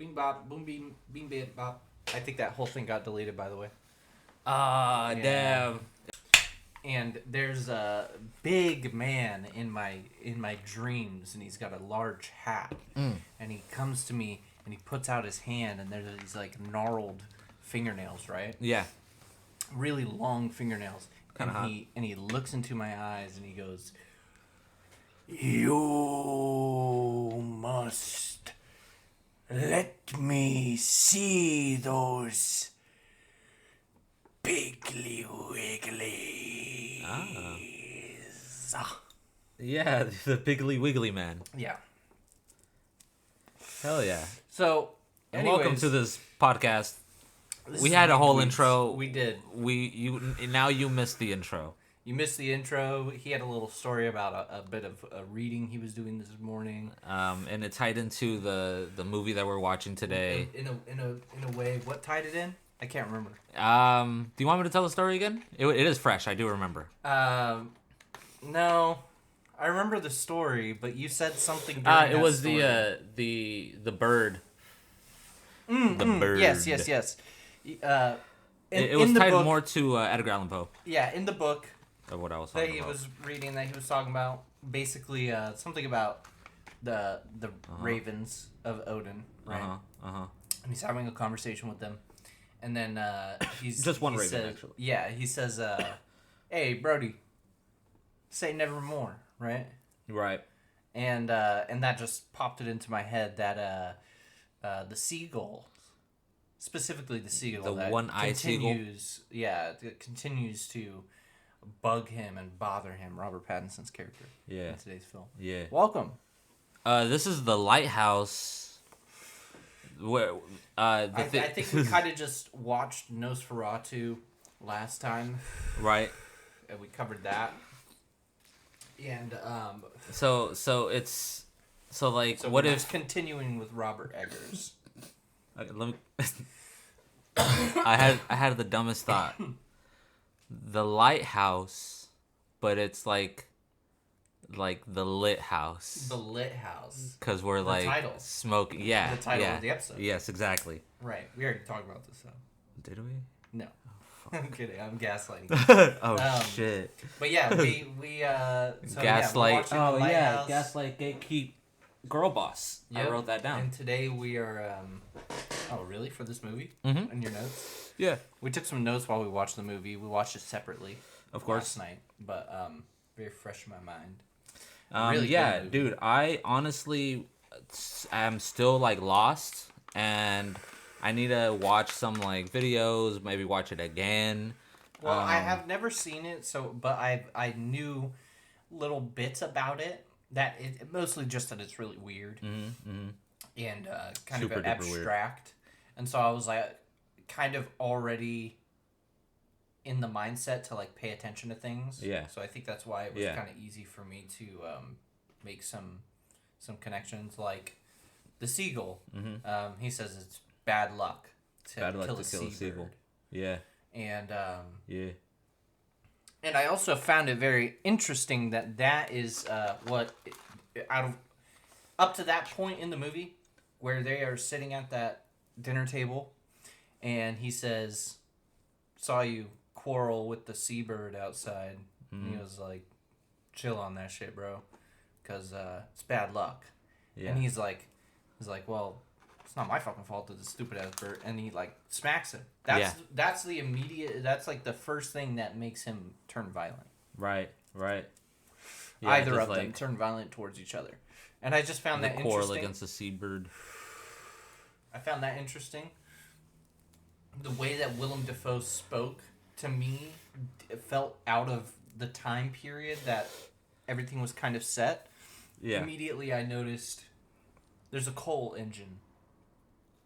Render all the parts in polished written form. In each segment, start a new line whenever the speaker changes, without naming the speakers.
Bing bop, boom beam, beam bip bop. I think that whole thing got deleted, by the way.
Ah, damn.
And there's a big man in my dreams, and he's got a large hat. And he comes to me, and he puts out his hand, and there's these like gnarled fingernails, right?
Yeah.
Really long fingernails.
Kinda hot.
And he looks into my eyes, and he goes, "You must let me see those Piggly Wigglies."
Yeah, the Piggly Wiggly man.
Yeah.
Hell yeah.
So,
And welcome to this podcast. We had a whole intro.
We did.
Now you missed the intro.
You missed the intro. He had a little story about a bit of a reading he was doing this morning.
And it tied into the movie that we're watching today.
In a way, what tied it in? I can't remember.
Do you want me to tell the story again? It is fresh. I do remember.
No, I remember the story, but you said something.
It was
story.
the bird. The bird.
Yes.
It was tied
book,
more to Edgar Allan Poe.
Yeah, in the book
Of what I was
that
talking
he
about.
was reading, that he was talking about, basically something about the ravens of Odin, right? And he's having a conversation with them, and then he's
just one
he
raven
says,
actually.
Yeah, he says, "Hey, Brody, say nevermore," right?
Right.
And that just popped it into my head that the seagull, specifically the seagull,
The
that
one-eyed seagull?
it continues to bug him and bother him. Robert Pattinson's character in today's film.
Yeah.
Welcome.
This is the Lighthouse. Where
I think we kind of just watched Nosferatu last time,
right.
and we covered that. And
So what
we're
if
just continuing with Robert Eggers?
let me. I had the dumbest thought. The Lighthouse, but it's like the lit house.
The Lithouse.
Because we're like
title.
smoking. Yeah.
The title
yeah.
of the episode.
Yes, exactly.
Right. We already talked about this, though.
Did we?
No. I'm kidding. I'm gaslighting.
Shit.
But yeah, we
Gaslight.
we're watching The Lighthouse.
Gaslight, gatekeep, girl boss.
Yep.
I wrote that down.
And today we are. Oh, really? For this movie?
Mhm.
In your notes?
Yeah.
We took some notes while we watched the movie. We watched it separately.
Of course.
Last night, but very fresh in my mind.
Really good movie. Dude. I honestly am still like lost, and I need to watch some like videos. Maybe watch it again.
Well, I have never seen it, but I knew little bits about it. That it mostly just that it's really weird and kind
Super
of
duper weird.
abstract. And so I was like, kind of already in the mindset to like pay attention to things.
Yeah.
So I think that's why it was kind of easy for me to make some connections. Like the seagull. He says it's bad luck to kill a seagull.
Yeah.
And
Yeah.
and I also found it very interesting that is what out of up to that point in the movie where they are sitting at that dinner table, and he says, "Saw you quarrel with the seabird outside." And he was like, "Chill on that shit, bro, because it's bad luck."
Yeah.
And he's like, "Well, it's not my fucking fault that the stupid ass bird," and he like smacks him. That's the immediate. That's like the first thing that makes him turn violent.
Right. Yeah,
Either of them turn violent towards each other, and I just found that
quarrel
interesting.
against the seabird.
I found that interesting. The way that Willem Dafoe spoke to me, it felt out of the time period that everything was kind of set.
Yeah.
Immediately, I noticed there's a coal engine,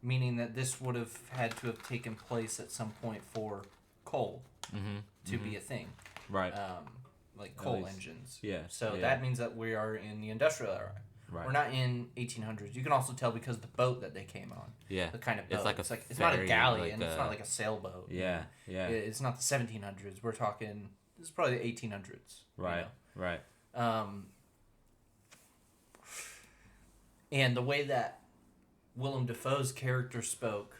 meaning that this would have had to have taken place at some point for coal to be a thing.
Right.
Like coal engines.
Yeah.
So that means that we are in the industrial era.
Right.
We're not in 1800s. You can also tell because of the boat that they came on.
Yeah.
The kind of boat.
It's
not a
ferry,
galley, and it's not like a sailboat.
Yeah. Yeah.
It's not the 1700s. We're talking. This is probably the 1800s.
Right. Right.
And the way that Willem Dafoe's character spoke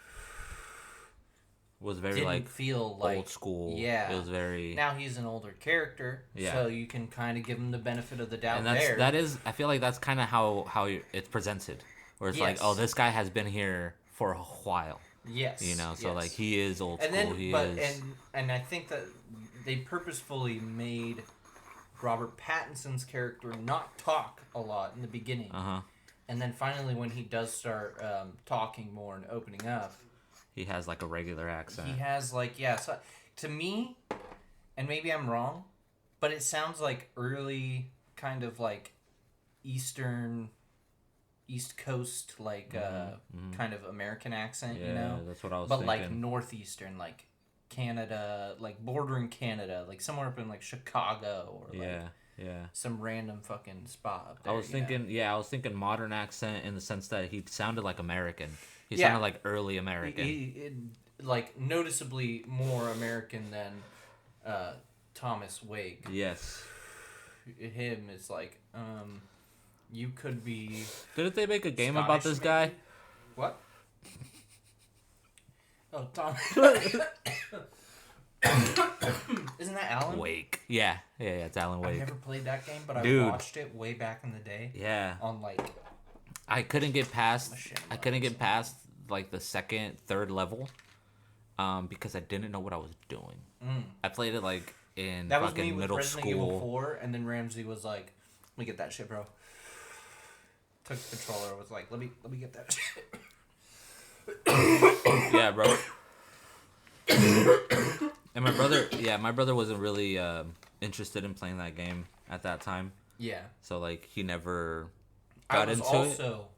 was very
didn't
like
feel like
old school.
Yeah,
it was very.
Now he's an older character, so you can kind of give him the benefit of the doubt.
And
there.
that is, I feel like that's kind of how it's presented, where it's like, oh, this guy has been here for a while.
Yes,
you know, so like he is old school.
And I think that they purposefully made Robert Pattinson's character not talk a lot in the beginning, and then finally when he does start talking more and opening up,
he has like a regular accent.
He has like so to me, and maybe I'm wrong, but it sounds like early kind of like East Coast, like kind of American accent,
yeah,
you know?
That's what I was
thinking.
Like
Northeastern, like Canada, like bordering Canada, like somewhere up in like Chicago or some random fucking spot up there.
I was thinking modern accent in the sense that he sounded like American. He sounded like early American.
Like noticeably more American than Thomas Wake.
Yes.
Him is like, you could be.
Didn't they make a game
Scottish,
about this guy?
What? Oh, Tom. Isn't that Alan
Wake? Yeah, it's Alan Wake.
I never played that game, but
Dude.
I watched it way back in the day.
Yeah.
On like.
I couldn't get past like the second, third level, because I didn't know what I was doing. I played it like in
that was
fucking
me with
middle
Resident
school.
Evil 4, and then Ramsey was like, "Let me get that shit, bro." Took the controller, was like, "Let me get that shit."
Yeah, bro. And my brother wasn't really interested in playing that game at that time.
Yeah.
So like he never got into it.
I was also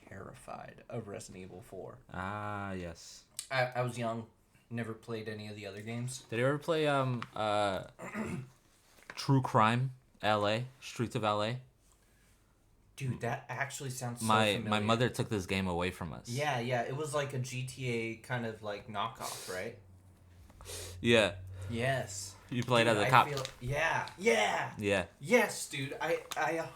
terrified of Resident Evil 4.
Ah, yes.
I was young, never played any of the other games.
Did you ever play True Crime LA, Streets of LA?
Dude, that actually sounds so
my
familiar.
My mother took this game away from us.
Yeah, it was like a GTA kind of like knockoff, right?
Yeah.
Yes.
You played as a cop.
Yeah. Yes, dude. I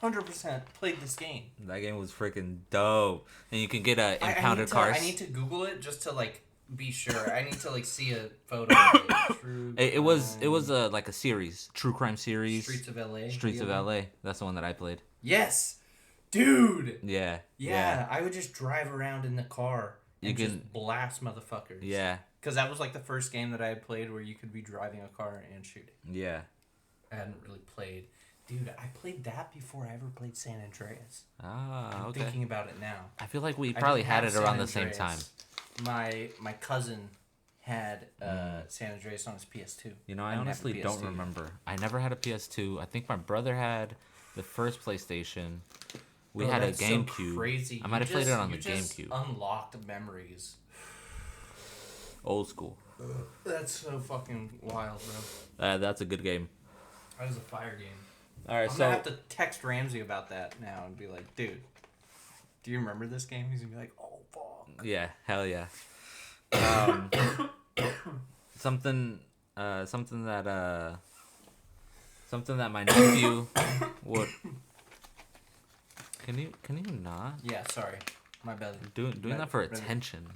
100% played this game.
That game was freaking dope. And you can get impounded cars.
I need to Google it just to like be sure. I need to like see a photo of it.
It was like a series, true crime series.
Streets of LA.
Streets of LA. That's the one that I played.
Yes. Dude.
Yeah.
I would just drive around in the car and just blast motherfuckers.
Yeah.
Because that was like the first game that I had played where you could be driving a car and shooting.
Yeah.
I hadn't really played. Dude, I played that before I ever played San Andreas.
Ah, okay.
I'm thinking about it now.
I feel like we probably had it around the same time.
My cousin had San Andreas on his PS2.
You know, I honestly don't remember. I never had a PS2. I think my brother had the first PlayStation. We had a GameCube.
So crazy.
I might have played it on the GameCube.
Unlocked memories.
Old school.
That's so fucking wild, bro.
That's a good game.
That was a fire game.
All right,
I'm gonna have to text Ramsey about that now and be like, dude, do you remember this game? He's gonna be like, oh fuck.
Yeah, hell yeah. Something that my nephew would. Can you not?
Yeah, sorry, my bad.
Doing that for attention.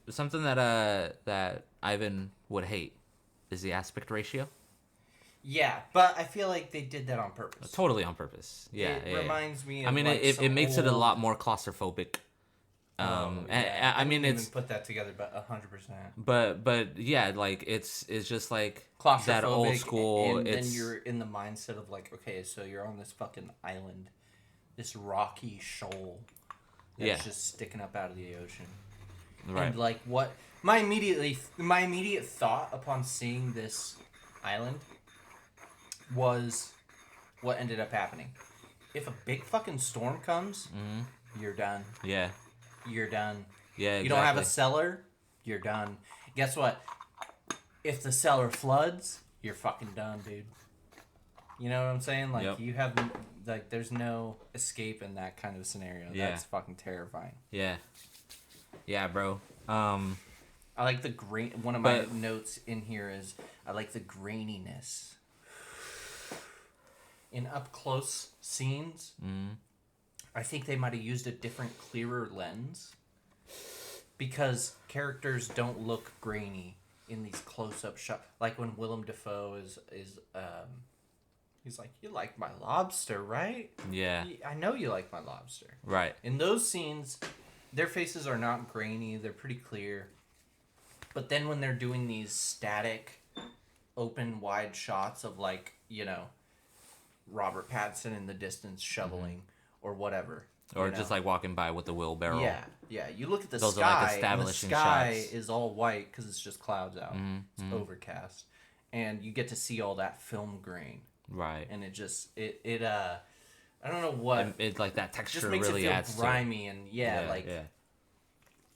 Something that Ivan would hate is the aspect ratio.
Yeah, but I feel like they did that on purpose.
Totally on purpose. Yeah,
it reminds me of.
I mean,
like
it makes it a lot more claustrophobic. I mean, it's
even put that together, but 100%.
But yeah, like it's just like
Claustrophobic,
that old school.
And then you're in the mindset of like, okay, so you're on this fucking island, this rocky shoal that's just sticking up out of the ocean. Right. And like what my immediate thought upon seeing this island was what ended up happening. If a big fucking storm comes, you're done.
Yeah.
You're done.
Yeah, exactly.
You don't have a cellar, you're done. Guess what? If the cellar floods, you're fucking done, dude. You know what I'm saying? Like, you have, like, there's no escape in that kind of scenario. Yeah. That's fucking terrifying.
Yeah. Yeah, bro.
I like the grain. One of my notes in here is I like the graininess. In up close scenes, I think they might have used a different, clearer lens because characters don't look grainy in these close-up shots. Like when Willem Dafoe is he's like, "You like my lobster, right?"
Yeah.
I know you like my lobster.
Right.
In those scenes, their faces are not grainy. They're pretty clear. But then when they're doing these static, open, wide shots of like, Robert Pattinson in the distance shoveling or whatever.
Or just like walking by with the wheelbarrow.
Yeah. You look at the
Those
sky,
are like
and the
establishing
sky
shots.
is all white because it's just clouds out. It's overcast. And you get to see all that film grain.
Right.
And it just, I don't know what.
It like that texture
just makes
really
it feel
adds
grimy
to it.
and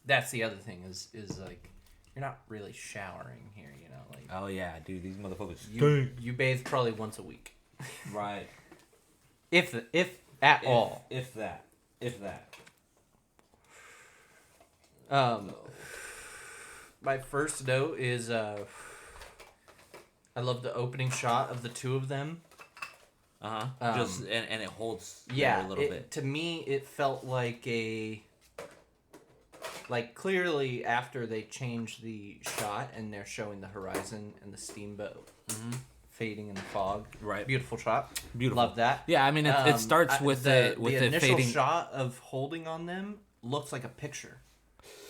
that's the other thing is like, you're not really showering here, like.
Oh yeah, dude, these motherfuckers stink.
You bathe probably once a week.
Right.
If at all.
If that.
My first note is I love the opening shot of the two of them.
Just and it holds a little bit.
To me, it felt like clearly after they changed the shot and they're showing the horizon and the steamboat fading in the fog.
Right.
Beautiful shot.
Beautiful.
Love that.
Yeah, I mean it starts with the
initial
fading
shot of holding on them looks like a picture,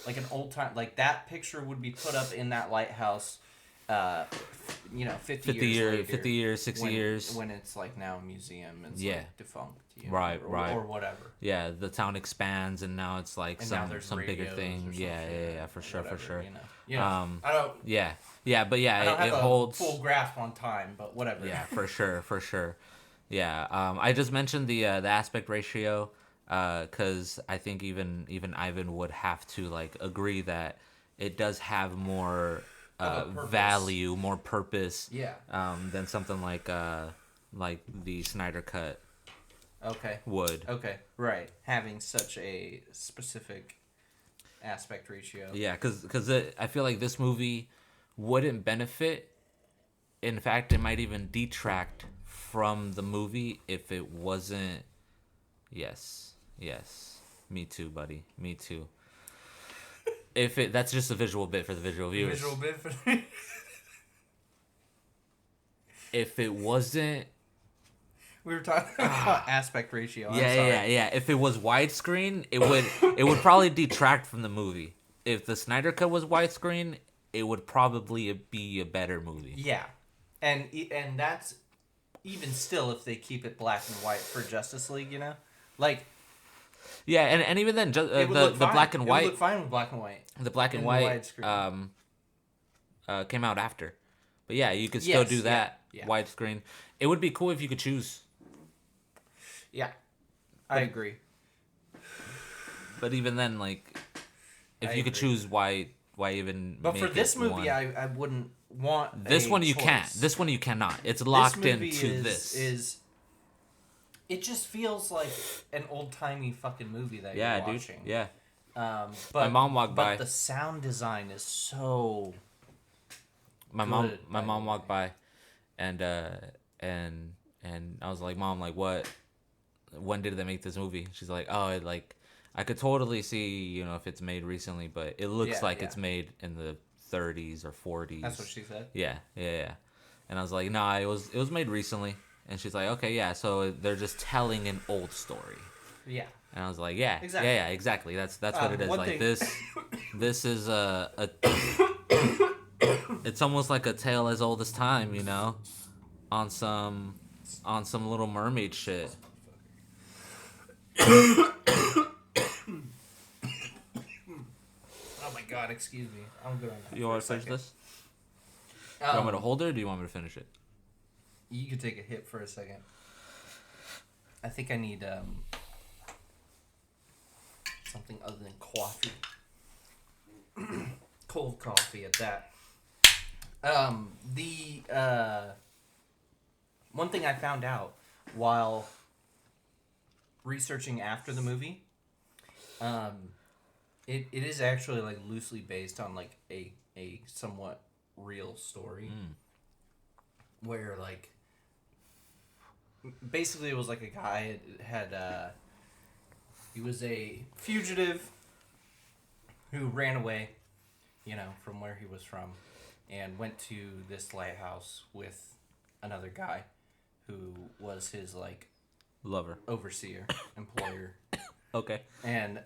like an old time, like that picture would be put up in that lighthouse. 50
years, 60 years.
When it's like now a museum and like defunct.
Right.
Or whatever.
Yeah, the town expands and now it's like some bigger thing. Yeah, for sure.
I don't.
Yeah, but
I don't have
it
a
holds
full grasp on time, but whatever.
Yeah, for sure. Yeah, I just mentioned the aspect ratio because I think even Ivan would have to like agree that it does have more value, more purpose.
Yeah.
Than something like the Snyder Cut.
Okay.
Would.
Okay. Right. Having such a specific aspect ratio.
Yeah, because I feel like this movie wouldn't benefit. In fact, it might even detract from the movie if it wasn't. Yes. Me too, buddy. Me too. That's just a visual bit for the visual viewers. If it wasn't.
We were talking about aspect ratio.
Yeah. If it was widescreen, it would probably detract from the movie. If the Snyder Cut was widescreen, it would probably be a better movie.
Yeah, and that's even still if they keep it black and white for Justice League, like.
Yeah, and even then, the black and white.
It would look fine with black and white.
The black and white came out after, but yeah, you could still do that widescreen. It would be cool if you could choose.
Yeah, I agree.
But even then, like, if you could choose, why even?
But
make
for this movie,
one?
I wouldn't want.
This one you
choice.
can't. This one you cannot. It's locked into
this. It just feels like an old timey fucking movie that you're watching.
Dude. Yeah.
But
my mom walked by.
But the sound design is so.
My mom walked by, and I was like, Mom, like what? When did they make this movie? She's like, oh, I could totally see, if it's made recently, but it looks like it's made in the 30s or 40s.
That's what she said.
Yeah. And I was like, nah, it was made recently. And she's like, okay, yeah, so they're just telling an old story.
Yeah.
And I was like, yeah,
exactly.
Yeah, exactly. That's what it is. Like this is a it's almost like a tale as old as time, on some Little Mermaid shit.
Oh my God! Excuse me. I'm good on that.
You want to finish this? Do you want me to hold it, or do you want me to finish it?
You could take a hit for a second. I think I need something other than coffee. Cold coffee at that. The one thing I found out while researching after the movie, it is actually like loosely based on like a somewhat real story, where like basically it was like a guy had He was a fugitive who ran away, from where he was from, and went to this lighthouse with another guy who was his,
lover,
overseer, employer.
Okay.
And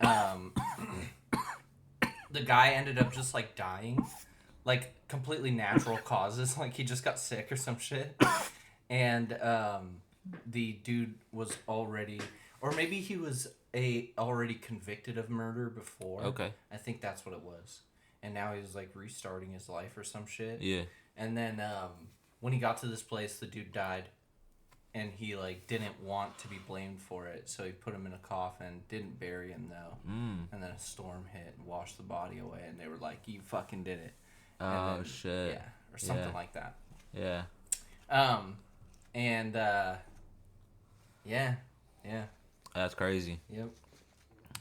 the guy ended up just, dying. Completely natural causes. He just got sick or some shit. And the dude was already... Or maybe he was already convicted of murder before.
Okay.
I think that's what it was. And now he's, restarting his life or some shit.
Yeah.
And then when he got to this place, the dude died. And he, didn't want to be blamed for it. So he put him in a coffin. Didn't bury him, though. And then a storm hit and washed the body away. And they were like, you fucking did it.
Oh,
then,
shit.
Yeah. Or something like that.
Yeah.
And, yeah.
That's crazy.
Yep.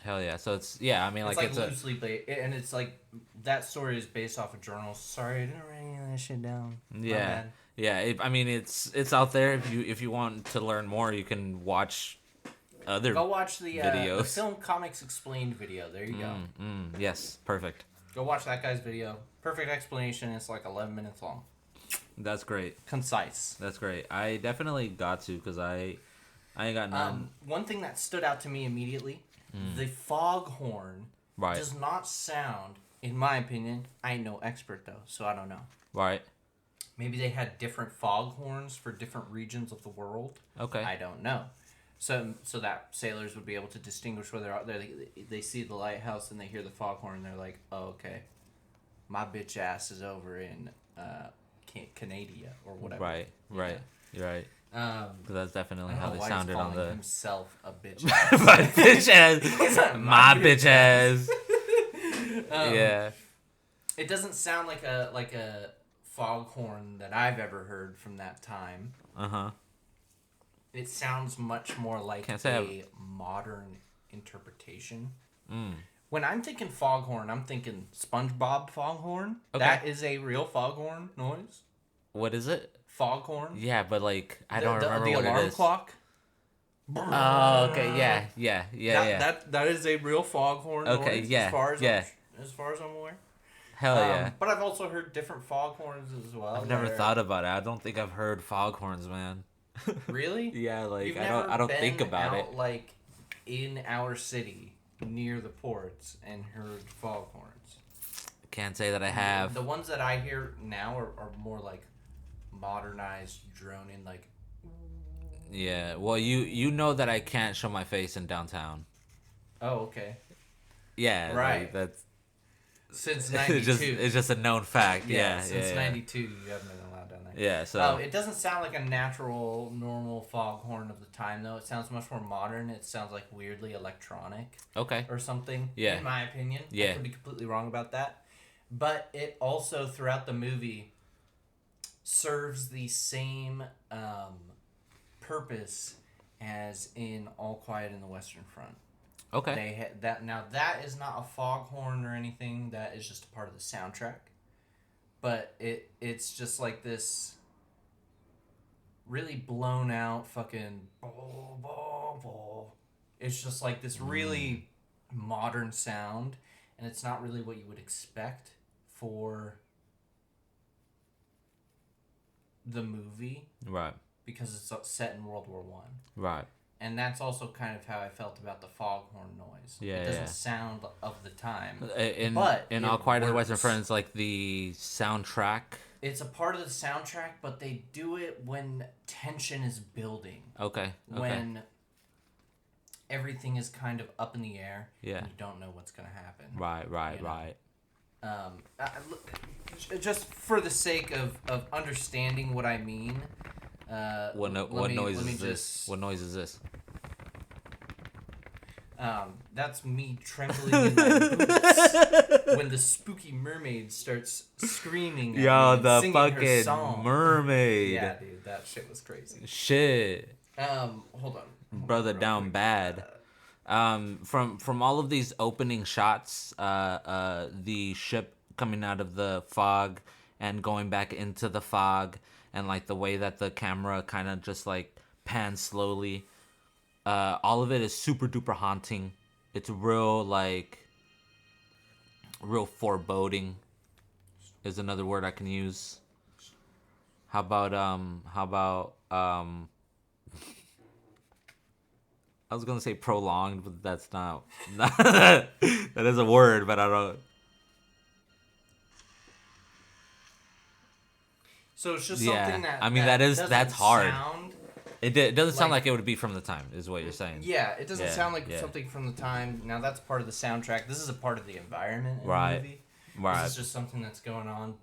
Hell yeah. So it's, yeah, I mean,
it's loosely based. And it's that story is based off of journals. Sorry, I didn't write any of that shit down.
Yeah. Yeah, it's out there. If you want to learn more, you can watch other
Go watch the
videos.
Film Comics Explained video. There you go.
Yes, perfect.
Go watch that guy's video. Perfect explanation. It's 11 minutes long.
That's great.
Concise.
That's great. I definitely got to because I ain't got none.
One thing that stood out to me immediately, the foghorn does not sound, in my opinion, I ain't no expert though, so I don't know.
Right.
Maybe they had different foghorns for different regions of the world.
Okay.
I don't know. So that sailors would be able to distinguish whether out there they see the lighthouse and they hear the foghorn and they're like, oh, okay, my bitch ass is over in Canada or whatever.
Right. You're right. Because that's definitely how they
why
sounded
he's
on the
himself a bitch.
my bitch ass. My bitch ass. Yeah.
It doesn't sound like a foghorn that I've ever heard from that time. It sounds much more like a modern interpretation. When I'm thinking foghorn, I'm thinking SpongeBob foghorn. Okay. That is a real foghorn noise.
What is it?
Foghorn.
Yeah, but I don't remember
the
what it is.
alarm clock.
Oh, okay, yeah.
That is a real foghorn.
Okay,
noise,
yeah,
as far as I'm aware.
Hell yeah.
But I've also heard different foghorns as well.
I've never thought about it. I don't think I've heard foghorns, man.
Really?
Yeah,
You've
I don't think about it.
In our city near the ports and heard foghorns.
Can't say that I have.
The ones that I hear now are more modernized, drone in
Yeah, well, you know that I can't show my face in downtown.
Oh, okay.
Yeah,
right.
That's
since 92.
It's just a known fact. Yeah,
since 92, you haven't been allowed down there.
Yeah, so
it doesn't sound like a natural, normal foghorn of the time, though. It sounds much more modern. It sounds weirdly electronic.
Okay.
Or something.
Yeah.
In my opinion.
Yeah.
I could be completely wrong about that. But it also, throughout the movie, serves the same purpose as in All Quiet in the Western Front.
Okay.
That is not a foghorn or anything. That is just a part of the soundtrack. But it's just this really blown out fucking it's just this really modern sound, and it's not really what you would expect for the movie. Right. Because it's set in World War I. Right. And that's also kind of how I felt about the foghorn noise. Yeah, it doesn't sound of the time. But
in All Quiet on the Western Front, it's the soundtrack.
It's a part of the soundtrack, but they do it when tension is building. Okay. When everything is kind of up in the air. Yeah. And you don't know what's going to happen.
Right.
Just for the sake of understanding what I mean.
What noise is this? What noise is this?
That's me trembling in my boots when the spooky mermaid starts screaming.
The fucking mermaid.
Yeah, dude, that shit was crazy.
Shit.
Hold on.
Brother down bad. From all of these opening shots, the ship coming out of the fog and going back into the fog, and the way that the camera kind of just pans slowly, all of it is super duper haunting. it's real like real foreboding is another word I can use. How about I was gonna say prolonged, but that's not that is a word, but I don't.
So it's just
Yeah,
something that
I mean
that
that's
doesn't
hard.
sound
It doesn't sound
like
like it would be from the time, is what you're saying.
yeah, it doesn't
Yeah,
sound like
yeah.
something from the time. Now that's part of the soundtrack. This is a part of the environment in
Right,
the movie.
right.
This is just something that's going on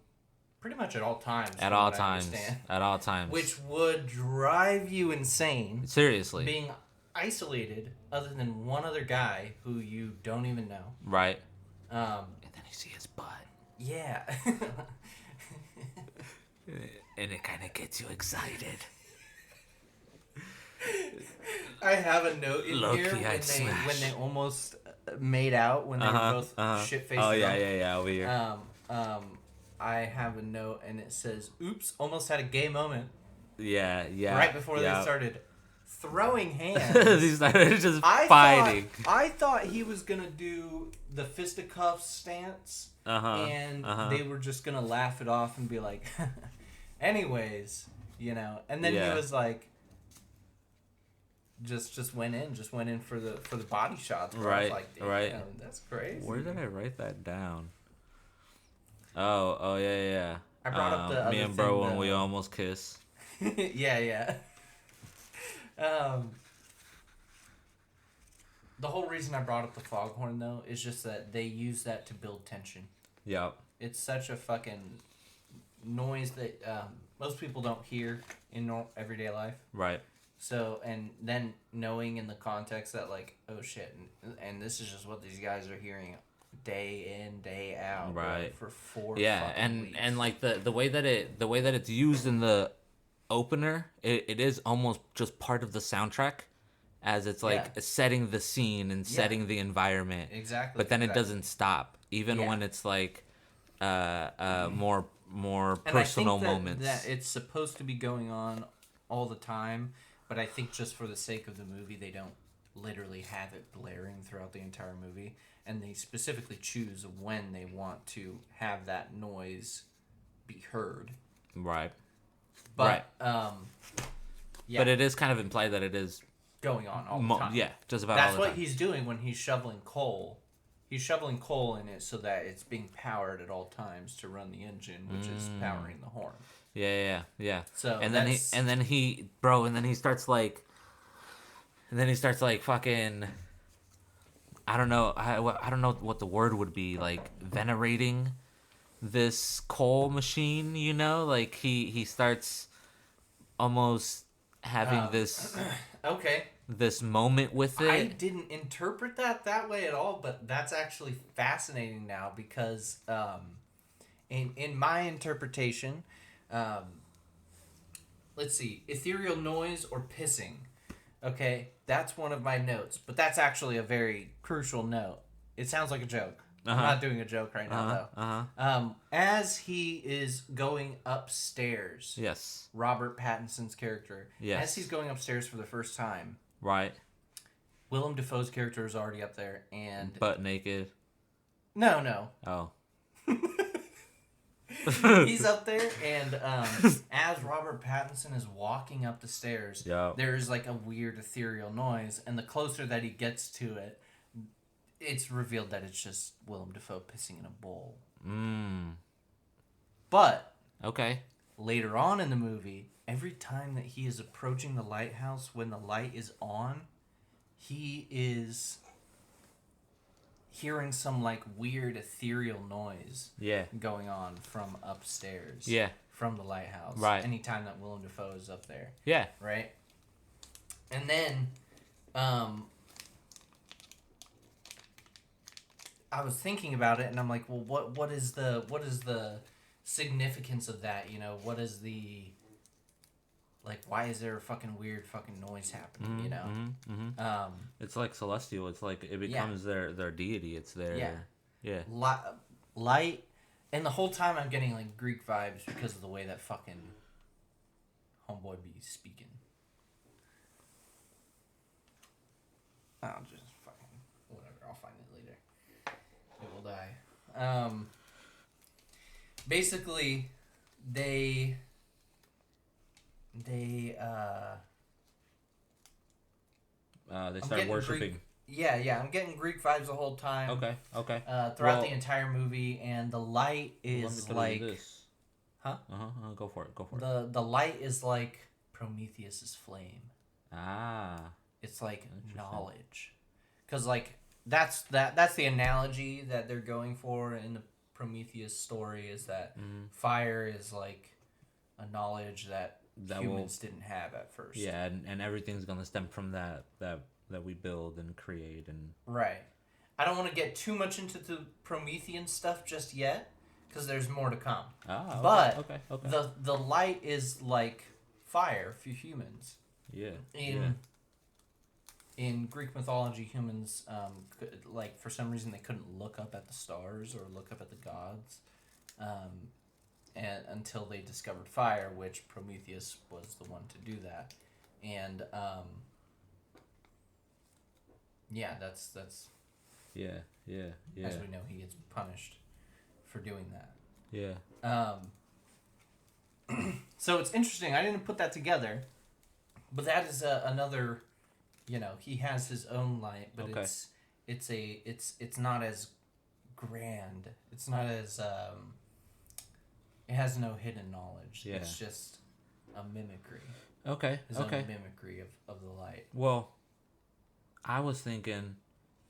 pretty much at all times.
At
from
all
what I
times.
understand.
At all times.
Which would drive you insane.
Seriously.
Being isolated, other than one other guy who you don't even know.
Right.
And
then you see his butt.
Yeah.
And it kind of gets you excited.
I have a note in
Low-key,
here
I'd smash.
when they almost made out when they were both shit-faced.
Oh
drunk.
yeah, over here.
I have a note and it says, "Oops, almost had a gay moment."
Yeah.
Right before they started throwing hands.
They started just fighting.
I thought he was gonna do the fisticuffs stance, and they were just gonna laugh it off and be like, "Anyways, you know." And then he was like, just went in for the body shots.
Right,
I was like, damn,
right.
that's crazy.
Where did I write that down? Oh yeah.
I brought up the
me
other
and bro
thing,
when we almost kiss.
yeah. The whole reason I brought up the foghorn though is just that they use that to build tension.
Yep.
It's such a fucking noise that most people don't hear in everyday life.
Right.
So, and then knowing in the context that like, oh shit, and this is just what these guys are hearing day in, day out,
right,
bro, for 4
weeks. And like the way that it's used in the opener, it is almost just part of the soundtrack, as it's like setting the scene and setting the environment.
Exactly.
But then it doesn't stop, even when it's like more personal moments.
That it's supposed to be going on all the time, but I think just for the sake of the movie, they don't literally have it blaring throughout the entire movie, and they specifically choose when they want to have that noise be heard.
Right.
But
but it is kind of implied that it is
going on all the time.
Yeah, just about
That's
all the
what
time.
he's doing when he's shoveling coal. He's shoveling coal in it so that it's being powered at all times to run the engine, which is powering the horn.
Yeah.
So
and then he starts like fucking. I don't know what the word would be, like venerating this coal machine, you know, like he starts almost having this this moment with it.
I didn't interpret that way at all, but that's actually fascinating now because in my interpretation, let's see, ethereal noise or pissing. Okay, that's one of my notes, but that's actually a very crucial note. It sounds like a joke. I'm not doing a joke right now, though. As he is going upstairs,
yes,
Robert Pattinson's character, as he's going upstairs for the first time,
right,
Willem Dafoe's character is already up there, and
butt naked.
No.
Oh.
He's up there, and as Robert Pattinson is walking up the stairs, there's like a weird ethereal noise, and the closer that he gets to it, it's revealed that it's just Willem Dafoe pissing in a bowl. But later on in the movie, every time that he is approaching the lighthouse, when the light is on, he is hearing some like weird ethereal noise going on from upstairs. From the lighthouse.
Right.
Anytime that Willem Dafoe is up there.
Yeah.
Right? And then I was thinking about it and I'm like, well, what is the significance of that? You know, what is the, like, why is there a fucking weird fucking noise happening, you know?
It's like celestial. It's like it becomes their deity. It's their... Yeah.
Light. And the whole time I'm getting, like, Greek vibes because of the way that fucking homeboy be speaking. I'll just fucking... Whatever. Basically, they
They
I'm
start
getting
worshiping.
Greek. Yeah. I'm getting Greek vibes the whole time.
Okay.
Throughout the entire movie, and the light is like,
this.
huh?
Go for it.
The light is like Prometheus's flame.
Ah.
It's like knowledge, because like that's the analogy that they're going for in the Prometheus story, is that fire is like a knowledge that humans didn't have at first.
Yeah, and everything's gonna stem from that we build and create and.
Right. I don't want to get too much into the Promethean stuff just yet, because there's more to come.
Ah, okay,
but
okay.
the light is like fire for humans.
Yeah.
In Greek mythology, humans, like, for some reason they couldn't look up at the stars or look up at the gods, and until they discovered fire, which Prometheus was the one to do that, and that's
Yeah.
as we know, he gets punished for doing that.
Yeah.
So it's interesting. I didn't put that together, but that is another. He has his own light, but it's not as grand. It's not as it has no hidden knowledge.
Yeah.
It's just a mimicry.
Okay.
His own mimicry of the light.
Well, I was thinking,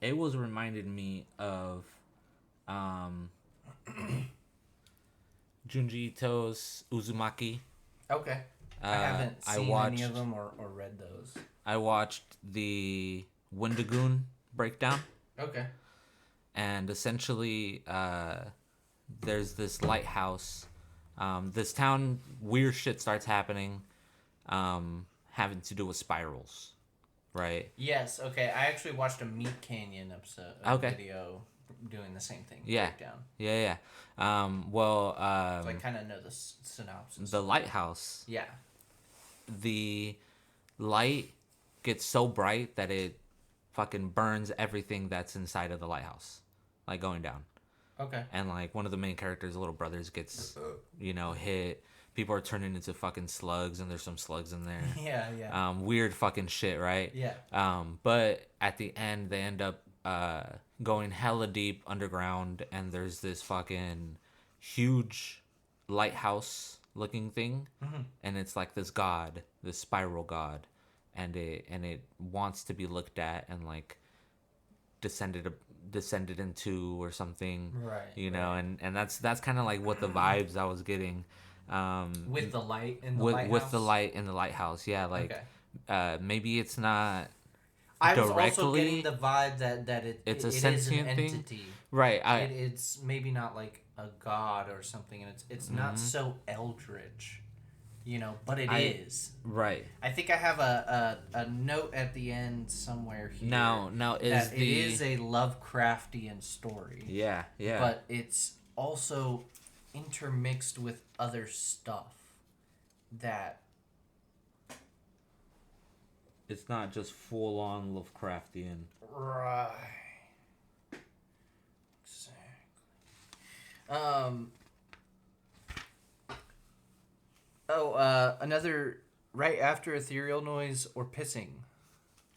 it was reminded me of Junji Ito's Uzumaki.
Okay. I haven't seen any of them or read those.
I watched the Wendigoon breakdown.
Okay.
And essentially, there's this lighthouse. This town, weird shit starts happening, having to do with spirals, right?
Yes. Okay. I actually watched a Meat Canyon episode video doing the same thing.
Yeah.
Breakdown.
Yeah.
So I kind of know the synopsis.
The lighthouse.
Yeah.
The light gets so bright that it fucking burns everything that's inside of the lighthouse, like going down.
Okay.
And like one of the main characters' little brothers gets, hit. People are turning into fucking slugs, and there's some slugs in there.
Yeah.
Weird fucking shit, right?
Yeah.
But at the end, they end up going hella deep underground, and there's this fucking huge lighthouse looking thing, and it's like this god, this spiral god, and it wants to be looked at and like descended into or something,
right?
And that's kind of like what the vibes I was getting,
with the light in the lighthouse.
With the light in the lighthouse, yeah, like maybe it's not.
I was also getting the vibe that it's a sentient thing, entity.
Right?
It's maybe not like a god or something, and it's not so eldritch, but it is.
Right.
I think I have a note at the end somewhere here.
Now it
is a Lovecraftian story.
Yeah.
But it's also intermixed with other stuff that.
It's not just full on Lovecraftian.
Right. Exactly. Another right after ethereal noise or pissing?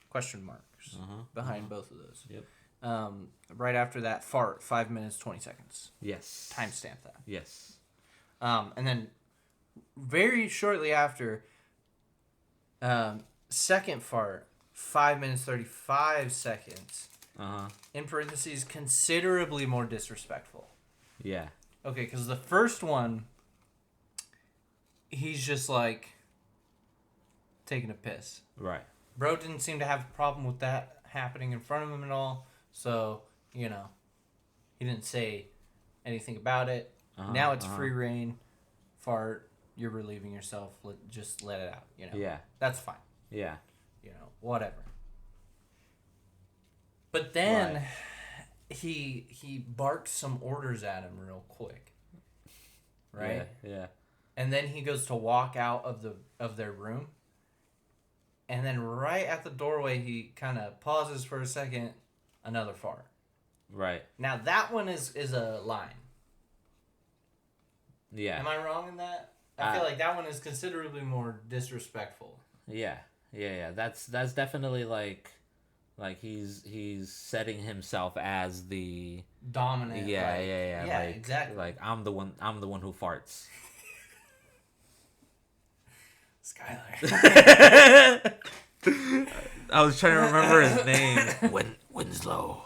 Question marks behind both of those.
Yep.
Right after that, fart, 5 minutes, 20 seconds.
Yes.
Timestamp that.
Yes.
And then very shortly after, second fart, 5 minutes, 35 seconds. In parentheses, considerably more disrespectful.
Yeah.
Okay, because the first one, he's just like taking a piss.
Right.
Bro didn't seem to have a problem with that happening in front of him at all. So, he didn't say anything about it. Now it's free reign. Fart, you're relieving yourself. Just let it out,
Yeah.
That's fine.
Yeah.
Whatever. But then he barks some orders at him real quick. Right?
Yeah.
And then he goes to walk out of their room. And then right at the doorway, he kind of pauses for a second, another fart.
Right.
Now that one is a line.
Yeah.
Am I wrong in that? I feel like that one is considerably more disrespectful.
Yeah. That's definitely like he's setting himself as the
dominant.
Yeah. Like,
exactly.
Like I'm the one who farts.
Skylar.
I was trying to remember his name. Winslow.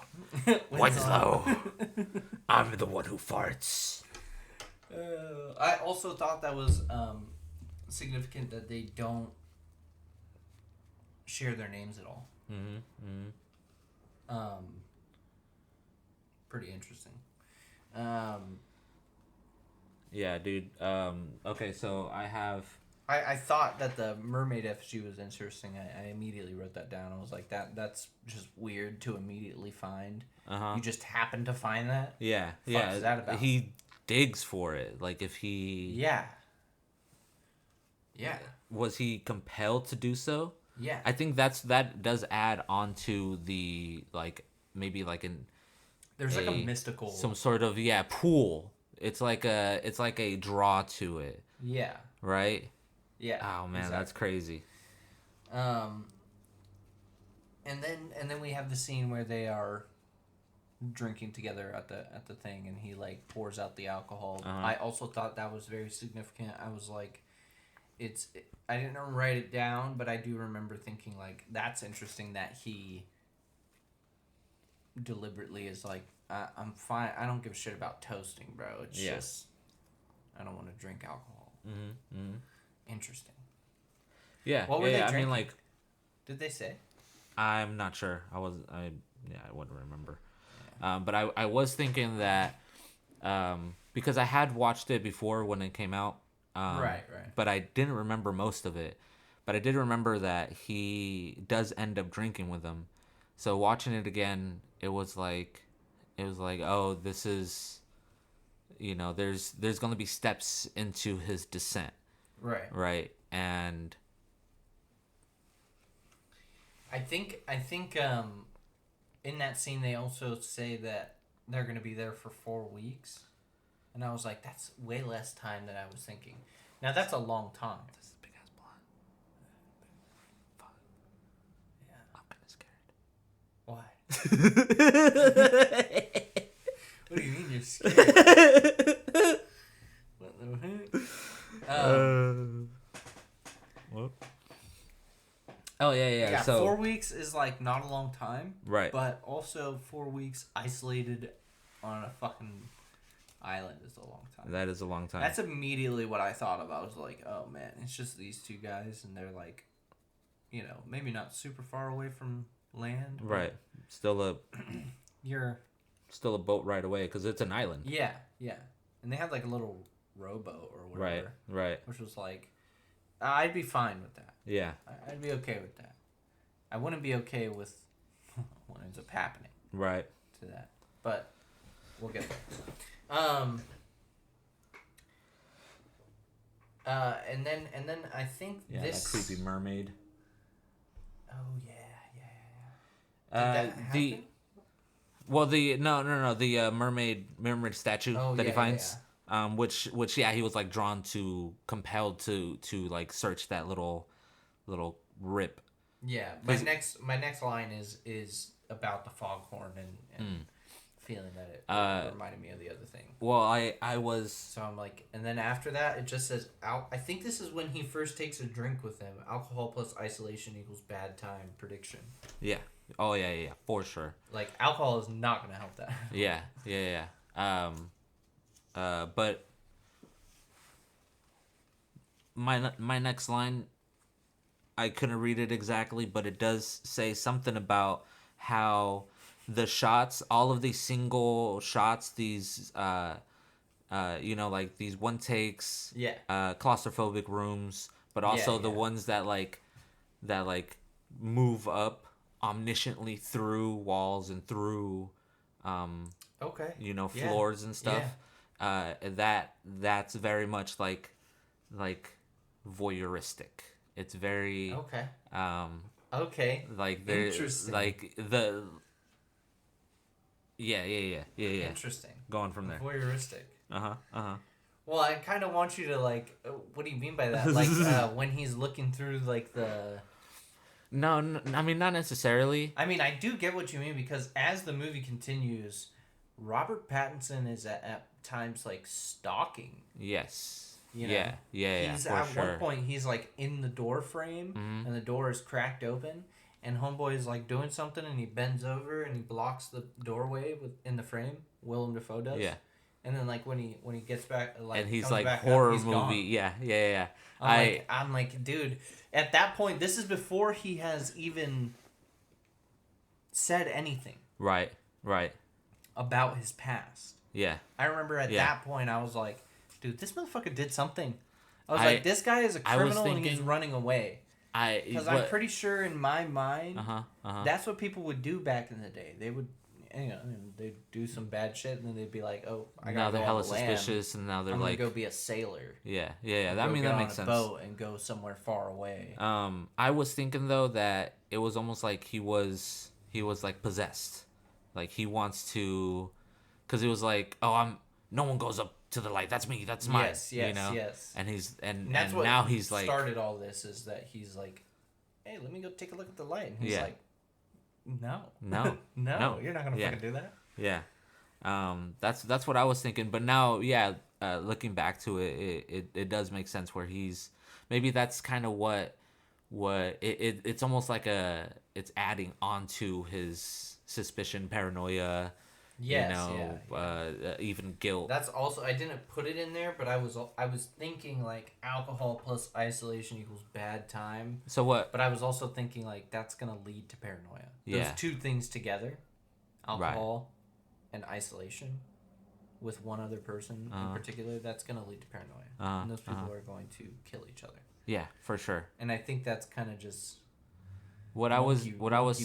Winslow. I'm the one who farts.
I also thought that was significant that they don't share their names at all. Pretty interesting.
Yeah, dude. Okay, so
I thought that the mermaid FG was interesting. I immediately wrote that down. I was like, that's just weird to immediately find. You just happen to find that?
Yeah.
What is that about?
He digs for it. Like, if he...
Yeah.
Was he compelled to do so?
Yeah.
I think that does add on to the, like, maybe like
there's like a mystical...
Some sort of, pool. It's like a draw to it.
Yeah.
Right?
Yeah.
Oh man, exactly. That's crazy.
And then we have the scene where they are drinking together at the thing, and he like pours out the alcohol. I also thought that was very significant. I was like, I didn't write it down, but I do remember thinking like, that's interesting that he deliberately is like, I'm fine. I don't give a shit about toasting, bro. It's just I don't want to drink alcohol. Interesting.
Yeah.
What were they drinking?
I mean, like,
did they say?
I'm not sure. I wouldn't remember. Yeah. But I was thinking that because I had watched it before when it came out.
Right.
But I didn't remember most of it. But I did remember that he does end up drinking with them. So watching it again, it was like, oh, this is, there's going to be steps into his descent. Right. And
I think in that scene they also say that they're going to be there for 4 weeks. And I was like, that's way less time than I was thinking. Now that's a long time.
This is a big ass blonde. Fuck. Yeah. I'm kind of scared.
Why? What do you mean you're scared? What the heck?
What? Oh yeah. So
4 weeks is like not a long time,
right?
But also 4 weeks isolated on a fucking island is a long time.
That is a long time.
That's immediately what I thought of. I was like, oh man, it's just these two guys, and they're like, maybe not super far away from land.
Right. Still a boat ride away because it's an island.
Yeah. And they had like a little rowboat or whatever.
Right.
Which was like, I'd be fine with that.
Yeah.
I'd be okay with that. I wouldn't be okay with what ends up happening.
Right.
To that. But we'll get there. And then I think this...
that creepy mermaid.
Oh, yeah. Did that happen?
The mermaid statue that he finds.
Yeah.
Which he was like compelled to like search that little rip.
Yeah, my next line is about the foghorn and feeling that it reminded me of the other thing.
Well, I was...
So I'm like, and then after that, it just says, I think this is when he first takes a drink with them. Alcohol plus isolation equals bad time prediction.
Yeah. Oh, yeah, for sure.
Like, alcohol is not going to help that.
Yeah. But my next line, I couldn't read it exactly, but it does say something about how the shots, all of these single shots, these like these one takes, claustrophobic rooms, but also the ones that move up omnisciently through walls and through floors and stuff. That's very much like voyeuristic. It's very
okay.
like there's like the Yeah.
Interesting.
Going from there.
Voyeuristic.
Uh-huh.
Well, I kind of want you to like. What do you mean by that? Like when he's looking through like the.
No, I mean not necessarily.
I mean, I do get what you mean because as the movie continues, Robert Pattinson is at times like stalking.
Yes.
You know?
Yeah.
He's
For
at
sure.
one point he's like in the door frame and the door is cracked open and homeboy is like doing something and he bends over and he blocks the doorway in the frame. Willem Dafoe does.
Yeah.
And then like when he gets back like
And he's
comes
like
back
horror
up, he's
movie.
gone.
Yeah.
I'm like, dude, at that point, this is before he has even said anything.
Right.
About his past.
Yeah.
I remember at that point, I was like, dude, this motherfucker did something. I was like, this guy is a
I was
criminal and he's
thinking-
running away. Because I'm pretty sure in my mind, that's what people would do back in the day. They would, they'd do some bad shit and then they'd be like, oh, I gotta
now they're
go
hella
on the land.
suspicious, and now they're
I'm
like,
gonna go be a sailor.
Yeah.
Go
I mean,
get
that
on
makes
a
sense.
boat and go somewhere far away.
I was thinking though that it was almost like he was like possessed, like he wants to, because it was like, oh, no one goes up to the light. That's me. That's mine.
Yes.
And he's and
that's what
now he's like
started all this is that he's like, hey, let me go take a look at the light. And he's like, no, you're not gonna fucking do that.
Yeah. That's what I was thinking. But now, looking back to it does make sense where he's maybe that's kind of what it's almost like it's adding onto his suspicion, paranoia.
Yes,
even guilt.
That's also, I didn't put it in there, but I was thinking like alcohol plus isolation equals bad time.
So what?
But I was also thinking like that's gonna lead to paranoia. Those two things together, alcohol and isolation, with one other person in particular, that's gonna lead to paranoia, and those people are going to kill each other.
Yeah, for sure.
And I think that's kind of just
what I was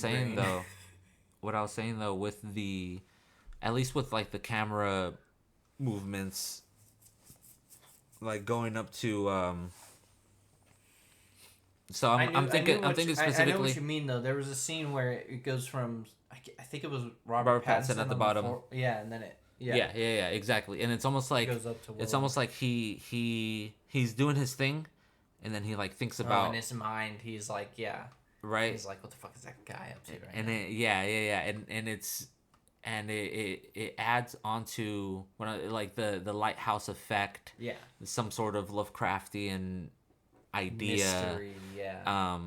saying though with the, at least with like the camera movements, like going up to so I'm thinking specifically.
I know what you mean though. There was a scene where it goes from I think it was Robert Pattinson
at the bottom.
And then it.
Yeah, exactly. And it's almost like
goes up to
it's almost like he's doing his thing, and then he like thinks about
in his mind he's like
right.
He's like, what the fuck is that guy up to right
and
now?
It adds onto like the lighthouse effect.
Yeah.
Some sort of Lovecraftian idea.
Mystery, yeah.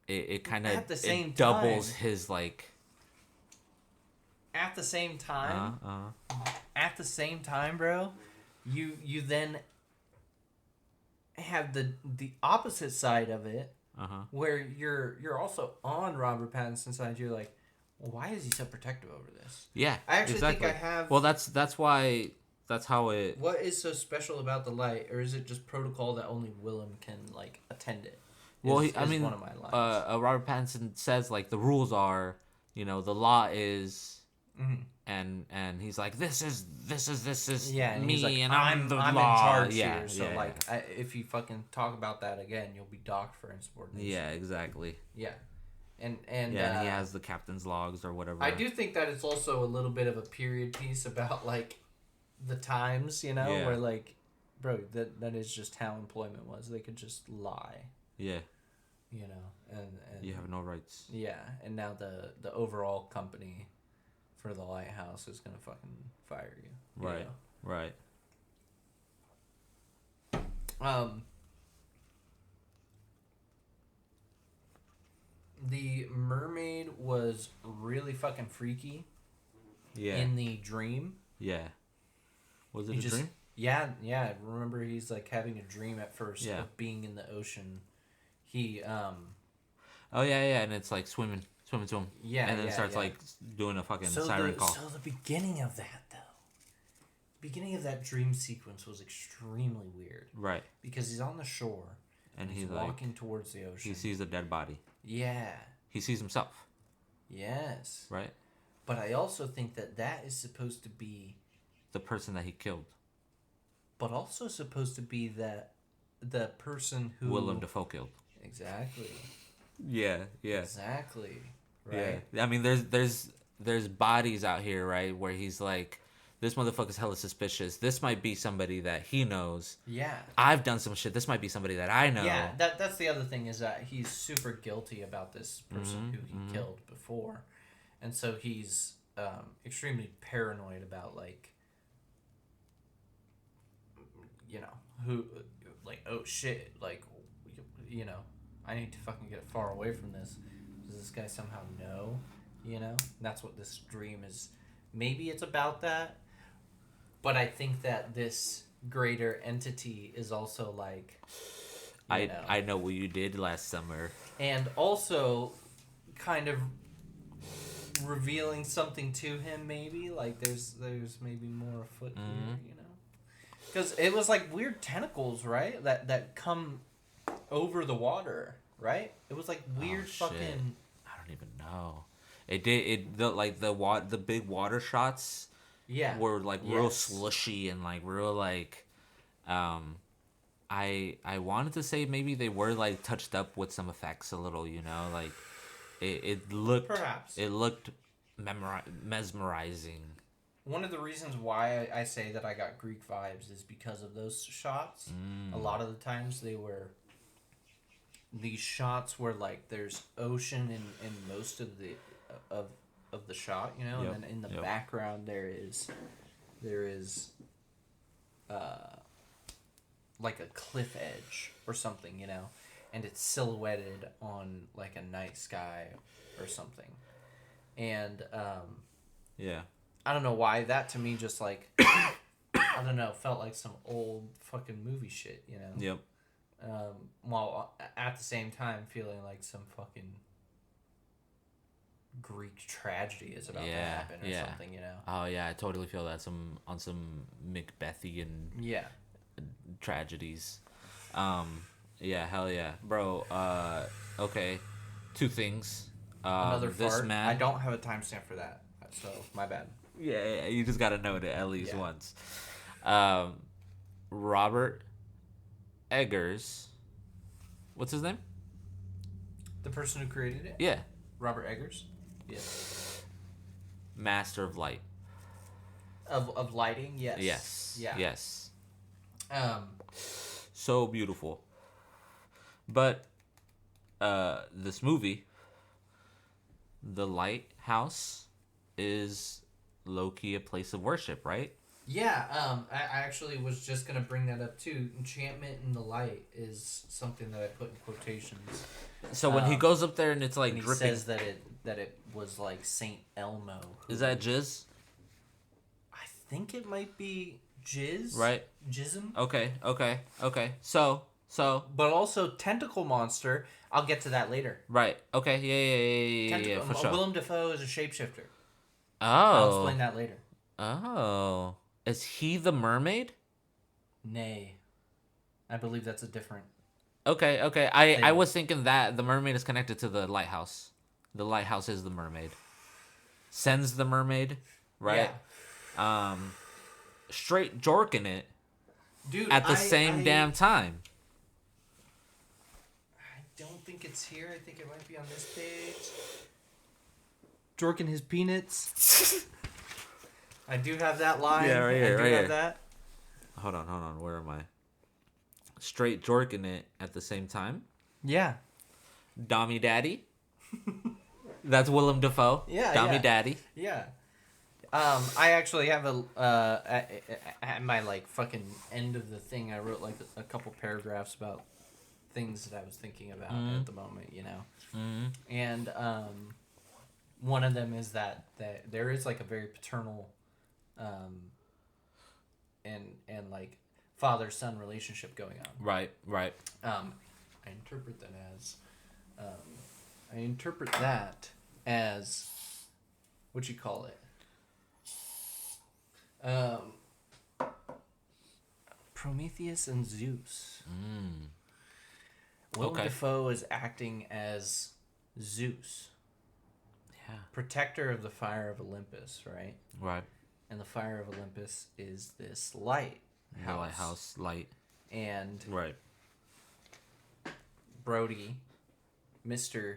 It kind of
at the same
doubles
time,
his like.
At the same time, bro, you then have the opposite side of it, where you're also on Robert Pattinson's side. You're like, well, why is he so protective over this?
Yeah,
I actually think I have.
Well, that's why. That's how it.
What is so special about the light, or is it just protocol that only Willem can like attend it?
Well,
is one of my lines.
Robert Pattinson says like the rules are, the law is. And he's like, this is
and
me,
like,
and I'm the law.
In charge
yeah,
here, so
yeah.
if you fucking talk about that again, you'll be docked for insubordination.
Yeah, exactly.
Yeah, and
and he has the captain's logs or whatever.
I do think that it's also a little bit of a period piece about like the times, where like, bro, that is just how employment was. They could just lie.
Yeah.
And
you have no rights.
Yeah, and now the overall company for the Lighthouse is gonna fucking fire you.
Right.
The mermaid was really fucking freaky.
Yeah.
In the dream.
Yeah. Was it a dream?
Yeah. Remember, he's like having a dream at first of being in the ocean. He
Oh yeah, and it's like swimming to him.
Yeah.
And then it starts like doing a fucking siren call.
So the beginning of that dream sequence was extremely weird.
Right.
Because he's on the shore and he's walking towards the ocean.
He sees a dead body.
Yeah.
He sees himself.
Yes.
Right.
But I also think that is supposed to be
the person that he killed. But
also supposed to be the person who
Willem Dafoe killed.
Exactly.
Yeah.
Exactly. Right.
Yeah. I mean, there's there's bodies out here, right, where he's like, this motherfucker's hella suspicious. This might be somebody that he knows.
Yeah.
I've done some shit. This might be somebody that I know.
Yeah, that's the other thing is that he's super guilty about this person who he killed before. And so he's extremely paranoid about, like, you know, who, like, oh shit, like, you know, I need to fucking get far away from this. Does this guy somehow know, you know? And that's what this dream is. Maybe it's about that, but I think that this greater entity is also like,
I know what you did last summer,
and also kind of revealing something to him. Maybe like there's maybe more afoot here, you know, because it was like weird tentacles, right? That come over the water, right? It was like weird fucking.
I don't even know. It did the big water shots.
Yeah.
Were like real slushy and like real like, I wanted to say maybe they were like touched up with some effects a little, you know, like it looked
perhaps
it looked mesmerizing.
One of the reasons why I say that I got Greek vibes is because of those shots. A lot of the times these shots where like there's ocean in most of the of the shot, you know, and then in the background there is like a cliff edge or something, you know, and it's silhouetted on like a night sky or something. And I don't know why that to me just like I don't know, felt like some old fucking movie shit, you know.
Yep.
While at the same time feeling like some fucking Greek tragedy is about to happen or something, you know.
Oh yeah, I totally feel that on some Macbethian tragedies. Yeah, hell yeah, bro. Okay, two things.
Another
this
fart.
man.
I don't have a timestamp for that, so my bad.
Yeah, you just gotta note it at least once. Robert Eggers. What's his name?
The person who created it?
Yeah.
Robert Eggers? Yes.
Master of light.
Of lighting? Yes.
Yes.
Yeah.
Yes.
So
beautiful. But this movie, The Lighthouse, is low-key a place of worship, right?
Yeah, I actually was just going to bring that up too. Enchantment in the light is something that I put in quotations.
So when he goes up there and it's like
and
dripping...
He says that it was like Saint Elmo.
Is that jizz?
I think it might be jizz.
Right.
Jism.
Okay. So...
But also Tentacle Monster. I'll get to that later.
Right. Okay. Yeah, for sure.
Willem Dafoe is a shapeshifter.
Oh.
I'll explain that later.
Oh. Is he the mermaid?
Nay. I believe that's a different...
Okay. I was thinking that the mermaid is connected to the lighthouse. The lighthouse is the mermaid. Sends the mermaid, right? Yeah. Straight jorking it.
Dude,
at the same damn time.
I don't think it's here. I think it might be on this page. Jorking his peanuts. I do have that line.
Yeah, right here. I do
have that.
Hold on. Where am I? Straight jorking it at the same time.
Yeah.
Dommy Daddy. That's Willem Dafoe.
Yeah.
Dommy Daddy.
Yeah. I actually have at my like fucking end of the thing, I wrote like a couple paragraphs about things that I was thinking about at the moment, you know.
Mm-hmm.
And one of them is that there is like a very paternal and like father-son relationship going on.
Right.
I interpret that as what you call it. Prometheus and Zeus. Willem Dafoe is acting as Zeus.
Yeah.
Protector of the fire of Olympus, right?
Right.
And the fire of Olympus is this light.
The lighthouse light.
And
right.
Brody, Mr.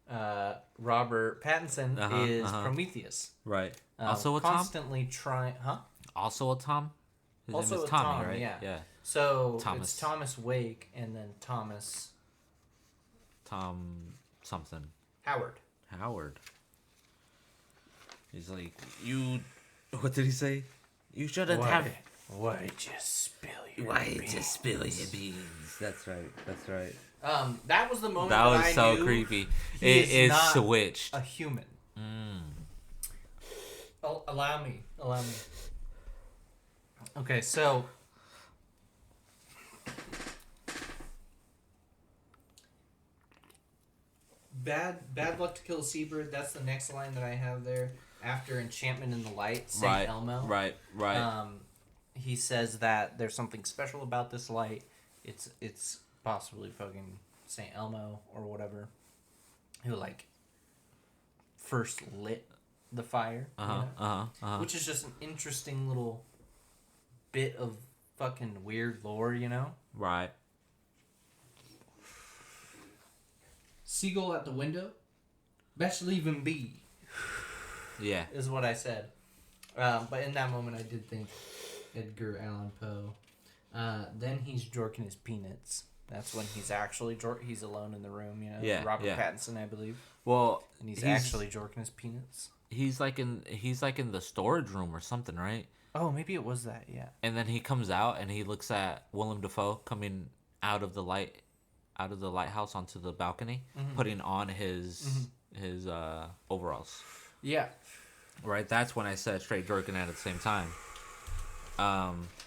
Robert Pattinson is Prometheus.
Right. Also a Tom?
Constantly trying... Huh?
Also a Tom? His name
Also
is
a
Tommy,
Tom,
right?
yeah. So
Thomas.
it's Thomas Wake and then Thomas...
Tom something.
Howard.
He's like, you... What did he say? You shouldn't
Why'd you spill your
beans? That's right.
That was the moment
that was
I
so
knew
creepy.
It is not
switched.
a human. Oh, allow me. Okay, so... Bad luck to kill a seabird. That's the next line that I have there. After Enchantment in the Light, Saint Elmo.
Right.
He says that there's something special about this light. It's possibly fucking Saint Elmo or whatever, who like first lit the fire. Which is just an interesting little bit of fucking weird lore, you know?
Right.
Seagull at the window? Best leave him be.
Yeah.
Is what I said. But in that moment, I did think Edgar Allan Poe. Then he's jorking his peanuts. That's when he's actually he's alone in the room, you know?
Yeah.
Robert Pattinson, I believe.
Well,
and he's actually jorking his peanuts.
He's like in the storage room or something, right?
Oh, maybe it was that, yeah.
And then he comes out and he looks at Willem Dafoe coming out of the lighthouse onto the balcony, putting on his overalls.
Yeah.
Right, that's when I said straight jerking at the same time.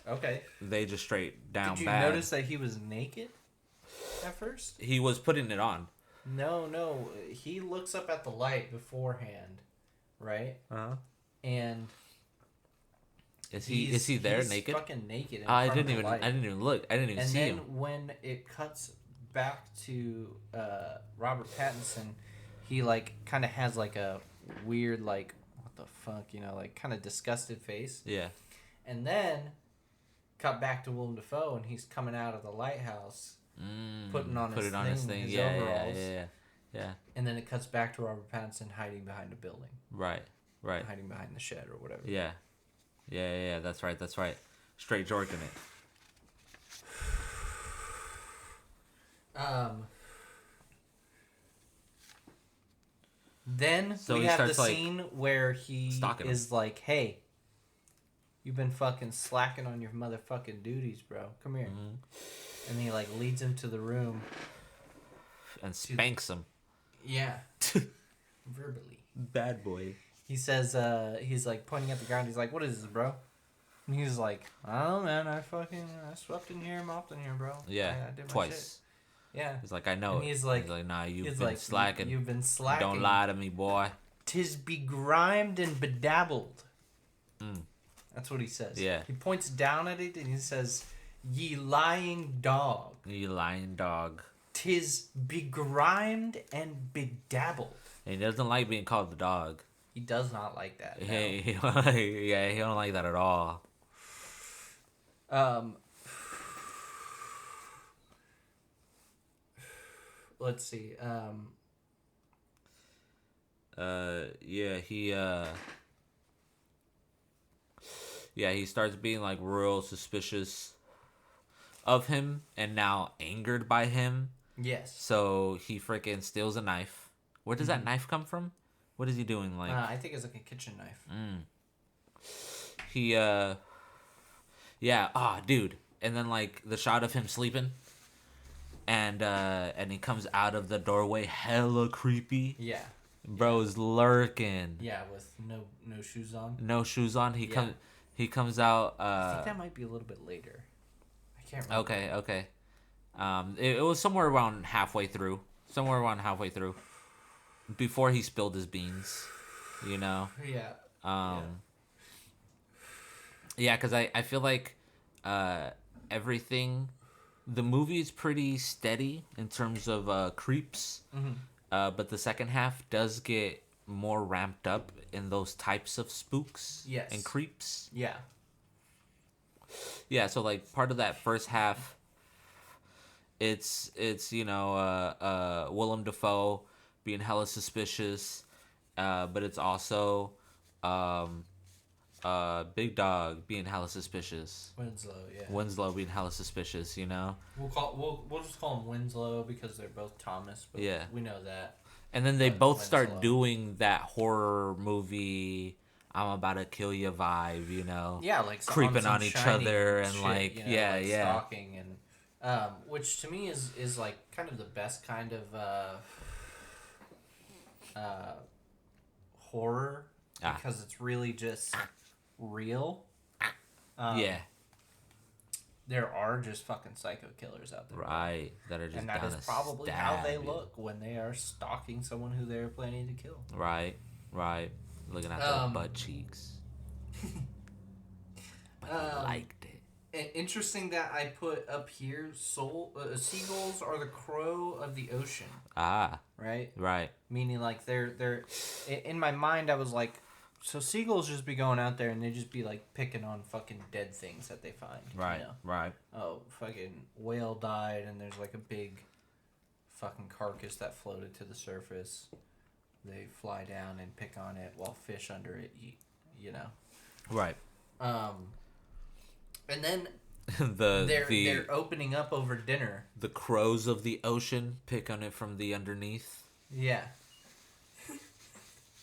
Okay.
They just straight down
Did you
bad.
notice that he was naked at first?
He was putting it on.
No. He looks up at the light beforehand, right? And
is he there
he's
naked?
Fucking naked.
I didn't even look. I didn't even see him.
And then when it cuts back to Robert Pattinson, he like kind of has like a weird like what the fuck, you know, like kind of disgusted face.
Yeah.
And then cut back to Willem Dafoe, and he's coming out of the lighthouse, putting on his overalls.
Yeah.
And then it cuts back to Robert Pattinson hiding behind a building.
Right.
Hiding behind the shed or whatever.
Yeah. That's right. Straight jorking it.
Then
so
we
he
have
starts,
the scene where he is like, "Hey, you've been fucking slacking on your motherfucking duties, bro. Come here." And he like leads him to the room
and spanks him.
Yeah. Verbally.
Bad boy.
He says, he's like pointing at the ground. He's like, "What is this, bro?" And he's like, "I don't know, man. I swept in here, mopped in here, bro.
Yeah,
I did my
twice.
shit." Yeah.
He's like, "I know."
And he's like,
"Nah, you've been slacking.
You've been slacking.
Don't lie to me, boy.
'Tis begrimed and bedabbled." That's what he says.
Yeah.
He points down at it and he says, "Ye lying dog.
Ye lying dog.
'Tis begrimed and bedabbled."
And he doesn't like being called the dog.
He does not like that. No.
He don't like that at all.
Let's see.
He starts being like real suspicious of him and now angered by him.
Yes.
So he freaking steals a knife. Where does that knife come from? What is he doing? Like
I think it's like a kitchen knife.
Dude. And then like the shot of him sleeping, and he comes out of the doorway, hella creepy.
Yeah.
Bro's lurking.
Yeah, with no shoes on.
No shoes on. He comes out.
I think that might be a little bit later. I can't remember.
Okay. It was somewhere around halfway through. Before he spilled his beans, you know.
Yeah.
Yeah, because I feel like everything, the movie is pretty steady in terms of creeps, but the second half does get more ramped up in those types of spooks and creeps.
Yeah.
Yeah, so like part of that first half, it's Willem Dafoe being hella suspicious, but it's also Big Dog being hella suspicious. Winslow being hella suspicious, you know?
We'll just call him Winslow because they're both Thomas, but
Yeah.
we know that.
And then they both
Winslow.
start doing that horror movie, I'm about to kill you vibe, you know?
Yeah, like
creeping on each other and
shit,
like,
you know,
yeah,
like
yeah.
stalking and which to me is like kind of the best kind of horror because it's really just real.
Yeah.
There are just fucking psycho killers out there.
Right. That are just
and that is probably how they look when they are stalking someone who they're planning to kill.
Right. Looking at their butt cheeks. But I liked it.
And interesting that I put up here, seagulls are the crow of the ocean. Right?
Right.
Meaning like they're in my mind I was like, so seagulls just be going out there and they just be like picking on fucking dead things that they find.
Right.
You know?
Right.
Oh, fucking whale died and there's like a big fucking carcass that floated to the surface. They fly down and pick on it while fish under it eat, you know.
Right.
And then they're opening up over dinner.
The crows of the ocean pick on it from the underneath.
Yeah.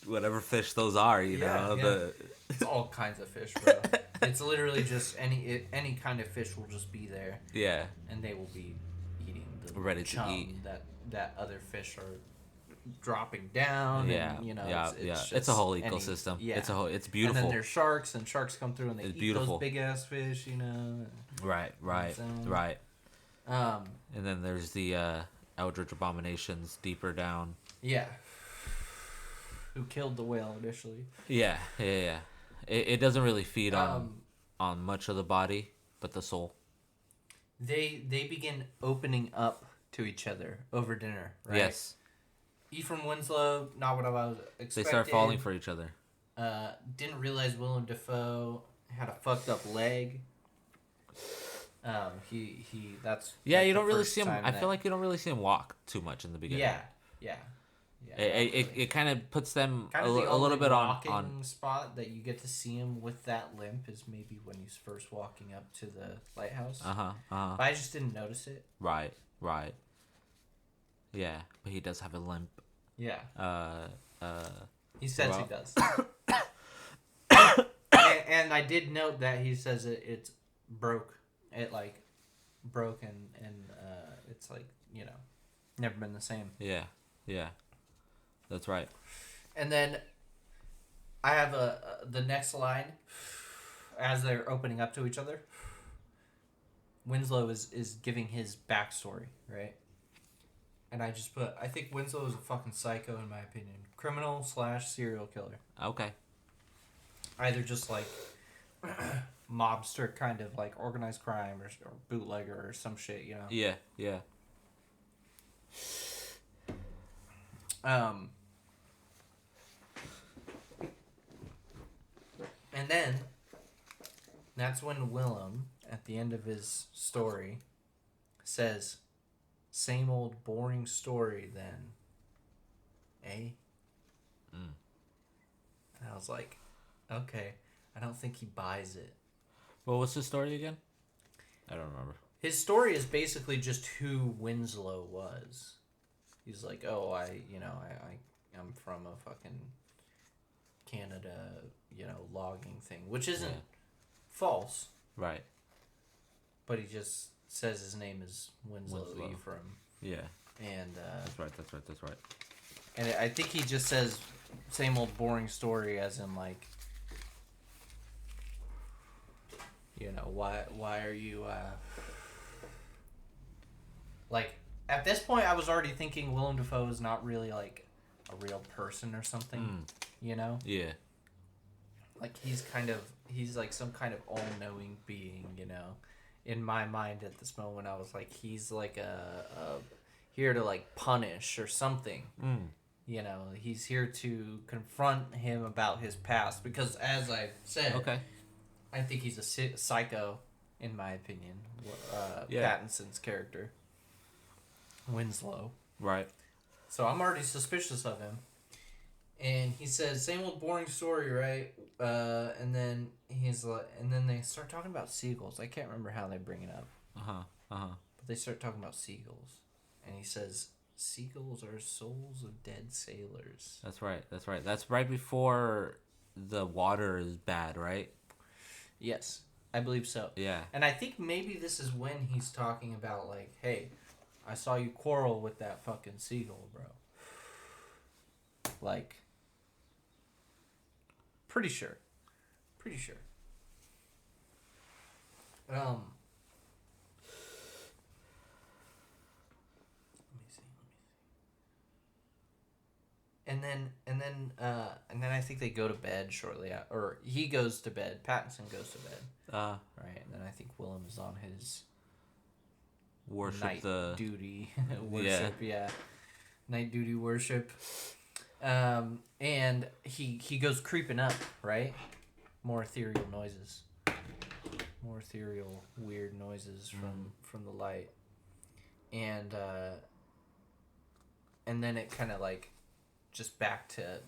Whatever fish those are, you know.
Yeah. It's all kinds of fish, bro. It's literally just any kind of fish will just be there.
Yeah.
And they will be eating the
ready
chum
to eat
that other fish are dropping down.
Yeah.
And, you know,
it's a whole ecosystem. It's beautiful.
And then there's sharks, and sharks come through and they eat
beautiful.
those big ass fish, you know.
Right. And then there's the Eldritch abominations deeper down.
Yeah. Who killed the whale initially?
Yeah. It doesn't really feed on much of the body, but the soul.
They begin opening up to each other over dinner, right?
Yes.
Ephraim Winslow, not what I was expecting.
They start falling for each other.
Didn't realize Willem Dafoe had a fucked up leg. That's
you don't really see him. I feel like you don't really see him walk too much in the beginning.
Yeah.
It kind of puts them
kind
a
of
little bit
walking
on
spot that you get to see him with that limp is maybe when he's first walking up to the lighthouse. But I just didn't notice it.
Right. Yeah, but he does have a limp.
Yeah.
He
says he does. and I did note that he says it's broke. It like broke and it's like, you know, never been the same.
Yeah. That's right.
And then I have the next line as they're opening up to each other. Winslow is giving his backstory, right? And I just put, I think Winslow is a fucking psycho in my opinion. Criminal / serial killer.
Okay.
Either just like mobster kind of like organized crime or bootlegger or some shit, you know?
Yeah.
And then that's when Willem, at the end of his story, says, "Same old boring story then, eh?" And I was like, okay, I don't think he buys it.
What was his story again? I don't remember.
His story is basically just who Winslow was. He's like, oh, I'm from a fucking Canada, you know, logging thing, which isn't false.
Right.
But he just says his name is Winslow. Ephraim.
Yeah.
And
that's right.
And I think he just says same old boring story, as in like, you know, why are you like, at this point I was already thinking Willem Dafoe is not really like a real person or something, you know?
Yeah.
Like he's like some kind of all-knowing being, you know? In my mind at this moment I was like, he's like a here to like punish or something. You know, he's here to confront him about his past because, as I said,
okay,
I think he's a psycho, in my opinion. Pattinson's character, Winslow.
Right.
So I'm already suspicious of him. And he says, "Same old boring story, right?" And then he's like, and then they start talking about seagulls. I can't remember how they bring it up. But they start talking about seagulls, and he says, "Seagulls are souls of dead sailors."
That's right. That's right before the water is bad, right?
Yes, I believe so.
Yeah.
And I think maybe this is when he's talking about, like, "Hey, I saw you quarrel with that fucking seagull, bro." Like, pretty sure. Let me see. And then I think they go to bed shortly after, or he goes to bed. Pattinson goes to bed. Right, and then I think Willem is on his
worship
duty worship. Yeah, night duty worship. And he goes creeping up, right? More ethereal noises. More ethereal, weird noises from the light. And then it kind of like just back to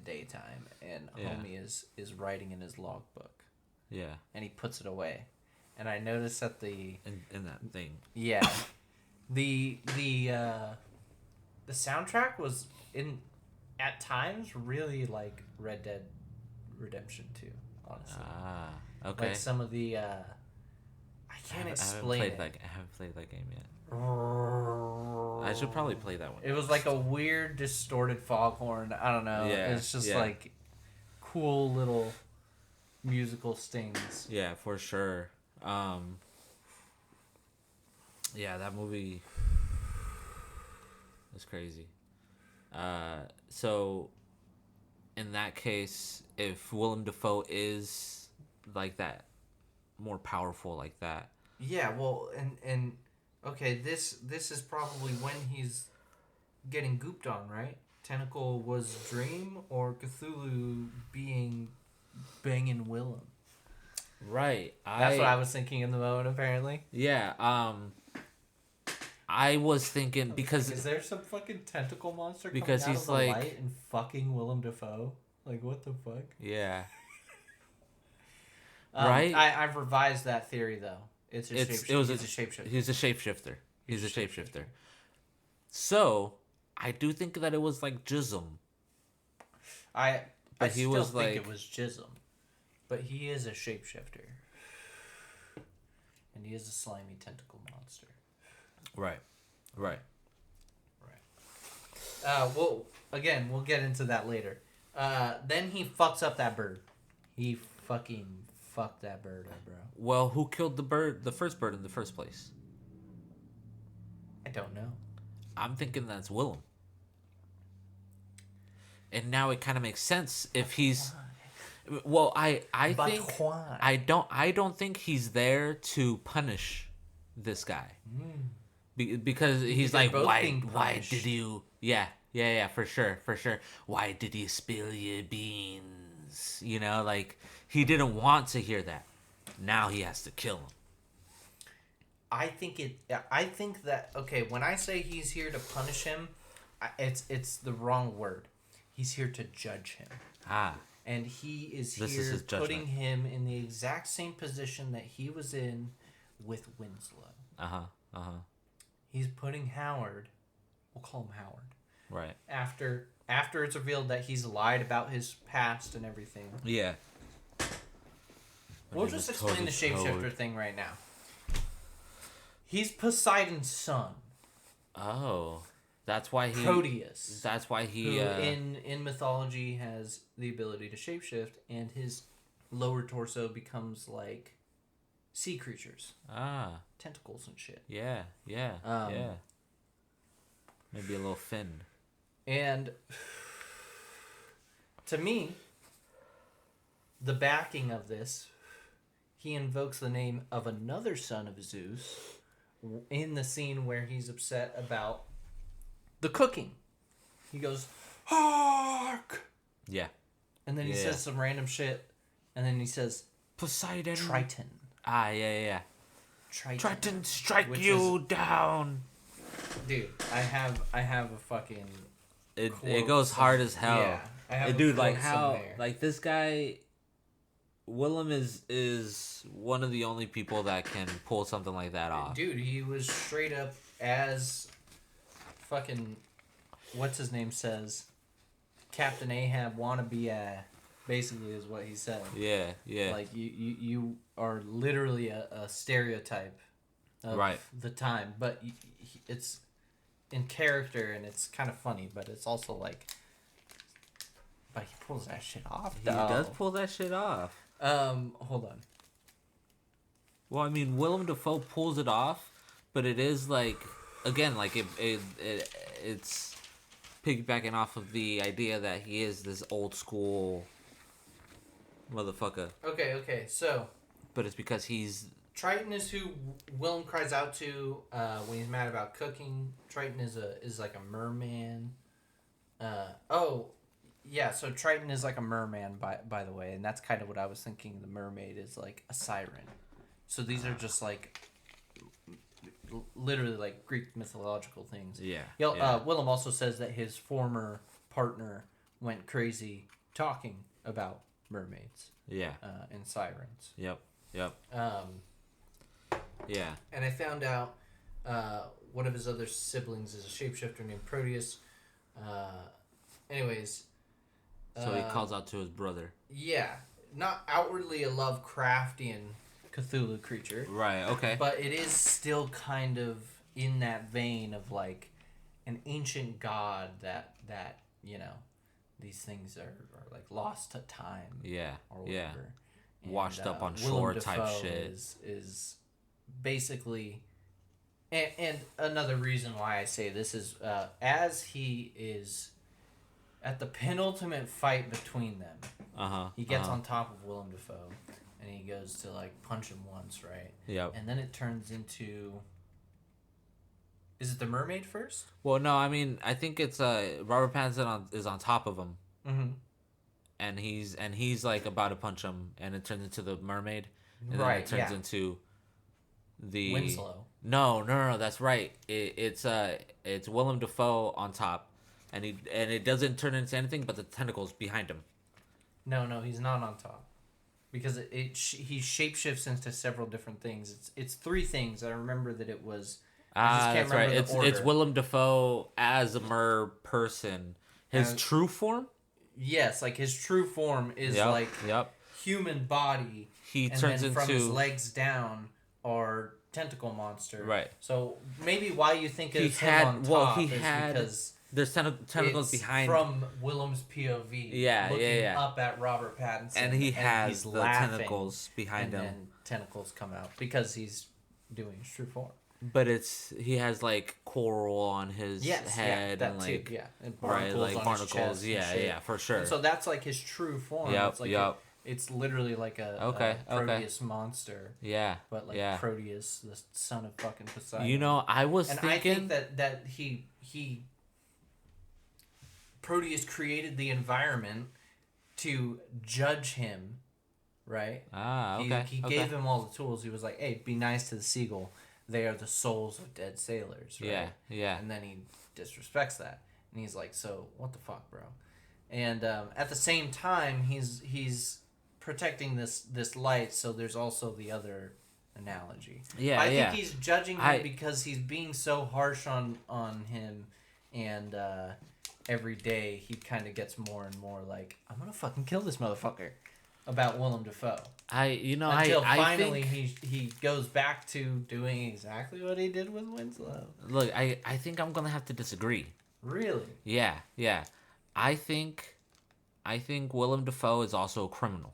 daytime, and homie is writing in his logbook.
Yeah.
And he puts it away. And I noticed that in
that thing.
Yeah. the soundtrack was at times really like Red Dead Redemption 2, honestly.
Okay.
Like some of the I can't explain it.
I haven't played that game yet. I should probably play that one.
It was like a weird distorted foghorn. I don't know.
Yeah,
It's just like cool little musical stings.
Yeah, for sure. Yeah, that movie is crazy. So in that case, if Willem Dafoe is like that, more powerful like that.
Yeah, well, and okay, this is probably when he's getting gooped on, right? Tentacle was Dream or Cthulhu banging Willem.
Right.
That's what I was thinking in the moment, apparently.
Yeah. I was thinking because
is there some fucking tentacle monster coming
because
out
he's
of the
like
light and fucking Willem Dafoe? Like, what the fuck?
Yeah. Right.
I've revised that theory though. He's a shapeshifter.
He's a shapeshifter. He's a shapeshifter. So I do think that it was like Jism.
I still think
like,
it was Jism, but he is a shapeshifter, and he is a slimy tentacle monster.
Right.
Well, again, we'll get into that later. Then he fucks up that bird. He fucking fucked that bird up, bro.
Well, who killed the first bird in the first place?
I don't know.
I'm thinking that's Willem. And now it kind of makes sense if he's. Well, I think
why?
I don't think he's there to punish this guy. Because he's like, why did you? Yeah, for sure. Why did you spill your beans? You know, like he didn't want to hear that. Now he has to kill him.
I think that okay. When I say he's here to punish him, it's the wrong word. He's here to judge him. And he is here putting him in the exact same position that he was in with Winslow. He's putting Howard. We'll call him Howard.
Right.
After it's revealed that he's lied about his past and everything.
Yeah.
We'll just explain the shapeshifter thing right now. He's Poseidon's son.
Oh, that's why he.
Proteus.
That's why he.
Who in mythology has the ability to shapeshift, and his lower torso becomes like sea creatures. Tentacles and shit.
Yeah. Maybe a little fin.
And to me, the backing of this, he invokes the name of another son of Zeus in the scene where he's upset about the cooking. He goes, "Hark!"
Yeah.
And then he says some random shit, and then he says,
Poseidon.
Triton.
Yeah.
Triton
strike you down.
Dude, I have a fucking
it goes hard as hell.
Yeah, I have
dude,
a
like
quote
how
somewhere.
like this guy Willem is one of the only people that can pull something like that off.
Dude, he was straight up as fucking what's his name says, Captain Ahab wannabe. Basically, is what he said.
Yeah, yeah.
Like you are literally a stereotype of
Right.
the time, but it's in character and it's kind of funny, but it's also like, but he pulls that shit off.
He does pull that shit off.
Hold on.
Well, I mean, Willem Dafoe pulls it off, but it is like, again, like it's piggybacking off of the idea that he is this old school motherfucker.
Okay, so
But it's because he's
Triton is who Willem cries out to when he's mad about cooking. Triton is like a merman. Yeah, so Triton is like a merman by the way, and that's kind of what I was thinking. The mermaid is like a siren. So these are just like literally like Greek mythological things.
yeah.
Willem also says that his former partner went crazy talking about mermaids.
Yeah.
And sirens.
Yep. Yeah.
And I found out one of his other siblings is a shapeshifter named Proteus. Anyways.
So he calls out to his brother.
Yeah. Not outwardly a Lovecraftian Cthulhu creature.
Right, okay.
But it is still kind of in that vein of like an ancient god that these things are like lost to time.
Yeah.
Or whatever.
Yeah.
And,
washed up on
Willem
shore type
Dafoe
shit.
Is basically, and another reason why I say this is as he is at the penultimate fight between them, he gets on top of Willem Dafoe, and he goes to like punch him once, right?
Yep.
And then it turns into. Is it the mermaid first?
Well, no, I mean, I think it's Robert Pattinson is on top of him.
Mm-hmm.
And he's like about to punch him, and it turns into the mermaid, and
Right,
then it turns into the
Winslow.
No, that's right. It's Willem Dafoe on top, and it doesn't turn into anything but the tentacles behind him.
No, he's not on top, because he shapeshifts into several different things. It's three things. I remember that it was.
That's right. It's Willem Dafoe as a mer person. His true form.
Yes, like his true form is like human body.
He
and
turns
then from
into
his legs down are tentacle monster.
Right.
So maybe why you think of him on top is because
there's tentacles behind
from Willem's POV.
Yeah,
looking up at Robert Pattinson,
and he has
he's
the
laughing,
tentacles behind him.
and then tentacles come out because he's doing his true form.
But he has like coral on his head and like
too, and
right, like
on
barnacles.
his chest
Yeah, for sure.
And so that's like his true form.
Yep,
it's like it's literally like a Proteus monster.
Yeah,
but like Proteus, the son of fucking Poseidon.
You know, I think
that he Proteus created the environment to judge him, right?
Okay.
He gave him all the tools. He was like, "Hey, be nice to the seagull. They are the souls of dead sailors." Right?
Yeah.
And then he disrespects that, and he's like, "So what the fuck, bro?" And at the same time, he's protecting this light. So there's also the other analogy.
Yeah,
I think he's judging him because he's being so harsh on him, and every day he kind of gets more and more like, "I'm gonna fucking kill this motherfucker." About Willem Dafoe. Until finally he goes back to doing exactly what he did with Winslow.
Look, I think I'm gonna have to disagree.
Really?
Yeah. I think Willem Dafoe is also a criminal.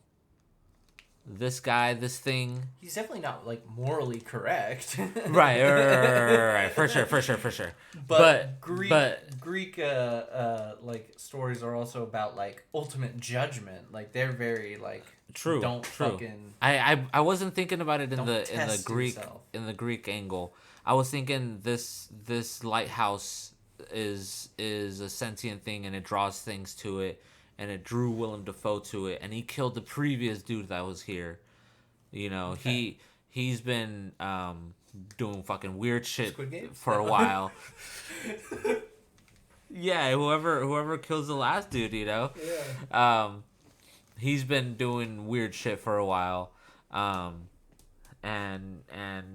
This guy, this thing.
He's definitely not like morally correct.
Right. For sure.
But Greek like stories are also about like ultimate judgment. Like they're very like
true.
Fucking.
I wasn't thinking about it in the Greek angle. I was thinking this lighthouse is a sentient thing and it draws things to it. And it drew Willem Dafoe to it, and he killed the previous dude that was here. You know, he's been doing fucking weird shit for a while. Yeah, whoever kills the last dude,
Yeah.
He's been doing weird shit for a while, and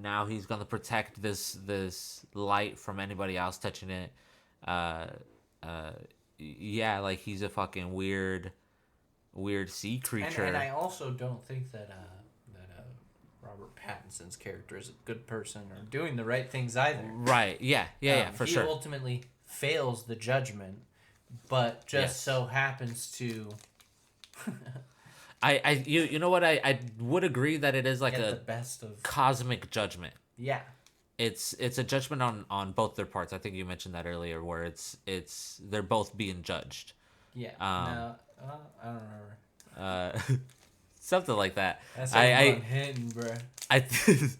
now he's gonna protect this light from anybody else touching it. Uh, yeah, like he's a fucking weird sea creature.
And I also don't think that Robert Pattinson's character is a good person or doing the right things either.
Right? Yeah, for sure.
He ultimately fails the judgment, but just so happens to.
You know what, I would agree that it is like
get
a
the best of
cosmic judgment.
Yeah.
It's a judgment on both their parts. I think you mentioned that earlier, where it's they're both being judged.
Yeah. No, I don't remember.
Something like that.
That's I'm hitting, bro.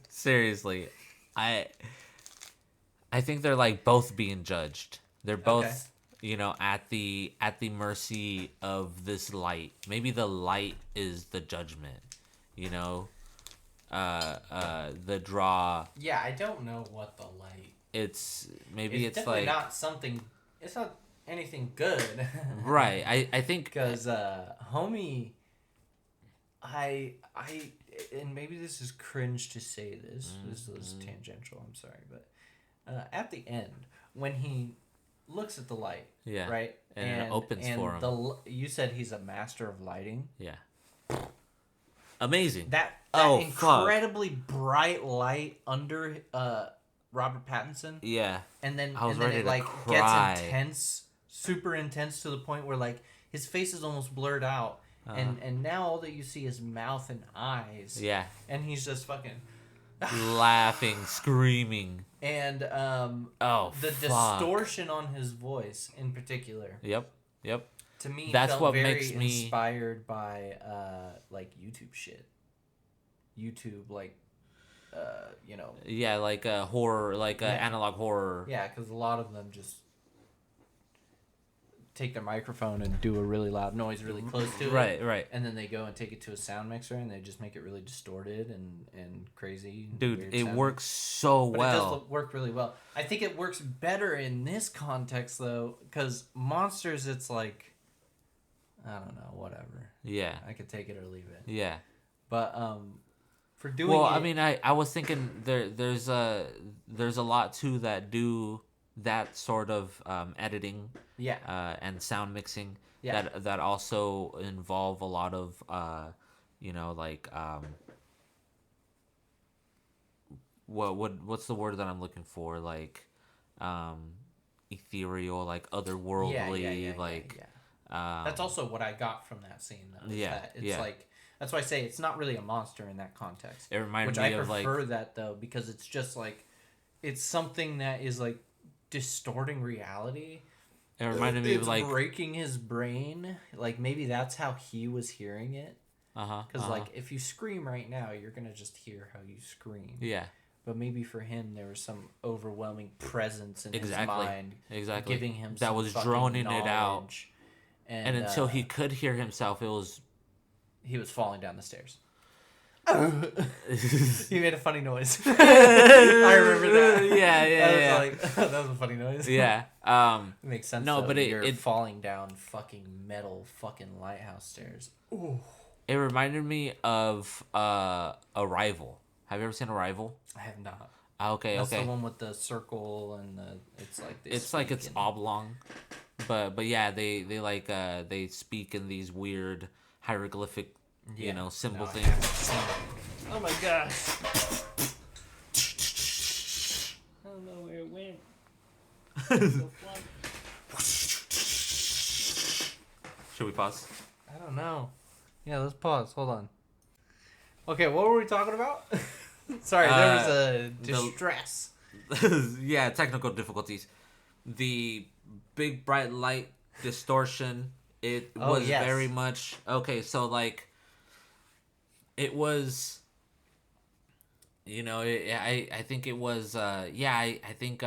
Seriously, I think they're like both being judged. They're both, at the mercy of this light. Maybe the light is the judgment. The draw.
Yeah, I don't know what the light.
It's
definitely
like
not something. It's not anything good.
Right. I think
because homie, I and maybe this is cringe to say this. This is tangential. I'm sorry, but at the end when he looks at the light, right,
and it opens for him.
You said he's a master of lighting.
Yeah. Amazing.
That incredibly bright light under Robert Pattinson.
Yeah.
And then
I was
and then
ready
it
to
like
cry.
gets intense, super intense to the point where like his face is almost blurred out. And now all that you see is mouth and eyes.
Yeah.
And he's just fucking
laughing, screaming.
And the distortion on his voice in particular.
Yep.
To me,
that's
felt
what
very
makes me
inspired by like YouTube shit. YouTube
Yeah, like a horror, like analog horror.
Yeah, because a lot of them just take their microphone and do a really loud noise really close to it.
Right.
And then they go and take it to a sound mixer and they just make it really distorted and crazy.
Dude, it works so well.
It does work really well. I think it works better in this context, though, because Monsters, it's like, I don't know, whatever.
Yeah.
I could take it or leave it.
Yeah.
But for doing
I mean, I was thinking there's a lot too that do that sort of editing, and sound mixing, that also involve a lot of what's the word that I'm looking for, like ethereal, like otherworldly,
that's also what I got from that scene, though. It's like, that's why I say it's not really a monster in that context.
It reminded
me
of,
I prefer that, though, because it's just like, it's something that is like distorting reality.
It reminded me of like
breaking his brain. Like maybe that's how he was hearing it. Because like if you scream right now, you're gonna just hear how you scream.
Yeah.
But maybe for him there was some overwhelming presence in his mind, giving him
that was droning it out. And until he could hear himself,
he was falling down the stairs. He made a funny noise. I remember that.
Yeah.
That was a funny noise.
Yeah.
It makes sense.
No,
though.
but
you're falling down fucking metal fucking lighthouse stairs. Ooh.
It reminded me of Arrival. Have you ever seen Arrival?
I have not.
Okay.
That's the one with the circle and
it's oblong, but yeah, they speak in these weird hieroglyphic, symbol things.
Oh my gosh! I don't know where it went.
Should we pause?
I don't know. Yeah, let's pause. Hold on. Okay, what were we talking about? Sorry, there was a distress.
Yeah, technical difficulties. The big bright light distortion. It was very much okay. So like, it was. I think it was. I think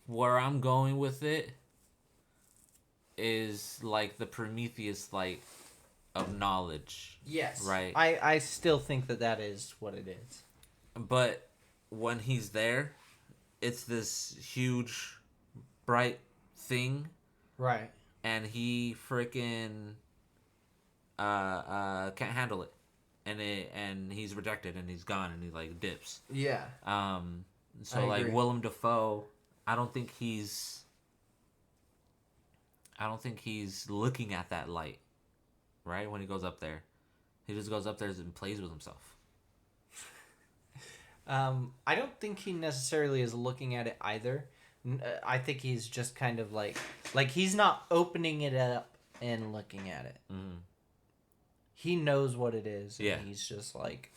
where I'm going with it is like the Prometheus light of knowledge.
Yes.
Right.
I still think that is what it is.
But when he's there, it's this huge bright thing,
Right.
and he freaking can't handle it, and he's rejected, and he's gone, and he like dips.
Yeah.
So like Willem Dafoe, I don't think he's looking at that light, right? When he goes up there, he just goes up there and plays with himself.
I don't think he necessarily is looking at it either. I think he's just kind of like he's not opening it up and looking at it.
Mm-hmm.
He knows what it is. And he's just like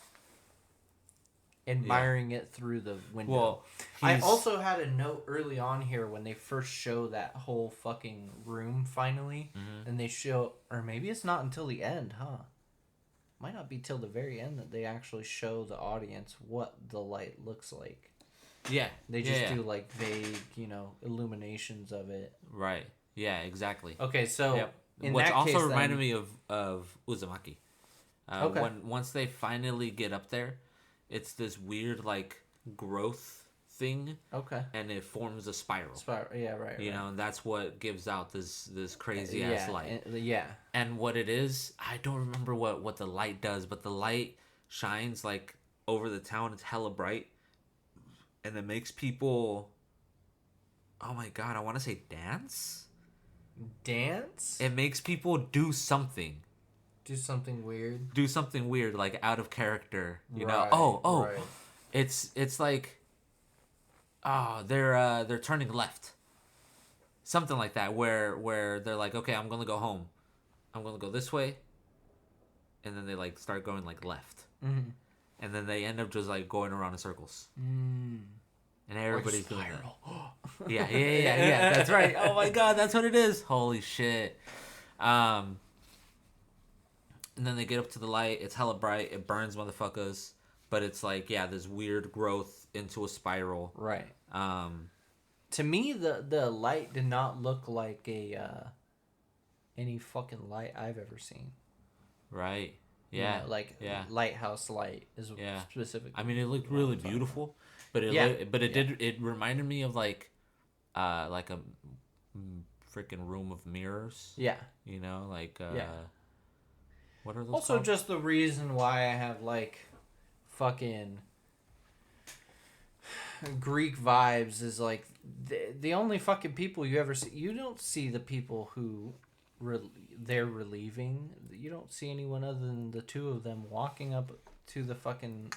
admiring it through the window.
Well,
I also had a note early on here when they first show that whole fucking room finally, and they show, or maybe it's not until the end, huh? Might not be till the very end that they actually show the audience what the light looks like.
Yeah.
They just do like vague, illuminations of it.
Right. Yeah, exactly.
Okay, so
which also reminded me of Uzumaki.
Okay.
Once they finally get up there, it's this weird like growth thing.
Okay.
And it forms a spiral.
Yeah, right.
You know, and that's what gives out this crazy ass light.
Yeah.
And what it is, I don't remember what the light does, but the light shines like over the town. It's hella bright, and it makes people. Oh my god, I want to say dance.
Dance?
It makes people do something.
Do something weird.
Do something weird, like out of character. You
Right,
know? Oh.
right.
It's like. Oh, they're turning left. Something like that, where they're like, okay, I'm gonna go home. I'm gonna go this way. And then they like start going like left.
Mm-hmm.
And then they end up just like going around in circles.
Mm.
And everybody's doing that. Yeah. That's right. Oh my god, that's what it is. Holy shit. And then they get up to the light. It's hella bright. It burns motherfuckers. But it's like, this weird growth into a spiral.
Right. To me, the light did not look like any fucking light I've ever seen.
Right. Yeah.
Lighthouse light is specific.
I mean, it looked really beautiful, but it reminded me of like a freaking room of mirrors.
Yeah.
You know, like what are those?
Also,
called?
just the reason why I have like fucking Greek vibes is like the only fucking people you ever see. You don't see the people who they're relieving. You don't see anyone other than the two of them walking up to the fucking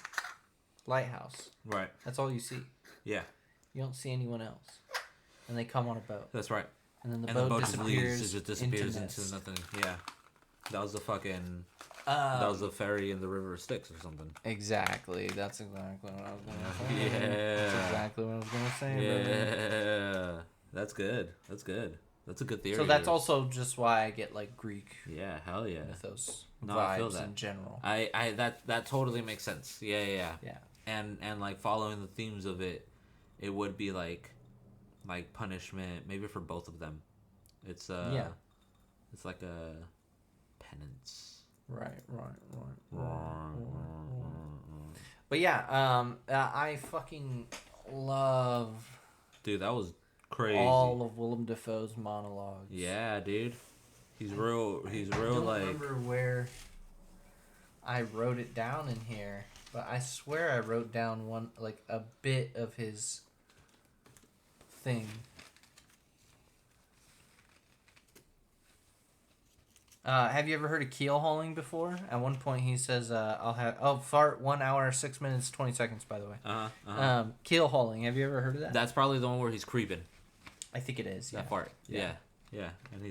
lighthouse.
Right.
That's all you see.
Yeah.
You don't see anyone else. And they come on a boat.
That's right.
And then the boat disappears.
It just disappears into nothing. Yeah. That was the fucking. That was the ferry in the River of Styx or something.
Exactly. That's exactly what I was gonna say.
Yeah.
That's exactly what I was gonna say.
Yeah. That's good. That's a good theory.
So that's also just why I get like Greek.
Yeah. Hell yeah.
Mythos
No, I feel
vibes
that.
in general.
That totally makes sense. Yeah.
Yeah.
And like following the themes of it, it would be like punishment, maybe for both of them. It's it's like a penance.
Right. But yeah, I fucking love.
Dude, that was crazy.
All of Willem Dafoe's monologues.
Yeah, dude. He's real. I don't
remember where I wrote it down in here, but I swear I wrote down a bit of his thing. Have you ever heard of keel hauling before? At one point he says, fart 1 hour, 6 minutes, 20 seconds, by the way. Keel hauling. Have you ever heard of that?
That's probably the one where he's creeping.
I think it is.
That fart. Yeah. And he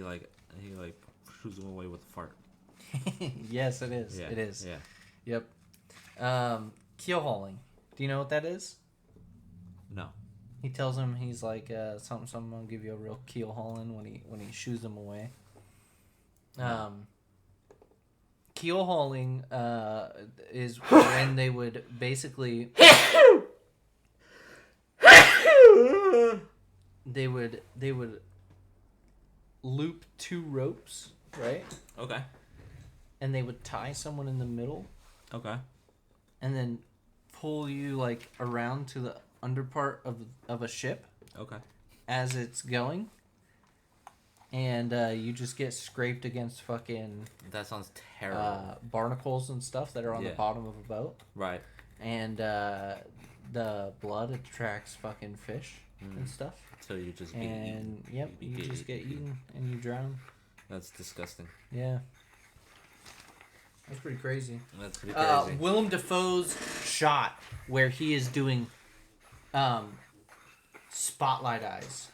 shoots him away with the fart.
Yes, it is.
Yeah.
It is.
Yeah.
Yep. Keel hauling. Do you know what that is?
No.
He tells him, he's like, something, I'll give you a real keel hauling when he shoos him away. Keel hauling is when they would basically they would loop two ropes, right?
Okay.
And they would tie someone in the middle.
Okay.
And then pull you like around to the under part of a ship.
Okay.
as it's going. And you just get scraped against fucking
That sounds terrible.
barnacles and stuff that are on the bottom of a boat.
Right.
And the blood attracts fucking fish and stuff.
So you just get
eaten. Yep, you just get eaten and you drown.
That's disgusting.
Yeah. That's pretty crazy.
That's pretty crazy.
Willem Dafoe's shot where he is doing spotlight eyes.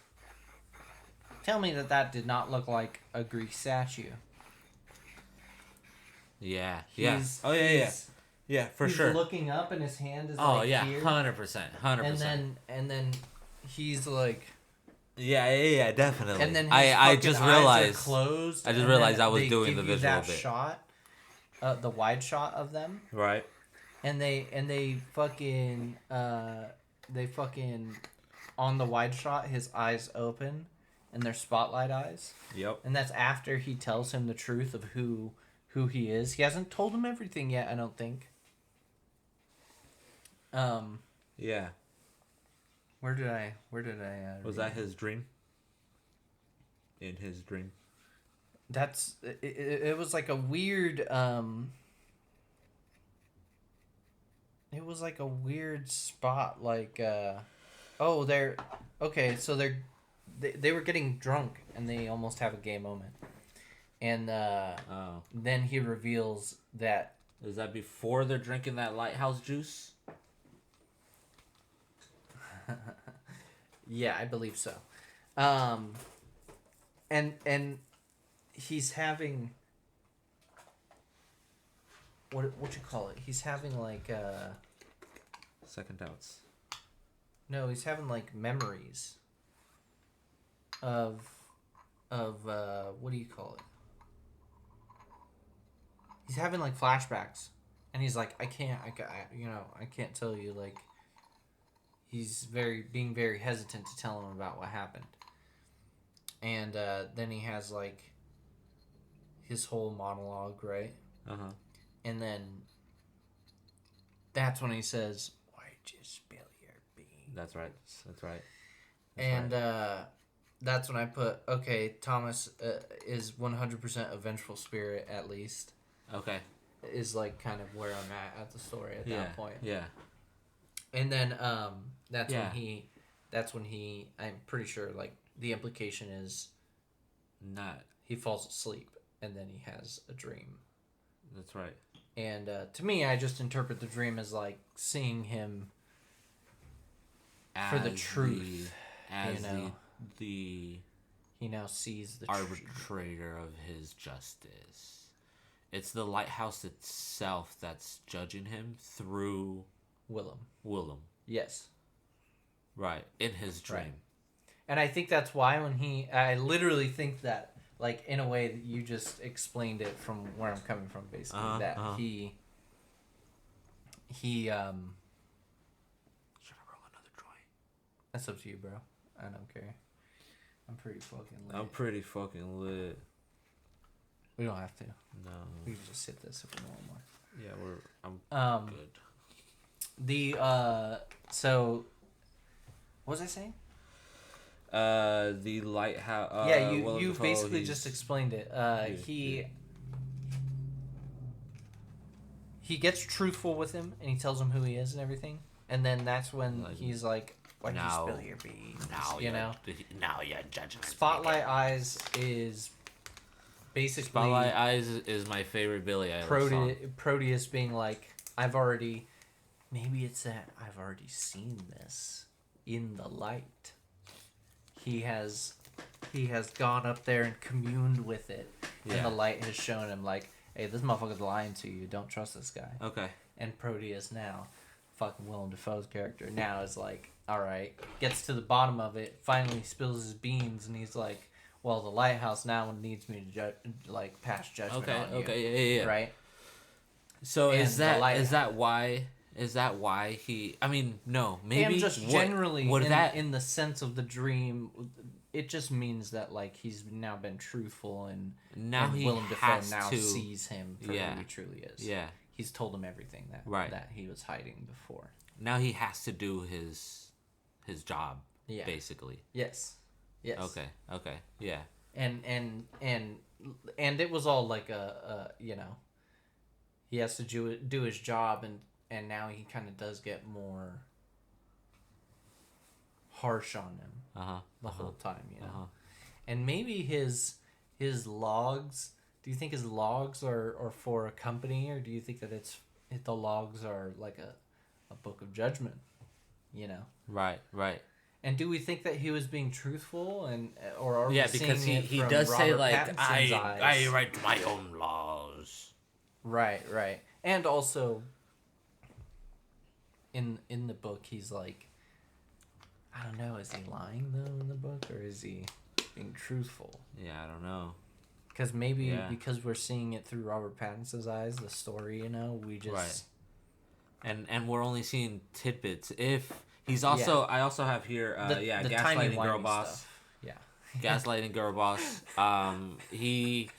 Tell me that did not look like a Greek statue.
Yeah. Yeah, for
he's
sure.
He's looking up and his hand is
here. 100%.
And then he's like...
Yeah, definitely.
And then
I just realized...
closed.
I just realized I was doing the visual
that
bit.
Shot, the wide shot of them.
Right.
And they fucking on the wide shot, his eyes open, and they're spotlight eyes.
Yep.
And that's after he tells him the truth of who he is. He hasn't told him everything yet, I don't think.
Yeah.
Where did I
was that his dream? In his dream.
That's it was like a weird it was like a weird spot, like so they were getting drunk and they almost have a gay moment. And then he reveals that...
Is that before they're drinking that Lighthouse juice?
Yeah, I believe so. And he's having... What you call it? He's having like...
Second doubts.
No, he's having like memories of what do you call it? He's having like flashbacks, and he's like, I can't tell you, like, he's being very hesitant to tell him about what happened. And then he has like his whole monologue, right?
Uh-huh.
And then that's when he says, "Why'd you spill your beans?"
That's right.
That's when I put, okay, Thomas is 100% a vengeful spirit, at least.
Okay.
Is like kind of where I'm at the story at that point.
Yeah.
And then that's when he I'm pretty sure, like, the implication is
not
he falls asleep and then he has a dream.
That's right.
And to me, I just interpret the dream as like seeing him for the truth.
The
he now sees the
arbitrator of his justice. It's the Lighthouse itself that's judging him through Willem.
Yes.
Right. In his dream. Right.
And I think that's why I literally think that, like, in a way that you just explained it from where I'm coming from, basically, he should I roll another joint? That's up to you, bro. I don't care. I'm pretty fucking lit. We don't have to.
No.
We can just hit this if we want more.
Yeah, I'm good.
So what was I saying?
The Lighthouse.
Yeah, you basically just explained it. He gets truthful with him, and he tells him who he is and everything, and then that's when he's like, "Why'd you spill your beans?"
Now you're judging.
Spotlight Eyes is basically...
Spotlight Eyes is my favorite Billie Eilish song.
Proteus being like, maybe it's that I've already seen this in the light. He has gone up there and communed with it, and the light has shown him, like, hey, this motherfucker's lying to you. Don't trust this guy.
Okay.
And Proteus now, fucking Willem Dafoe's character, now is like, all right, gets to the bottom of it, finally spills his beans, and he's like, well, the Lighthouse now needs me to pass judgment on you.
Okay, yeah.
Right?
So is that why he... I mean, no, maybe...
And just generally, in the sense of the dream, it just means that, like, he's now been truthful, and Willem Dafoe now sees him for who he truly is.
Yeah.
He's told him everything that he was hiding before.
Now he has to do his job, basically.
Yes. Yes.
Okay. Yeah.
And it was all like he has to do his job, and now he kind of does get more harsh on him the whole time, and maybe his logs. Do you think his logs are for a company, or do you think that the logs are like a book of judgment?
Right.
And do we think that he was being truthful, or are we
because
seeing
he
it from
does say
Robert
like
Pattinson's
I
eyes?
write my own laws.
Right, and also in the book, he's like, I don't know, is he lying though in the book, or is he being truthful?
Yeah, I don't know.
Because maybe because we're seeing it through Robert Pattinson's eyes, the story, we just
and we're only seeing tidbits. If he's also, I also have here,
the
gaslighting girl boss.
Stuff. Yeah,
gaslighting girl boss. He,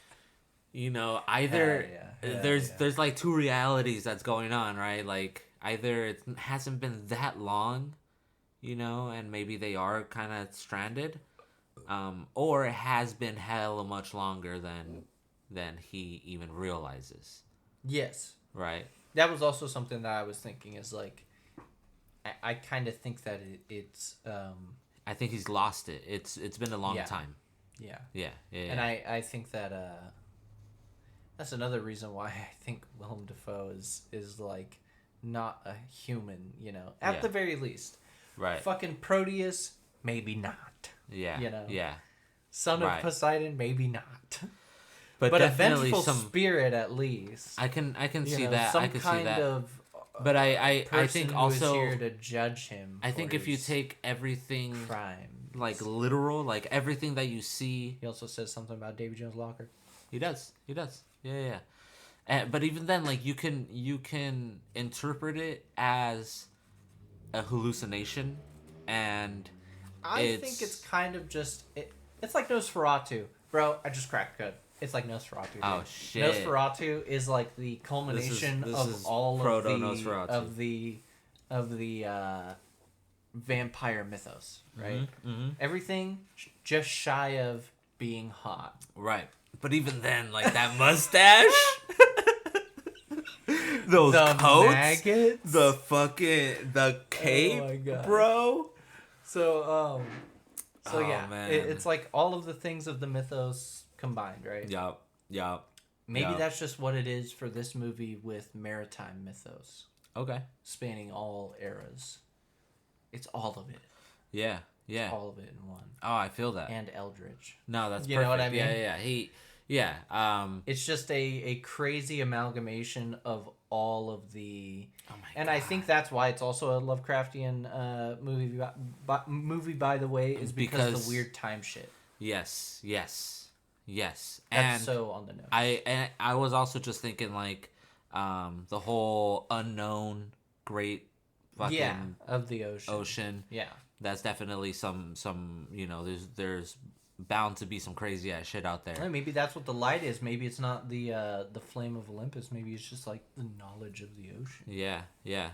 either there's like two realities that's going on, right? Like either it hasn't been that long, and maybe they are kind of stranded, or it has been hella much longer than he even realizes.
Yes.
Right.
That was also something that I was thinking is like, I kind of think that it's.
I think he's lost it. It's been a long time.
Yeah. And I think that that's another reason why I think Willem Dafoe is like not a human, at the very least.
Right.
Fucking Proteus, maybe not.
Yeah. Yeah.
Son of Poseidon, maybe not.
But
a vengeful spirit, at least.
I can see that. I can see that.
Of
but I think also
here to judge him.
I think if you take everything
crime,
like literal, like everything that you see.
He also says something about Davy Jones' locker.
He does. Yeah. But even then, like you can interpret it as a hallucination, and
I think it's kind of just it's like Nosferatu, bro. I just cracked code. It's like Nosferatu. Dude.
Oh shit!
Nosferatu is like the culmination of all of the vampire mythos, right?
Mm-hmm.
Everything just shy of being hot.
Right. But even then, like that mustache, those coats,
maggots,
the cape,
oh my God.
Bro.
So yeah,
man.
It's like all of the things of the mythos combined, right?
Yup.
Maybe that's just what it is for this movie with maritime mythos.
Okay.
Spanning all eras. It's all of it.
Yeah.
It's all of it in one.
Oh, I feel that.
And Eldritch.
No, that's
you
perfect.
know what I mean?
Yeah.
It's just a crazy amalgamation of all of the.
Oh my
and
God.
I think that's why it's also a Lovecraftian movie. By the way, is because of the weird time shit.
Yes.
That's
and
so on the nose.
I was also just thinking like, the whole unknown great fucking
of the ocean. Yeah.
That's definitely some there's bound to be some crazy ass shit out there.
Well, maybe that's what the light is. Maybe it's not the flame of Olympus. Maybe it's just like the knowledge of the ocean.
Yeah. Yeah.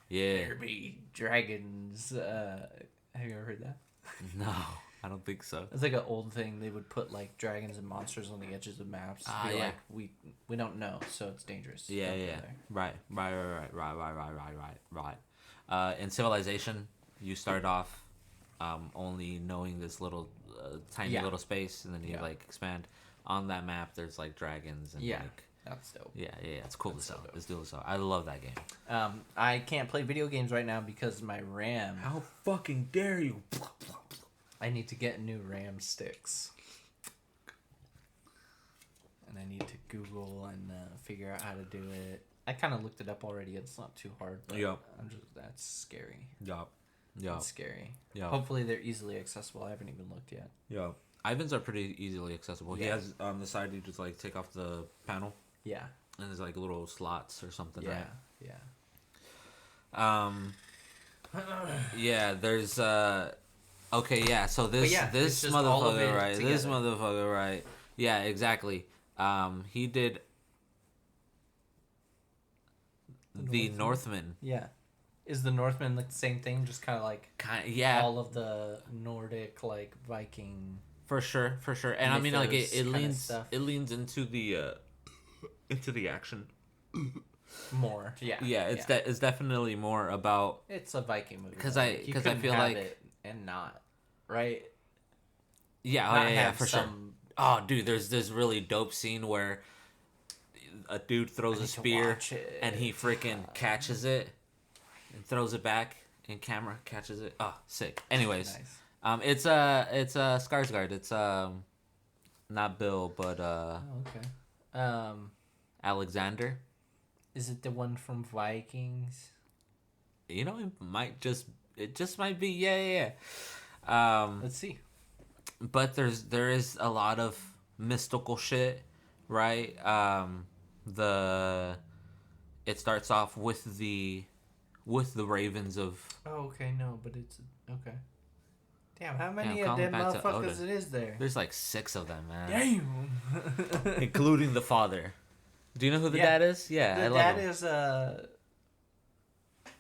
There be dragons. Have you ever heard that?
No, I don't think so.
It's like an old thing. They would put like dragons and monsters on the edges of maps. Like we don't know, so it's dangerous.
Yeah. Right. In Civilization, you start off only knowing this little tiny little space, and then you like expand. On that map, there's like dragons and like.
That's dope.
Yeah, it's cool as hell. It's dope as hell. I love that game.
I can't play video games right now because my RAM.
How fucking dare you?
I need to get new RAM sticks. And I need to Google and figure out how to do it. I kind of looked it up already. It's not too hard. But that's scary.
Yup.
That's scary.
Yep.
Hopefully they're easily accessible. I haven't even looked yet.
Yeah. Ivan's are pretty easily accessible.
Yeah.
He has on the side you just like take off the panel.
Yeah.
And there's like little slots or something, right?
Yeah.
Yeah, there's okay, yeah, so this motherfucker, right? Together. This motherfucker, right? Yeah, exactly. He did the Northman.
Yeah. Is the Northman like the same thing? Just kind of like
yeah,
all of the Nordic like Viking.
for sure. And I mean, like it leans into the action.
More, yeah.
Yeah, it's definitely more about.
It's a Viking movie.
Because I feel like
it and not right.
Yeah, for sure. Oh, dude, there's really dope scene where a dude throws a spear and he freaking catches it and throws it back, and camera catches it. Oh, sick. Anyways, nice. It's Skarsgård. It's not Bill, but
okay.
Alexander.
Is it the one from Vikings?
You know, it just might be. Yeah.
Let's see.
But there is a lot of mystical shit, right? It starts off with the ravens of.
Oh, okay, no, but it's okay. Damn, how many of them motherfuckers it is there?
There's like 6 of them, man.
Damn.
Including the father. Do you know who the dad is? Yeah,
the dad is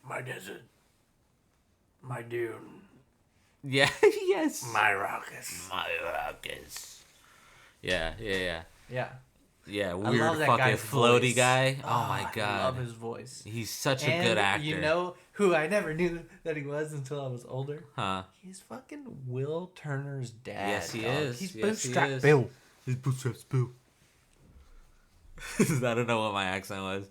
my desert, my dune.
Yeah. Yes.
My rockets.
Yeah. Yeah,
I
weird
love that
fucking
guy's
floaty
voice.
guy. Oh my god.
I love his voice.
He's such a good actor.
You know who I never knew that he was until I was older?
Huh?
He's fucking Will Turner's dad.
Yes, he is.
He's
yes,
Bootstrap Bill.
He's Bootstrap Bill. I don't know what my accent was.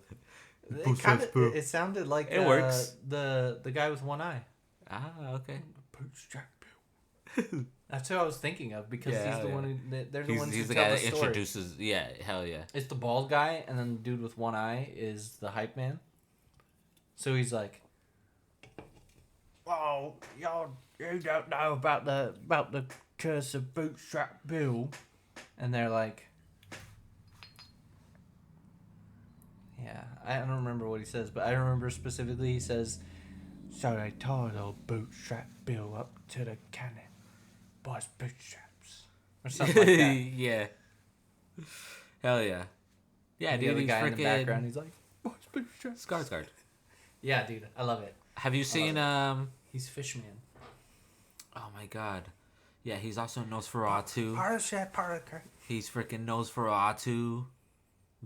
It sounded like
it works.
The guy with one eye.
Ah, okay.
Bootstrap Bill. That's who I was thinking of because he's the one who. They're the ones
he's
who
the
tell
guy
the
that
story.
introduces. Yeah, hell yeah.
It's the bald guy, and then the dude with one eye is the hype man. So he's like, "Oh, y'all, you don't know about the curse of Bootstrap Bill," and they're like, "Yeah, I don't remember what he says, but I remember specifically he says, so they tied old Bootstrap Bill up to the cannon by his bootstraps," or something like that.
Yeah. Hell yeah. Yeah,
And
dude.
the other
He's
guy in the background,
freaking
he's like, "What's bootstraps?"
Skarsgård.
Yeah, dude, I love it.
Have you seen
He's Fishman.
Oh my god. Yeah, he's also Nosferatu. He's freaking Nosferatu.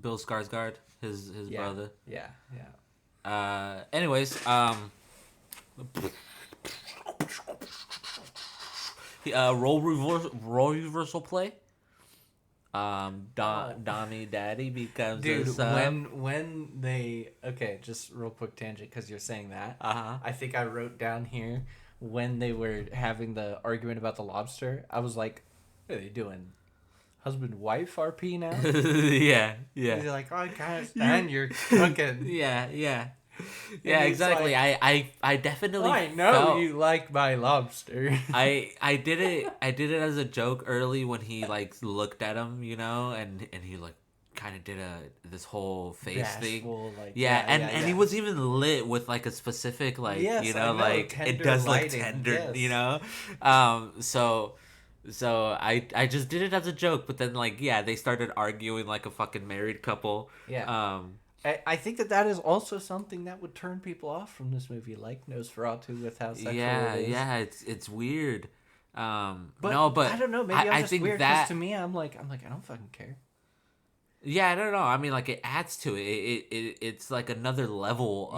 Bill Skarsgård, his brother.
Yeah.
Anyways, role reversal play. Donnie Daddy becomes
Dude, when they just real quick tangent because you're saying that. I think I wrote down here when they were having the argument about the lobster. I was like, "What are they doing? Husband wife RP now?"
Yeah.
They're like, "Oh, I can't stand your cooking."
Yeah, exactly.
Like,
I definitely.
I know you like my lobster.
I did it as a joke early when he like looked at him, you know, and he like kind of did this whole face thing.
Like,
and he was even lit with like a specific like you know like it does look tender, you know. So I just did it as a joke, but then like they started arguing like a fucking married couple.
Yeah. I think that is also something that would turn people off from this movie, like Nosferatu with how sexual it is.
Yeah, it's weird. But
I don't know. Maybe I'm just
think
weird
that
because to me, I'm like I don't fucking care.
Yeah, I don't know. I mean, like it adds to it. It's like another level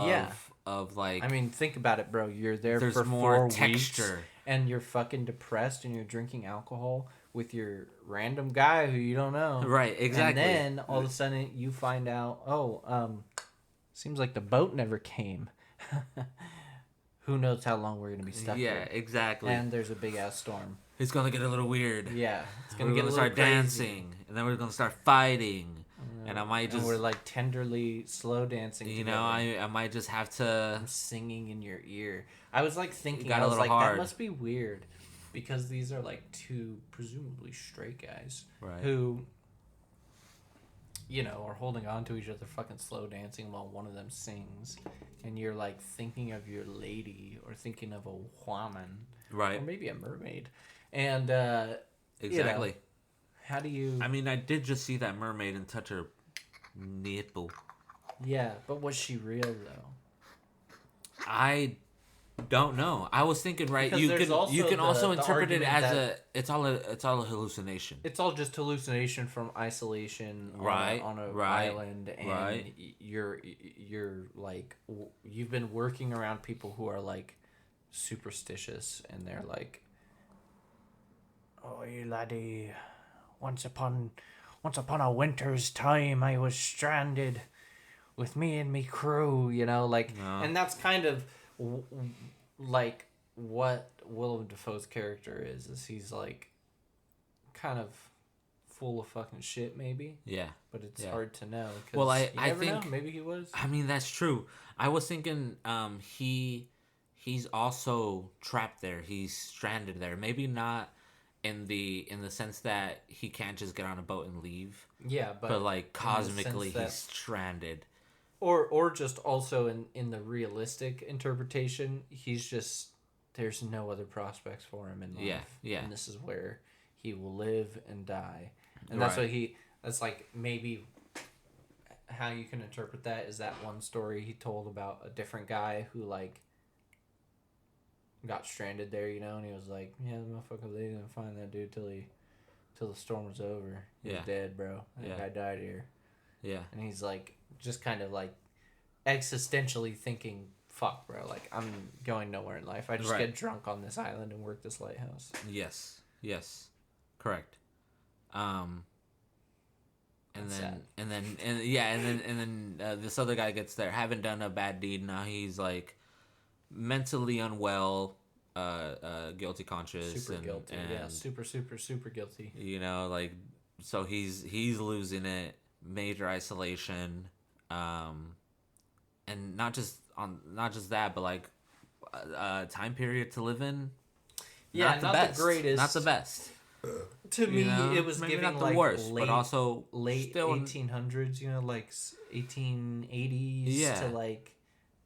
of like.
I mean, think about it, bro. You're there for
more
4
texture,
weeks, and you're fucking depressed, and you're drinking alcohol with your random guy who you don't know.
Right, exactly.
And then all of a sudden you find out, seems like the boat never came. Who knows how long we're gonna be stuck there.
Yeah, exactly.
And there's a big ass storm.
It's gonna get a little weird.
Yeah, it's
we're gonna start dancing, and then we're gonna start fighting, and I might just.
And we're like tenderly slow dancing.
You know, I might just have to.
I'm singing in your ear. I was like thinking,
I was like, hard.
That must be weird, because these are like 2 presumably straight guys,
right,
who, you know, are holding on to each other, fucking slow dancing while one of them sings, and you're like thinking of your lady or thinking of a woman,
right,
or maybe a mermaid, and
exactly.
You know, how do you?
I mean, I did just see that mermaid and touch her nipple.
Yeah, but was she real though?
I don't know. I was thinking, right?
Because
You
there's
can also
the
interpret it
argument
as
that
it's all a hallucination.
it's all just hallucination from isolation
Right,
on a
right,
island, and
right.
you're like you've been working around people who are like superstitious, and they're like, "Oh, you laddie, once upon a winter's time, I was stranded with me and me crew," like,
No.
and that's kind of like what Willem Dafoe's character is he's like kind of full of fucking shit, maybe.
Yeah.
But it's
Yeah.
hard to know.
Well,
You
I
never
think
know. Maybe he was.
I mean, that's true. I was thinking he's also trapped there. He's stranded there. Maybe not in the sense that he can't just get on a boat and leave.
Yeah,
but like
in the
cosmically
sense that-
he's stranded.
Or just also in the realistic interpretation, he's just there's no other prospects for him in life.
Yeah, yeah.
And this is where he will live and die. And that's
Right.
what that's like maybe how you can interpret that is that one story he told about a different guy who like got stranded there, and he was like, yeah, the motherfucker, they didn't find that dude till the storm was over. He was dead, bro. That guy died here.
Yeah.
And he's like just kind of like existentially thinking, fuck, bro, like I'm going nowhere in life. I just get drunk on this island and work this lighthouse.
Yes. Correct. And then this other guy gets there, haven't done a bad deed. Now he's like mentally unwell, guilty conscious,
Super guilty. Yeah, super guilty.
Like, so he's losing it, major isolation, and not just that, but like time period to live in.
Yeah, not the greatest.
Not the best.
To me, it was
maybe
giving
not the
like
worst, but also
late
still
1800s, like 1880s to like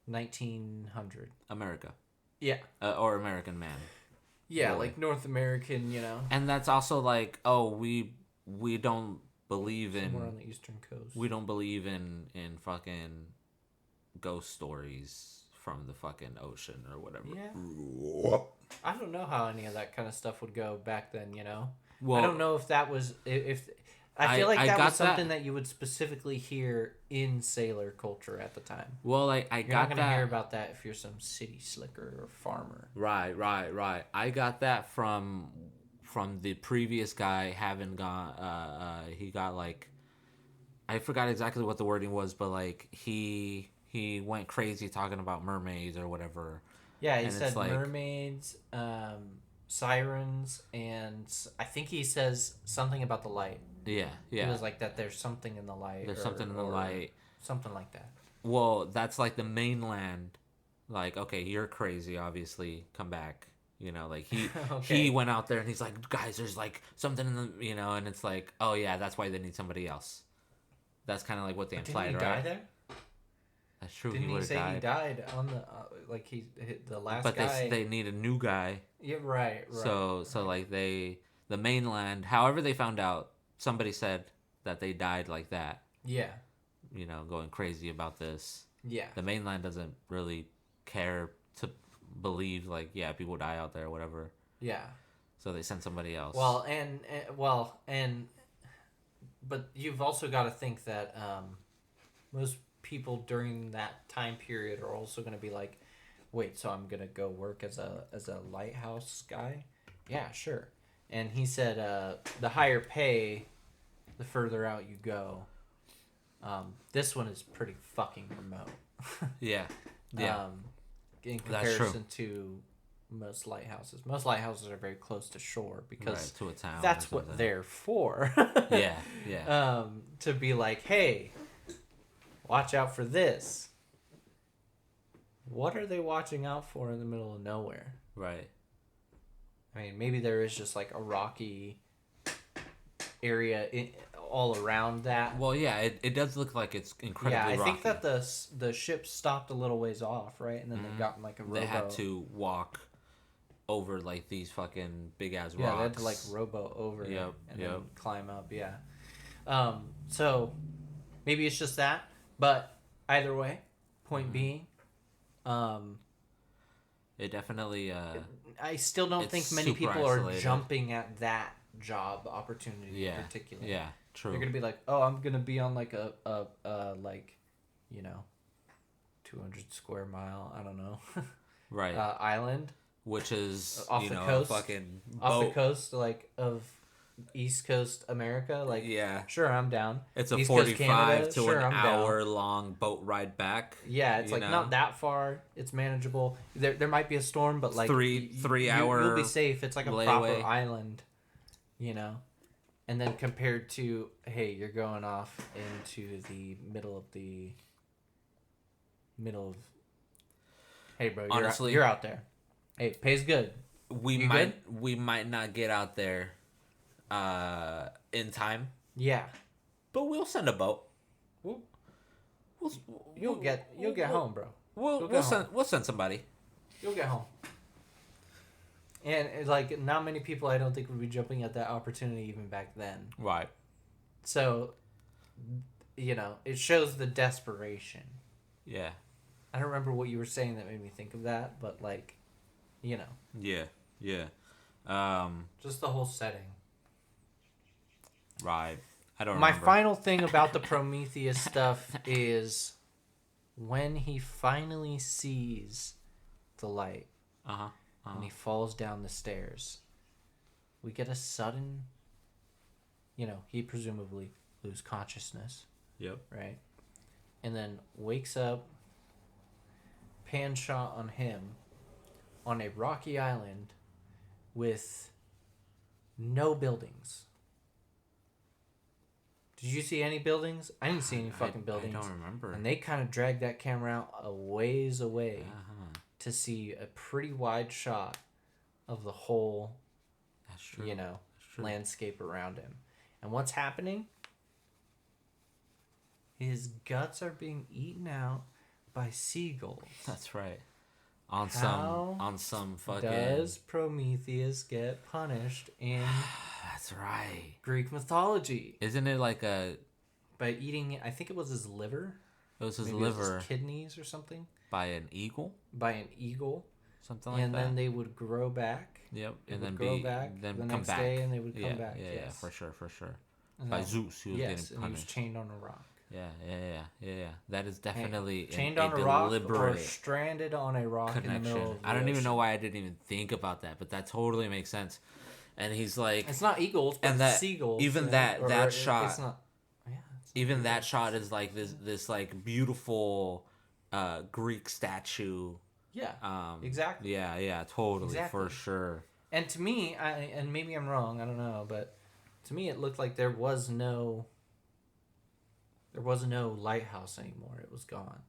1900.
America.
Yeah.
Or American man.
Yeah,
really.
like North American,
And that's also like, oh, we don't believe in
somewhere on the eastern coast.
We don't believe in fucking ghost stories from the fucking ocean or whatever.
Yeah. I don't know how any of that kind of stuff would go back then,
Well,
I don't know if that was if I feel like that was something that you would specifically hear in sailor culture at the time.
Well, I
You're
got
not
that.
gonna hear about that if you're some city slicker or farmer.
Right. I got that from the previous guy having gone. He got like, I forgot exactly what the wording was, but like he went crazy talking about mermaids or whatever.
Yeah, he said like, mermaids, sirens, and I think he says something about the light.
Yeah. It
was like that there's something in the light.
There's something in the light.
Something like that.
Well, that's like the mainland. Like, okay, you're crazy, obviously. Come back. Like he
okay.
He went out there and he's like, guys, there's like something in the, and it's like, oh yeah, that's why they need somebody else. That's kind of like what they implied, right?
Didn't he die there?
That's true.
Didn't he say died. He died on the like he hit the last
but
guy?
But they need a new guy.
Yeah, right.
So like the mainland, however they found out, somebody said that they died like that.
Yeah.
Going crazy about this.
Yeah.
The mainland doesn't really care to believe like, yeah, people die out there or whatever.
Yeah.
So they send somebody else.
Well, but you've also got to think that most people during that time period are also going to be like, wait, so I'm going to go work as a lighthouse guy? Yeah, sure. And he said the higher pay, the further out you go. This one is pretty fucking remote.
Yeah.
In comparison to most lighthouses. Most lighthouses are very close to shore because
to a town.
That's what they're for.
Yeah.
To be like, hey, watch out for this. What are they watching out for in the middle of nowhere?
Right.
I mean, maybe there is just like a rocky area all around that.
Well, yeah, it does look like it's incredibly rocky.
I think that the ship stopped a little ways off, right? And then they got in like a rowboat.
They had to walk over like these fucking big ass rocks.
Yeah, they had to like rowboat over and then climb up. Yeah. So maybe it's just that, but either way, point being,
It definitely.
I still don't think many
super
people are
isolated.
jumping at that job opportunity in particular.
Yeah. True.
They're gonna be like, oh, I'm gonna be on like a like, you know, 200 square mile, I don't know,
right.
Island,
which is
off
you
the
know
coast,
a fucking boat.
off the coast like of East Coast America. Like,
yeah,
sure, I'm down.
it's a
East Coast
45
Canada,
to
sure,
an
I'm
hour
down.
long boat ride back.
Yeah, it's
you
like
know?
not that far. It's manageable. There might be a storm, but like
three hour
you'll be safe. It's like a
layaway.
proper island, you know. And then compared to, hey, you're going off into the middle of. Hey, bro,
Honestly,
you're out there. Hey, pays good.
We might not get out there, in time.
Yeah,
But we'll send a boat.
you'll get home, bro.
We'll send somebody.
You'll get home. And like, not many people, I don't think, would be jumping at that opportunity even back then.
Right.
So, you know, it shows the desperation.
Yeah.
I don't remember what you were saying that made me think of that, but like, you know.
Yeah.
Just the whole setting.
Right. I don't
My
remember.
final thing about the Prometheus stuff is when he finally sees the light and he falls down the stairs, we get a sudden, you know, he presumably lose consciousness.
Yep.
Right? And then wakes up, pan shot on him on a rocky island with no buildings. Did you see any buildings? I didn't see any fucking buildings.
I don't remember.
And they kind of dragged that camera out a ways away to see a pretty wide shot of the whole,
That's true.
you know, landscape around him. And what's happening? His guts are being eaten out by seagulls.
That's right. On some fucking.
Does Prometheus get punished in
That's right.
Greek mythology?
Isn't it like a?
By eating, I think it was his liver.
It was his
Maybe
liver.
It was his kidneys or something.
By an eagle.
By an eagle.
Something like that.
And then they would grow back.
Yep.
They
and
would
then
grow
be
back
then
the
come
next
back.
day, and they would come
Yeah,
back.
Yeah,
yes.
for sure.
And
By Zeus, he was getting
and he was
punished.
chained on a rock.
Yeah. That is definitely
chained
a
on a rock or
deliberate
stranded on a rock
connection.
in the middle of the
I don't even
ocean.
know why I didn't even think about that, but that totally makes sense. And he's like,
It's not eagles, but
and that
seagulls.
even
you know,
that
or
that shot.
It's not. Yeah. It's not
Even that
eagles.
shot is like this like beautiful Greek statue.
Yeah. Exactly.
Yeah, totally,
Exactly.
for sure.
And to me, and maybe I'm wrong, I don't know, but to me it looked like there was no lighthouse anymore. It was gone.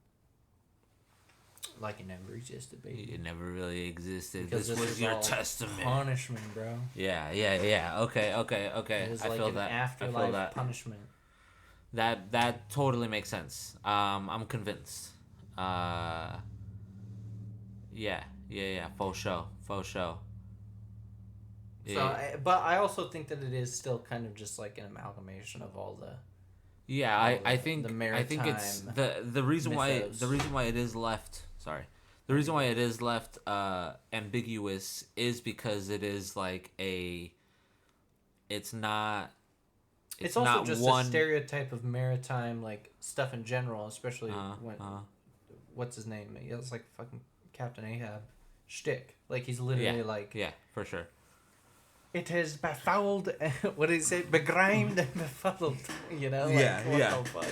Like it never existed, baby.
It never really existed.
Because
this was
is
your
all
testament.
Punishment, bro.
Yeah. Okay.
It was
I
like
feel
an
that.
afterlife punishment.
That totally makes sense. I'm convinced. Yeah. Faux show.
So, but I also think that it is still kind of just like an amalgamation of all the.
Yeah, I think it's
maritime
the reason
mythos.
why it is left. Sorry, the reason why it is left ambiguous is because it is like a. It's not.
It's also
not
just
one
a stereotype of maritime like stuff in general, especially when what's his name? It's like fucking Captain Ahab shtick. Like he's literally like
for sure.
It is befouled. What did he say? Begrimed and befuddled. You know? Like, what the fuck?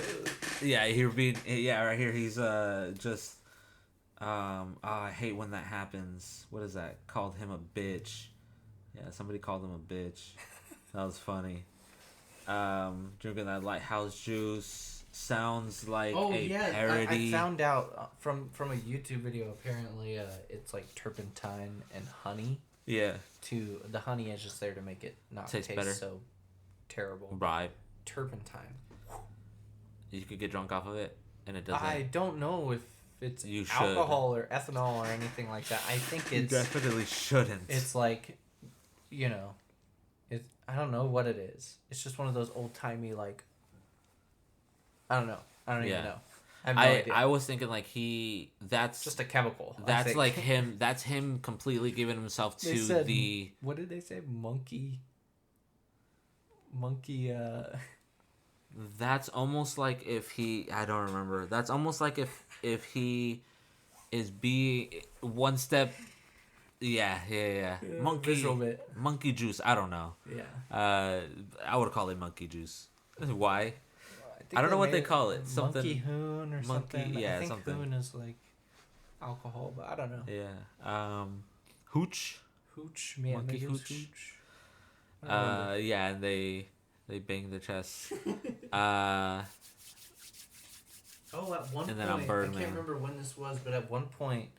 Right here he's just I hate when that happens. What is that? Called him a bitch. Yeah, somebody called him a bitch. That was funny. Drinking that Lighthouse juice sounds like parody.
I found out from a YouTube video. Apparently, it's like turpentine and honey.
Yeah.
The honey is just there to make it not taste
better.
so terrible.
Right.
Turpentine.
You could get drunk off of it, and it doesn't.
I don't know if it's
You should.
alcohol or ethanol or anything like that. I think it's.
You definitely shouldn't.
It's like, you know, I don't know what it is. It's just one of those old timey like. I don't know. I don't even know. have no idea.
I was thinking like that's
just a chemical.
That's like him. That's him completely giving himself to the.
What did they say? Monkey.
That's almost like if he. I don't remember. That's almost like if he is being one step. Yeah. Monkey juice. I don't know.
Yeah.
I would call it monkey juice. Why? I don't know what they call it. Something.
Monkey hoon or something.
Yeah,
I think
something.
hoon is like alcohol, but I don't know.
Yeah. Hooch.
Yeah,
Monkey hooch. Yeah, and they bang the chest.
At one
and then
point,
Birdman.
I can't remember when this was, but at one point,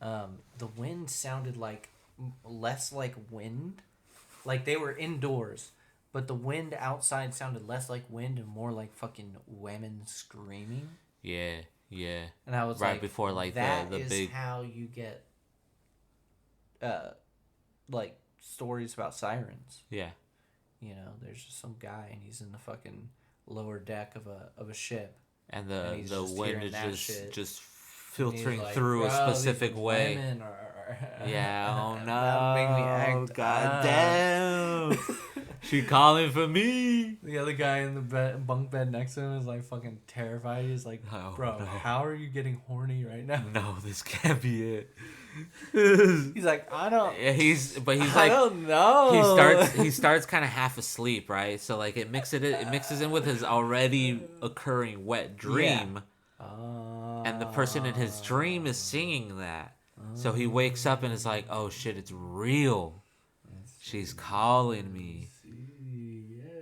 the wind sounded like less like wind, like they were indoors, but the wind outside sounded less like wind and more like fucking women screaming.
Yeah.
And I was
right before like
that
the
is
big.
how you get, like stories about sirens.
Yeah.
You know, there's just some guy and he's in the fucking lower deck of a ship.
And the wind is just filtering
like,
through a specific way. Yeah, oh no.
That made me act.
God damn. She calling for me.
The other guy in the bunk bed next to him is like fucking terrified. He's like, bro, how are you getting horny right now?
No, this can't be it.
He's like, I don't.
Yeah, he's like,
I don't know.
He starts kind of half asleep, right? So like it mixes in with his already occurring wet dream, and the person in his dream is singing that. So he wakes up and is like, oh shit, it's real. She's calling me.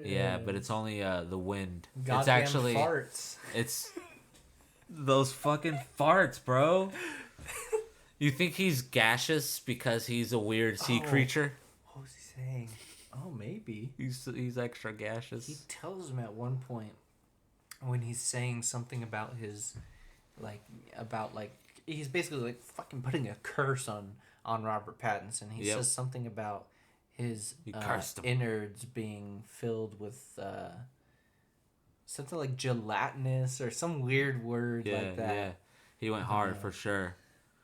Yeah, but it's only the wind.
Goddamn
it's actually
farts.
It's those fucking farts, bro. You think he's gaseous because he's a weird sea creature?
What was he saying? Oh, maybe.
He's extra gaseous.
He tells him at one point when he's saying something about his, he's basically like fucking putting a curse on Robert Pattinson. He says something about his innards being filled with something like gelatinous or some weird word like that. Yeah,
he went hard for sure.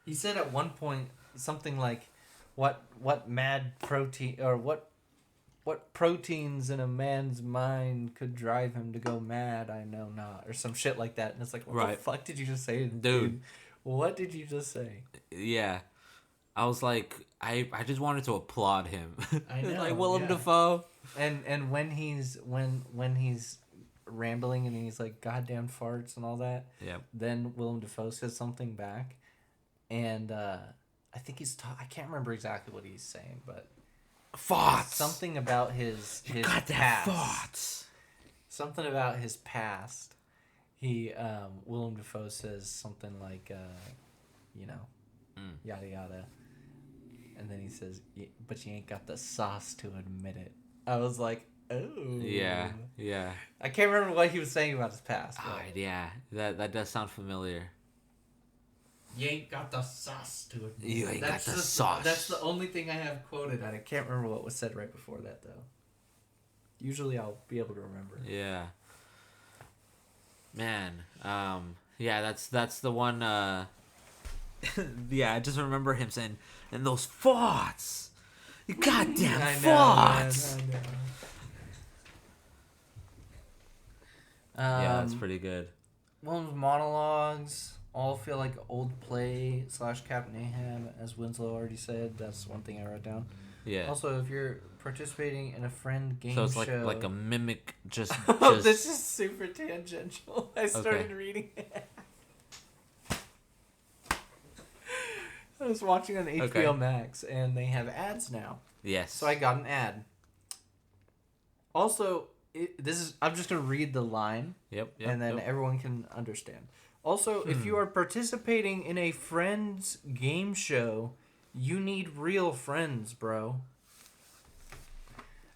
He said at one point something like, "What mad protein or what proteins in a man's mind could drive him to go mad? I know not," or some shit like that. And it's like, what the fuck did you just say, dude? What did you just say?
Yeah, I was like, I just wanted to applaud him.
I know,
like Willem Dafoe.
And when he's rambling and he's like goddamn farts and all that.
Yeah. Then
Willem Dafoe says something back. And I think I can't remember exactly what he's saying, but
thoughts.
Something about his past. Thoughts. Something about his past. Willem Dafoe says something like, yada yada, and then he says, "But you ain't got the sauce to admit it." I was like, oh. Yeah. I can't remember what he was saying about his past.
But... yeah, that does sound familiar.
You ain't got the sauce to it.
You ain't got the sauce.
That's the only thing I have quoted, and I can't remember what was said right before that, though. Usually I'll be able to remember.
Yeah. Man. Yeah, that's the one, yeah, I just remember him saying, and those thoughts. You goddamn thoughts. Yeah, that's pretty good.
Willem's monologues all feel like old play / Captain Ahab, as Winslow already said. That's one thing I wrote down.
Yeah.
Also, if you're participating in a friend game show...
So it's like a mimic, just...
Oh, this is super tangential. I started reading it. I was watching on HBO Max, and they have ads now.
Yes.
So I got an ad. Also, I'm just going to read the line.
Yep.
And then everyone can understand. Also, if you are participating in a friend's game show, you need real friends, bro.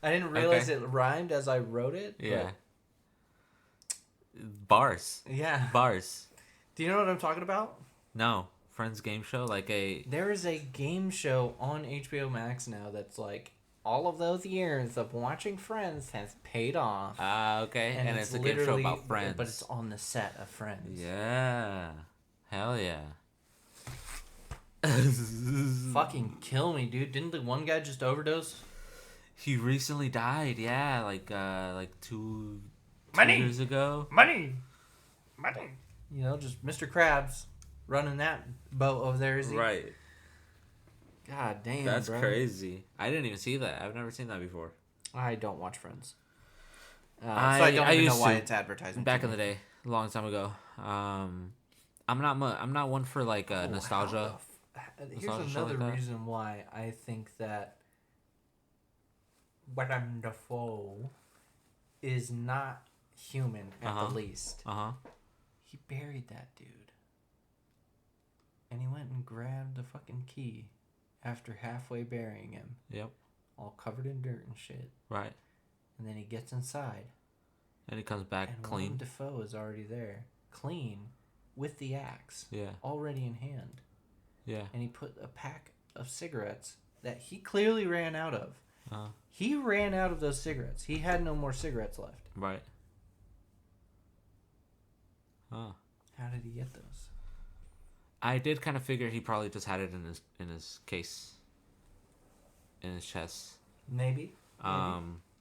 I didn't realize it rhymed as I wrote it.
Yeah. Bars.
Yeah.
Bars.
Do you know what I'm talking about?
No. Friends game show?
There is a game show on HBO Max now that's like all of those years of watching Friends has paid off.
Okay. And it's a game show about friends.
But it's on the set of Friends.
Yeah. Hell yeah.
Fucking kill me, dude. Didn't the one guy just overdose?
He recently died, yeah, like 2 years ago.
Money! You know, just Mr. Krabs running that boat over there, is he?
Right.
God damn,
That's
bro.
crazy. I didn't even see that. I've never seen that before.
I don't watch Friends. So
I
I don't even know
used
why
to,
it's advertising.
back in the day, a long time ago. I'm not one for like nostalgia.
Here's
Nostalgia show
another
like that.
reason why I think that Willem Dafoe is not human at the least. He buried that dude. And he went and grabbed the fucking key after halfway burying him.
Yep.
All covered in dirt and shit.
Right.
And then he gets inside.
And he comes back
And
clean.
Willem Dafoe is already there. Clean. With the axe.
Yeah.
Already in hand.
Yeah.
And he put a pack of cigarettes that he clearly ran out of. He ran out of those cigarettes. He had no more cigarettes left.
Right.
How did he get those?
I did kind of figure he probably just had it in his case, in his chest.
Maybe.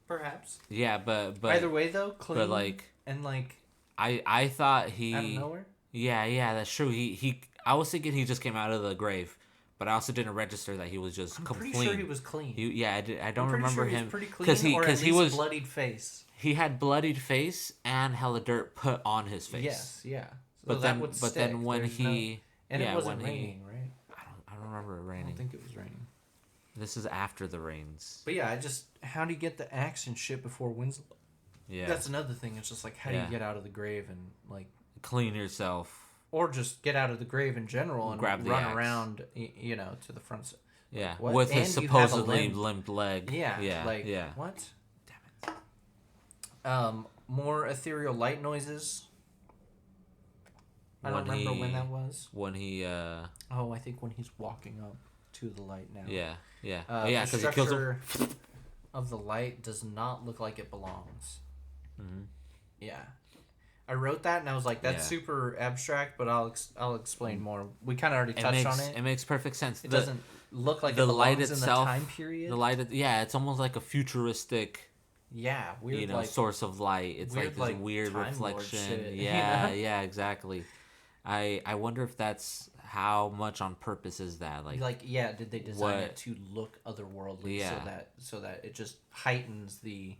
Perhaps.
Yeah, but
either way though, clean.
But like,
and like,
I thought he
out of nowhere.
Yeah, that's true. He I was thinking he just came out of the grave, but I also didn't register that he was just
Pretty
clean.
sure he was clean.
I don't remember
sure
him.
He was pretty clean, because he was bloodied face.
He had bloodied face and hella dirt put on his face.
Yes, yeah. So
but then when
There's
he
and
yeah,
it wasn't
when
raining, right?
I don't remember it raining.
I don't think it was raining.
This is after the rains.
But yeah, how do you get the axe and shit before Winslow?
Yeah.
That's another thing. It's just like, how do you get out of the grave and like
clean yourself,
or just get out of the grave in general and
grab the
run
axe.
around, you know, to the front.
Yeah,
What?
with
And
his
you have a
supposedly
limb.
limped leg.
Yeah. What? Damn it. More ethereal light noises. I don't remember when that was.
When he
I think when he's walking up to the light now.
Yeah,
The
because he kills him.
structure of the light does not look like it belongs. Yeah. I wrote that and I was like, that's super abstract, but I'll explain more. We kind of already touched on it.
It makes perfect sense.
It doesn't look like
the
it belongs
light
in
itself,
the time period.
The light, it's almost like a futuristic,
weird,
like, source of light. It's
weird,
like this weird
Time Lord
reflection.
shit,
Yeah, yeah, exactly. I wonder if that's how much on purpose is that
did they design it to look otherworldly so that it just heightens the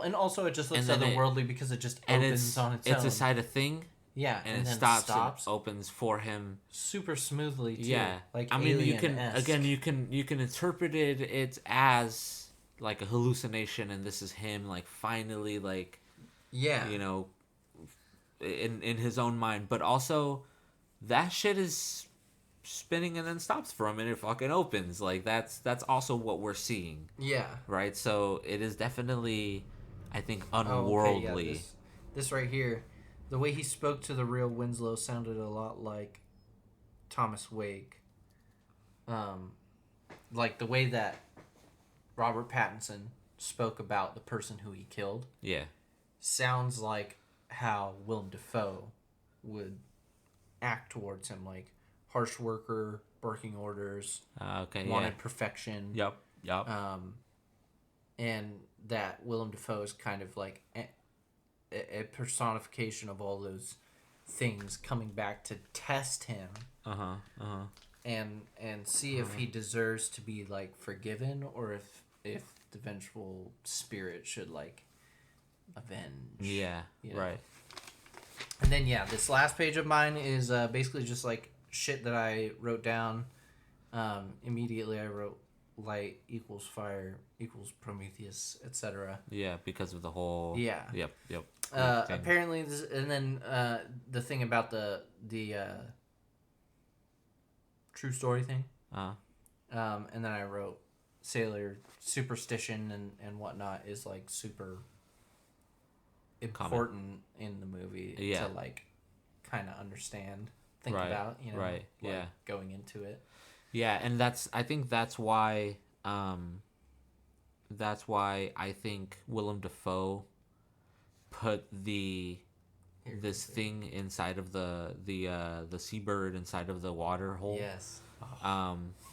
and also it just looks otherworldly because it just opens on its own.
It's a side of thing.
Yeah,
and it stops and opens for him
super smoothly too.
Yeah,
like
I mean,
Alien-esque.
you can interpret it as like a hallucination, and this is him like finally like you know in his own mind, but also that shit is spinning and then stops for him and it fucking opens. Like that's also what we're seeing.
Yeah.
Right? So it is definitely, I think, unworldly.
This right here, the way he spoke to the real Winslow sounded a lot like Thomas Wake. Like the way that Robert Pattinson spoke about the person who he killed.
Yeah.
Sounds like how Willem Dafoe would act towards him, like harsh worker, barking orders, wanted perfection.
Yep.
And that Willem Dafoe is kind of like a personification of all those things coming back to test him. And see if he deserves to be like forgiven, or if the vengeful spirit should like avenge.
Yeah.
You know?
Right.
And then this last page of mine is basically just like shit that I wrote down. Immediately I wrote light equals fire equals Prometheus, etc.
Yeah, because of the whole.
Yeah.
Yep.
Apparently, and then the thing about the true story thing. And then I wrote sailor superstition and whatnot is like super important in the movie to like kind of understand, think about, you know,
right,
going into it.
Yeah, and I think that's why that's why I think Willem Dafoe put this thing inside of the seabird inside of the water hole.
Yes.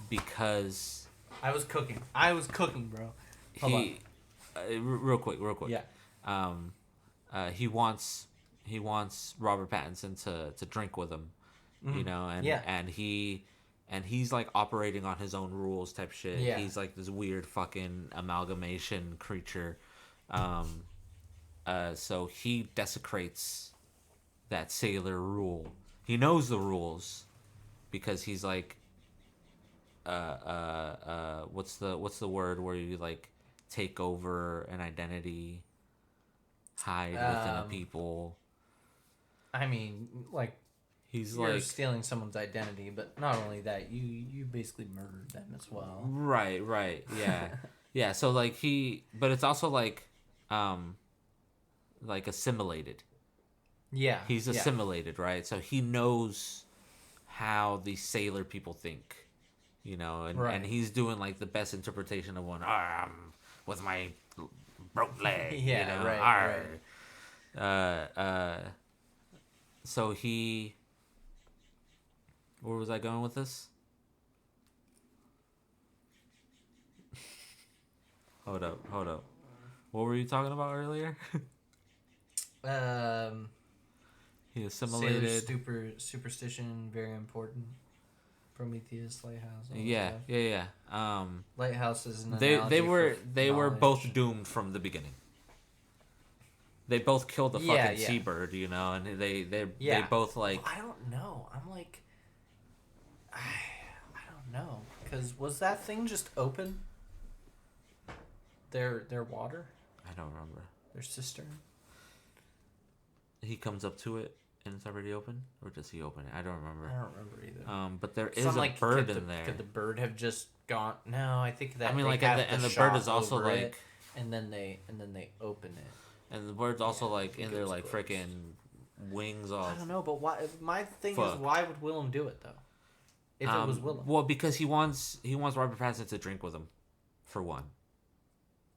Because
I was cooking, bro.
Real quick.
Yeah.
He wants Robert Pattinson to drink with him, you know, and he's like operating on his own rules type shit.
Yeah.
He's like this weird fucking amalgamation creature. So he desecrates that sailor rule. He knows the rules because he's like what's the word where you like take over an identity, hide within a people.
I mean, like, you're like stealing someone's identity, but not only that, you basically murdered them as well.
Right, yeah. Yeah, so like but it's also like assimilated.
Yeah.
He's assimilated, right? So he knows how these sailor people think, you know, and he's doing like the best interpretation of one with my broke leg.
Yeah,
you know?
Right.
So where was I going with this? Hold up. What were you talking about earlier? He assimilated.
Superstition, very important. Prometheus, Lighthouse.
Yeah.
Lighthouse is an
they were
knowledge.
both doomed from the beginning. They both killed the fucking seabird, you know, and they both like.
Well, I don't know. I'm like, I don't know, because was that thing just open? Their water.
I don't remember.
Their cistern.
He comes up to it and it's already open, or does he open it? I don't remember.
I don't remember either.
But there is a bird in there.
Could the bird have just gone? No, I think that.
I mean, like, and the bird is also like.
And then they open it.
And the bird's also like in their like freaking wings off.
I don't know, but why? My thing is, why would Willem do it though? If it was Willem.
Well, because he wants Robert Pattinson to drink with him, for one.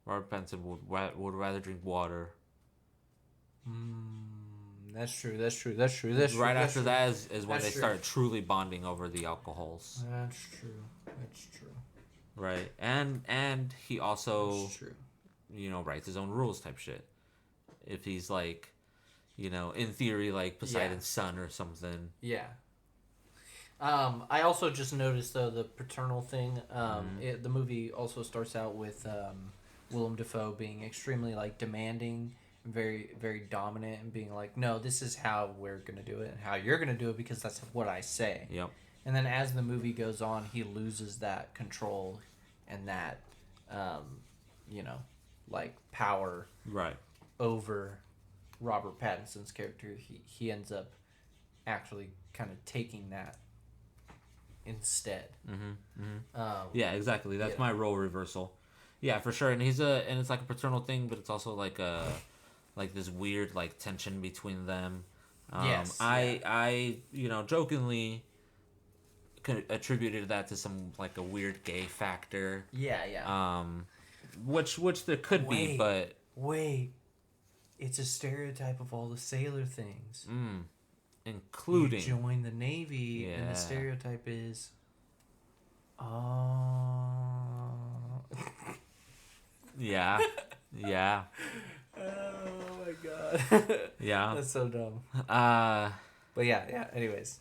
Robert Pattinson would rather drink water.
That's true.
Right after that is when they start truly bonding over the alcohols.
That's true.
Right, and he also, you know, writes his own rules type shit. If he's like, you know, in theory, like Poseidon's son or something.
Yeah. I also just noticed though the paternal thing. The movie also starts out with Willem Dafoe being extremely like demanding, very very dominant, and being like, no, this is how we're gonna do it and how you're gonna do it because that's what I say.
Yep.
And then as the movie goes on, he loses that control and that, you know, like power.
Right.
Over Robert Pattinson's character. He ends up actually kind of taking that instead.
Yeah, exactly. That's my role reversal. Yeah, for sure. And and it's like a paternal thing, but it's also like like this weird like tension between them.
Yes.
I you know, jokingly attributed that to some like a weird gay factor.
Yeah.
Which there could be, but
wait. It's a stereotype of all the sailor things.
Including...
You join the Navy, and the stereotype is... Oh...
Yeah.
Oh, my God.
Yeah.
That's so dumb. But yeah, anyways.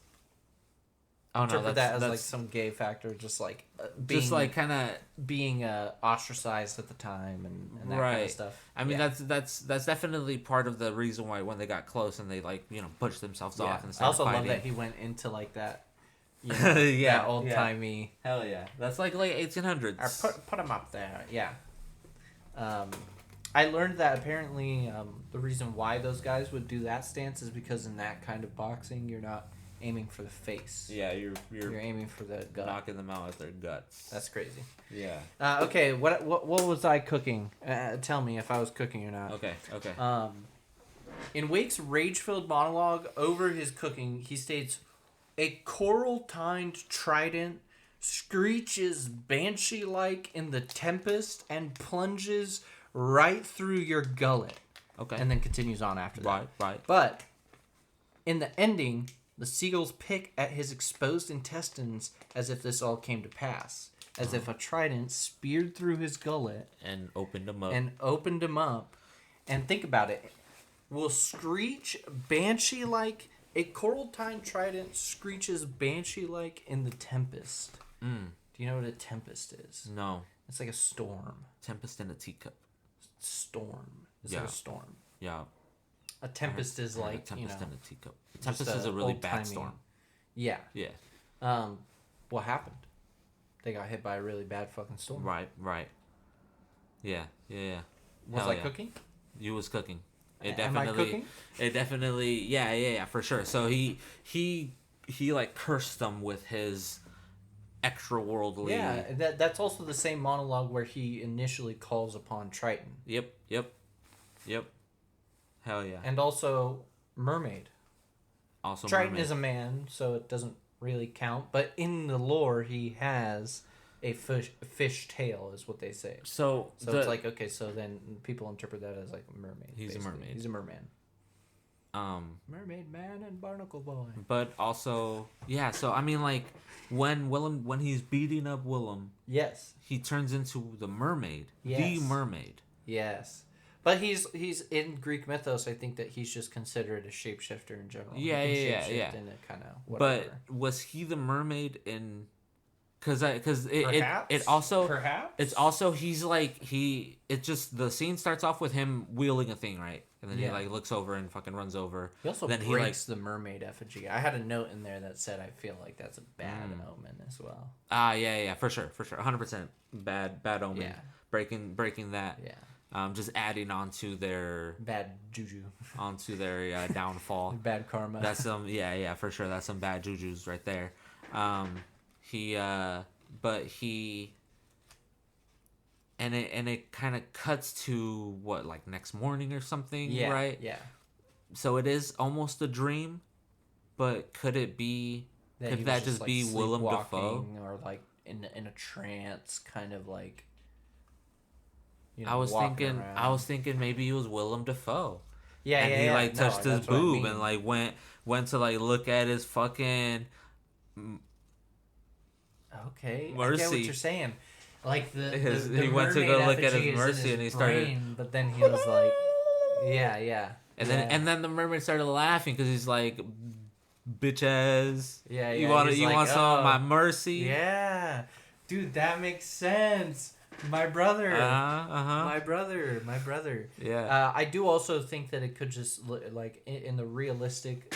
Oh,
Interpret that as like some gay factor, just like being,
just like kind of
being ostracized at the time and that kind of stuff.
I mean, that's definitely part of the reason why when they got close and they like, you know, pushed themselves off and started fighting.
I also love that he went into like that, you know, that old timey.
Hell yeah, that's like late 1800s.
Or put him up there, yeah. I learned that apparently the reason why those guys would do that stance is because in that kind of boxing, you're not aiming for the face.
Yeah, you're
aiming for the gut.
Knocking them out with their guts.
That's crazy.
Yeah.
Okay, what was I cooking? Tell me if I was cooking or not.
Okay.
In Wake's rage-filled monologue over his cooking, he states, "A coral-tined trident screeches banshee-like in the tempest and plunges right through your gullet.
Okay.
And then continues on after that.
Right.
But in the ending, the seagulls pick at his exposed intestines as if this all came to pass. As if a trident speared through his gullet.
And opened him up.
And think about it. Will screech banshee-like... A Coraltine trident screeches banshee-like in the tempest. Do you know what a tempest is?
No.
It's like a storm.
Tempest in a teacup.
Storm. It's like a storm.
Yeah.
A tempest is like,
tempest in a teacup. A tempest is a really bad storm.
Yeah.
Yeah.
What happened? They got hit by a really bad fucking storm.
Right. Yeah.
Was I cooking?
You was cooking.
Am I cooking?
It definitely, yeah, for sure. So he like cursed them with his extra worldly.
Yeah, that's also the same monologue where he initially calls upon Triton.
Yep. Hell yeah.
And also Mermaid.
Also
Triton
mermaid.
is a man, so it doesn't really count. But in the lore, he has a fish tail, is what they say.
So
it's like, okay, so then people interpret that as like a mermaid.
He's
basically.
a mermaid.
He's a merman. Mermaid man and barnacle boy.
But also, yeah. So I mean, like when he's beating up Willem,
yes,
he turns into the mermaid.
Yes.
The mermaid.
Yes. But he's in Greek mythos. I think that he's just considered a shapeshifter in general.
Yeah.
And it kind of whatever.
But was he the mermaid in? Because it also he's like it's just the scene starts off with him wheeling a thing, right, and then he like looks over and fucking runs over.
He also
then
breaks the mermaid effigy. I had a note in there that said I feel like that's a bad omen as well.
Yeah, for sure, 100% bad omen.
Yeah.
breaking that.
Yeah.
Just adding on to their
bad juju,
onto their downfall.
Bad karma.
That's some for sure. That's some bad jujus right there. It kind of cuts to what, like next morning or something, right?
Yeah.
So it is almost a dream, but could it be? Could that just be Willem Dafoe,
or like in a trance, kind of like?
I was thinking maybe it was Willem Dafoe.
Yeah,
and he like touched his boob and like went to like look at his fucking.
Okay,
Mercy.
I get what you're saying. Like the
he went to go look at his Mercy and he started.
But then he was like, yeah.
And then the mermaid started laughing because he's like, bitch ass.
Yeah.
You want some of my Mercy?
Yeah, dude, that makes sense. My brother. My brother.
Yeah.
I do also think that it could just like in the realistic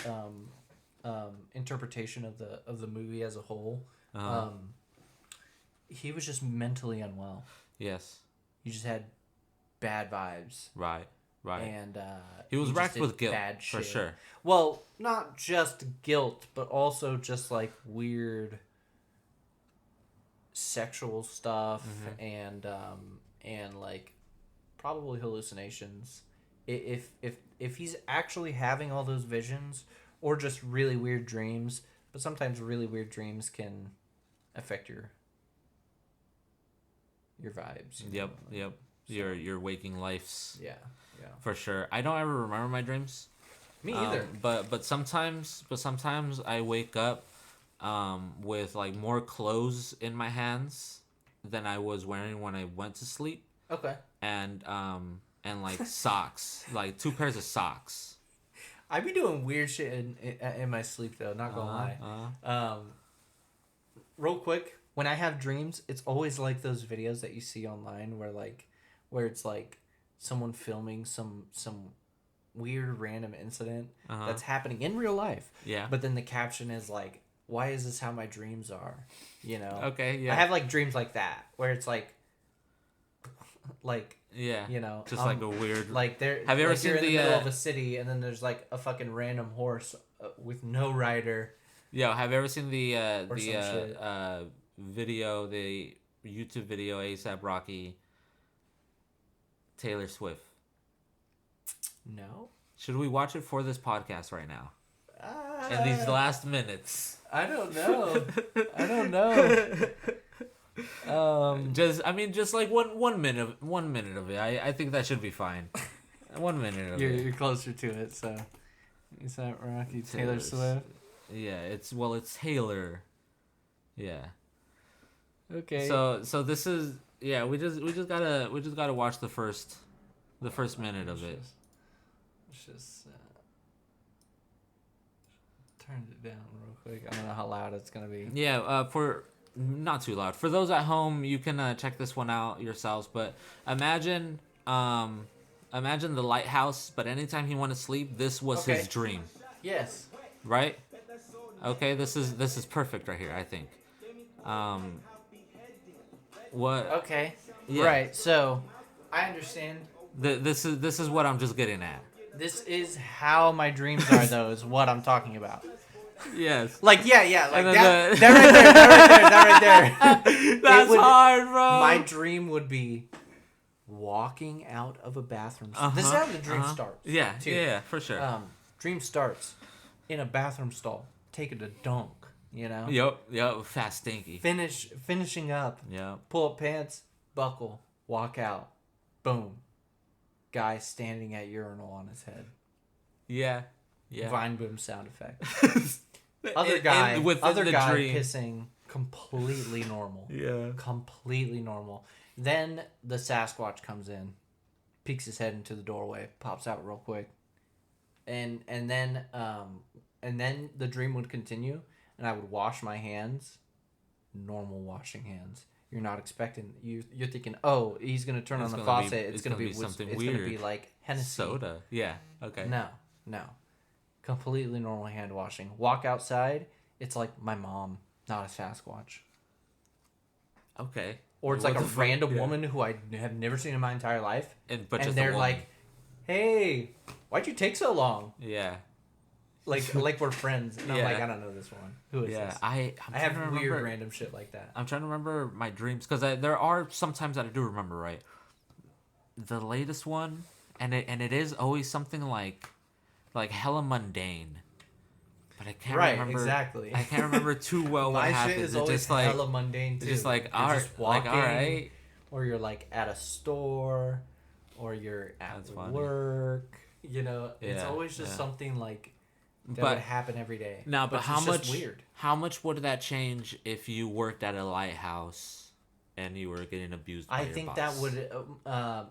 interpretation of the movie as a whole. He was just mentally unwell.
Yes.
He just had bad vibes.
Right.
And
he was racked with guilt,
bad shit.
for sure.
Well, not just guilt, but also just like weird sexual stuff and like probably hallucinations. If he's actually having all those visions or just really weird dreams, but sometimes really weird dreams can affect your vibes.
Yep. So, your waking lives.
Yeah.
For sure. I don't ever remember my dreams.
Me either.
But sometimes I wake up with like more clothes in my hands than I was wearing when I went to sleep.
Okay.
And like socks, like 2 pairs of socks.
I be doing weird shit in my sleep though, not gonna lie. Real quick, when I have dreams, it's always like those videos that you see online where it's like someone filming some weird random incident that's happening in real life.
Yeah.
But then the caption is like, "Why is this how my dreams are?" You know.
Okay. Yeah.
I have like dreams like that where it's like
yeah,
you know,
just like a weird.
Like there.
Have you ever
like
seen
you're in
the
middle of a city and then there's like a fucking random horse with no rider.
Yeah. Have you ever seen the video, the YouTube video, ASAP Rocky, Taylor Swift?
No.
Should we watch it for this podcast right now? in these last minutes?
I don't know. I don't know.
Just like one minute of it. I think that should be fine. 1 minute of it.
You're closer to it, so is that Rocky Taylor Swift?
Yeah, it's Taylor. Yeah.
Okay.
So this is we just gotta watch the first minute of it.
Let's just turn it down real quick. I don't know how loud it's gonna be.
Yeah, for not too loud. For those at home, you can check this one out yourselves. But imagine the Lighthouse. But anytime he wanted to sleep, this was his dream.
Yes.
Right. Okay. This is perfect right here. I think. What?
Okay.
Yeah.
Right. So, I understand.
This is what I'm just getting at.
This is how my dreams are, though, is what I'm talking about.
Yes.
Like, yeah, like
that
right there.
That's hard, bro.
My dream would be walking out of a bathroom. This is how the dream starts.
Yeah,
too.
yeah, for sure.
Dream starts in a bathroom stall, taking a dunk, you know?
Yep, fast stinky.
Finishing up.
Yep.
Pull up pants, buckle, walk out. Boom. Guy standing at urinal on his head.
Yeah.
Vine boom sound effect. Other guy
dream.
pissing, completely normal.
Yeah.
Completely normal. Then the Sasquatch comes in, peeks his head into the doorway, pops out real quick. And then the dream would continue, and I would wash my hands, normal washing hands. You're not expecting you're thinking, oh, he's gonna turn on the faucet. It's gonna be something weird. It's gonna be like Hennessy.
Soda. Yeah. Okay.
No. Completely normal hand washing. Walk outside. It's like my mom, not a Sasquatch.
Okay.
Or it's like a random woman who I have never seen in my entire life, and they're like, "Hey, why'd you take so long?"
Yeah.
Like we're friends, and I'm like, I don't know this one. Who is this?
I
have weird random shit like that.
I'm trying to remember my dreams because there are some times that I do remember. Right. The latest one, and it is always something like hella mundane. But I can't remember
exactly.
I can't remember too well what happens.
Shit is always
just like
hella mundane too.
It's just like
you're just walking,
all right,
or you're like at a store, or you're at work. You know, it's always just something like that would happen every day.
Now, but how much
weird?
How much would that change if you worked at a lighthouse and you were getting abused by your boss?
That would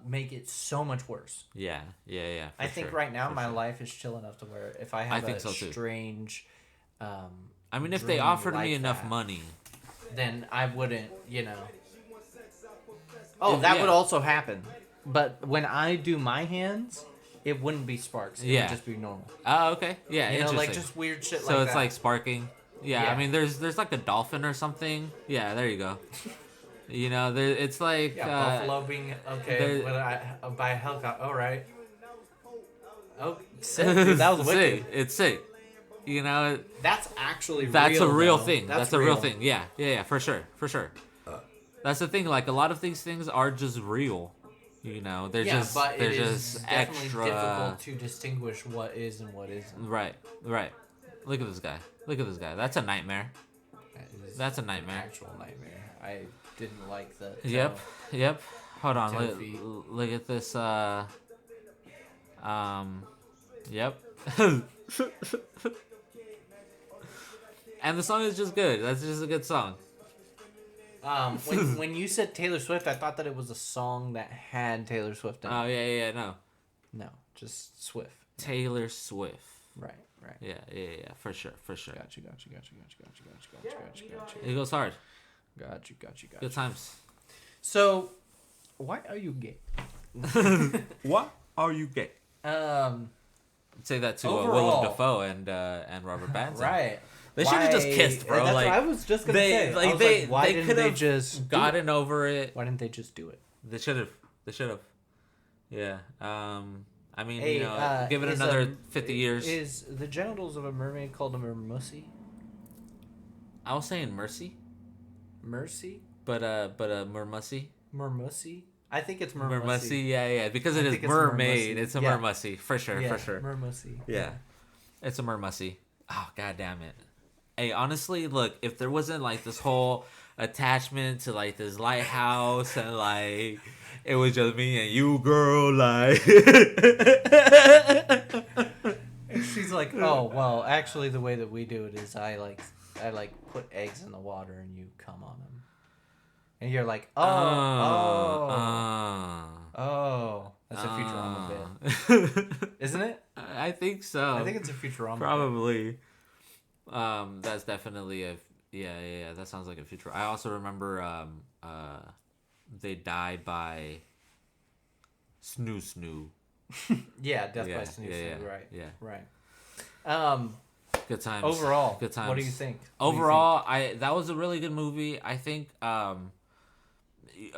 make it so much worse.
Yeah.
I think right now my life is chill enough to where if I have strange,
I mean, if they offered me enough money,
then I wouldn't, you know. Oh, that would also happen. But when I do my hands, it wouldn't be sparks. It would just be normal.
Oh, okay. Yeah,
you know,
interesting.
like just weird shit like
that. So
that.
it's like sparking. Yeah, I mean, there's like a dolphin or something. Yeah, there you go. You know, it's like
buffalo being okay. By a helicopter. All right. Oh, sick. Dude, that was wicked.
It's sick. You know,
that's actually
that's
real,
a real
though.
thing. That's a real thing. Yeah, for sure. That's the thing. Like a lot of these things are just real. You know, they're just
definitely
extra
difficult to distinguish what is and what isn't.
Right. Look at this guy. That's a nightmare. That's a nightmare.
Actual nightmare. I didn't like the.
Yep. Hold on. Look at this. Yep. And the song is just good. That's just a good song.
When you said Taylor Swift, I thought that it was a song that had Taylor Swift in it.
Oh, yeah,
no, just Swift.
Taylor Swift.
Right.
Yeah, for sure.
Got you.
It goes hard.
Got you.
Good times.
So, why are you gay?
What are you gay? Say that to Willem Dafoe and Robert Pattinson.
Right.
They should have just kissed, bro.
That's
like
what I was just gonna say.
They could have just gotten over it.
Why didn't they just do it?
They should have. Yeah. I mean, give it another 50 years.
Is the genitals of a mermaid called a mermussy?
I was saying mercy.
Mercy?
But mermussy.
Mermussy? I think it's mermussy.
Mermussy, yeah, because it is mermaid. It's a mermussy for sure.
Mermussy.
Yeah, it's a mermussy. Oh, god damn it. Hey, honestly, look, if there wasn't like this whole attachment to like this lighthouse and like it was just me and you, girl, like
And she's like, oh well, actually the way that we do it is I put eggs in the water and you come on them. And you're like, that's a Futurama bit, isn't it?
I think so.
I think it's a Futurama
probably. That's definitely a yeah. That sounds like a future. I also remember they died by Snoo.
Yeah, Death by Snoo. Right.
Yeah.
Right.
Good times.
Overall,
good times.
What do you think?
Overall, that was a really good movie. I think a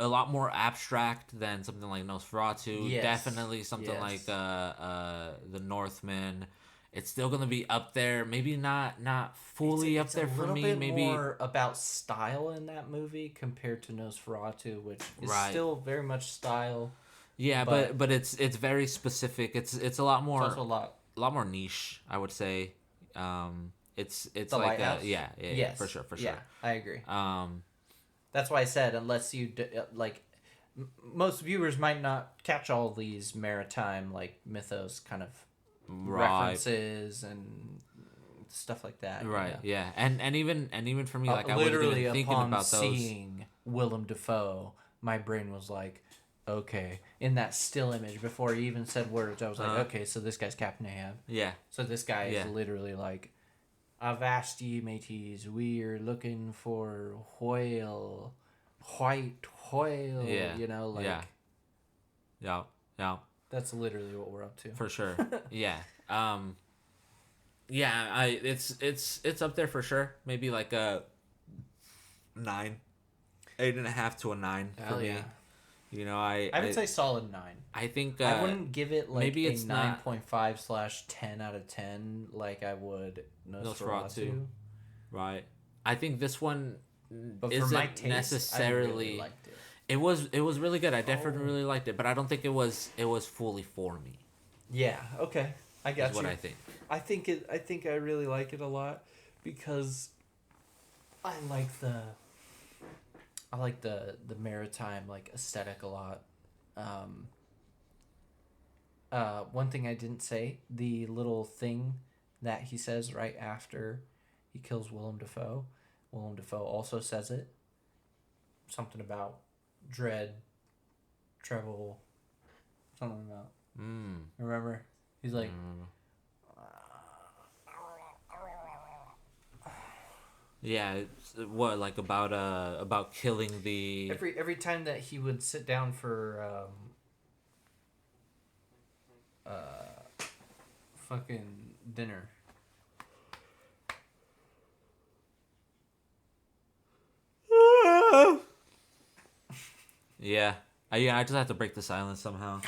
lot more abstract than something like Nosferatu.
Yes.
Definitely something like the Northman. It's still gonna be up there. Maybe not fully up there for me.
Maybe
maybe
more about style in that movie compared to Nosferatu, which is still very much style.
Yeah, but it's very specific. It's a lot more.
It's also
a lot more niche, I would say. It's
the
like
Lighthouse?
Yeah, for sure.
Yeah, I agree. That's why I said unless you most viewers might not catch all these maritime like mythos kind of references and stuff like that.
Right. Yeah. And even for me, like I wasn't
literally
even thinking about those.
Seeing Willem Dafoe, my brain was like, okay, in that still image before he even said words, I was like, okay, so this guy's Captain Ahab.
Yeah.
So this guy is literally like, avast ye mateys, we're looking for white whale.
Yeah.
You know, like.
Yeah.
That's literally what we're up to.
For sure. Yeah. It's up there for sure. Maybe like a 9, 8.5 to a 9 for me. You know, I
would say solid 9.
I think
I wouldn't give it like
maybe
a
it's
9.5/10 out of 10 like I would Nosferatu.
Right. I think this one
but
isn't
for my taste,
necessarily.
I really liked it.
It was really good. I definitely really liked it, but I don't think it was fully for me.
Yeah. Okay. I got you.
What I think.
I think I really like it a lot because I like the maritime like aesthetic a lot. One thing I didn't say, the little thing that he says right after he kills Willem Dafoe. Willem Dafoe also says it. Something about dread, treble, something about. Remember? He's like.
Yeah, it's, what like about killing the.
Every time that he would sit down for fucking dinner.
Yeah, I just have to break the silence somehow.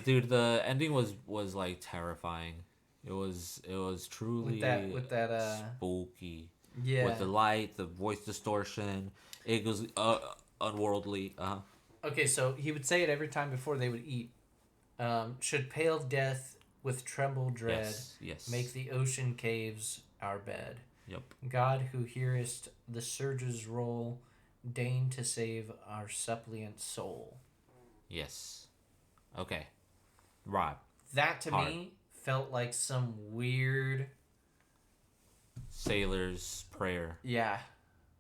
Dude, the ending was like terrifying. It was truly
with that
spooky.
Yeah.
With the light, the voice distortion, it was unworldly.
Okay, so he would say it every time before they would eat. Should pale death with tremble dread
yes.
make the ocean caves our bed.
Yep.
God who hearest the surges roll, deign to save our suppliant soul.
Yes. Okay. Rob.
That to me felt like some weird
sailor's prayer.
Yeah.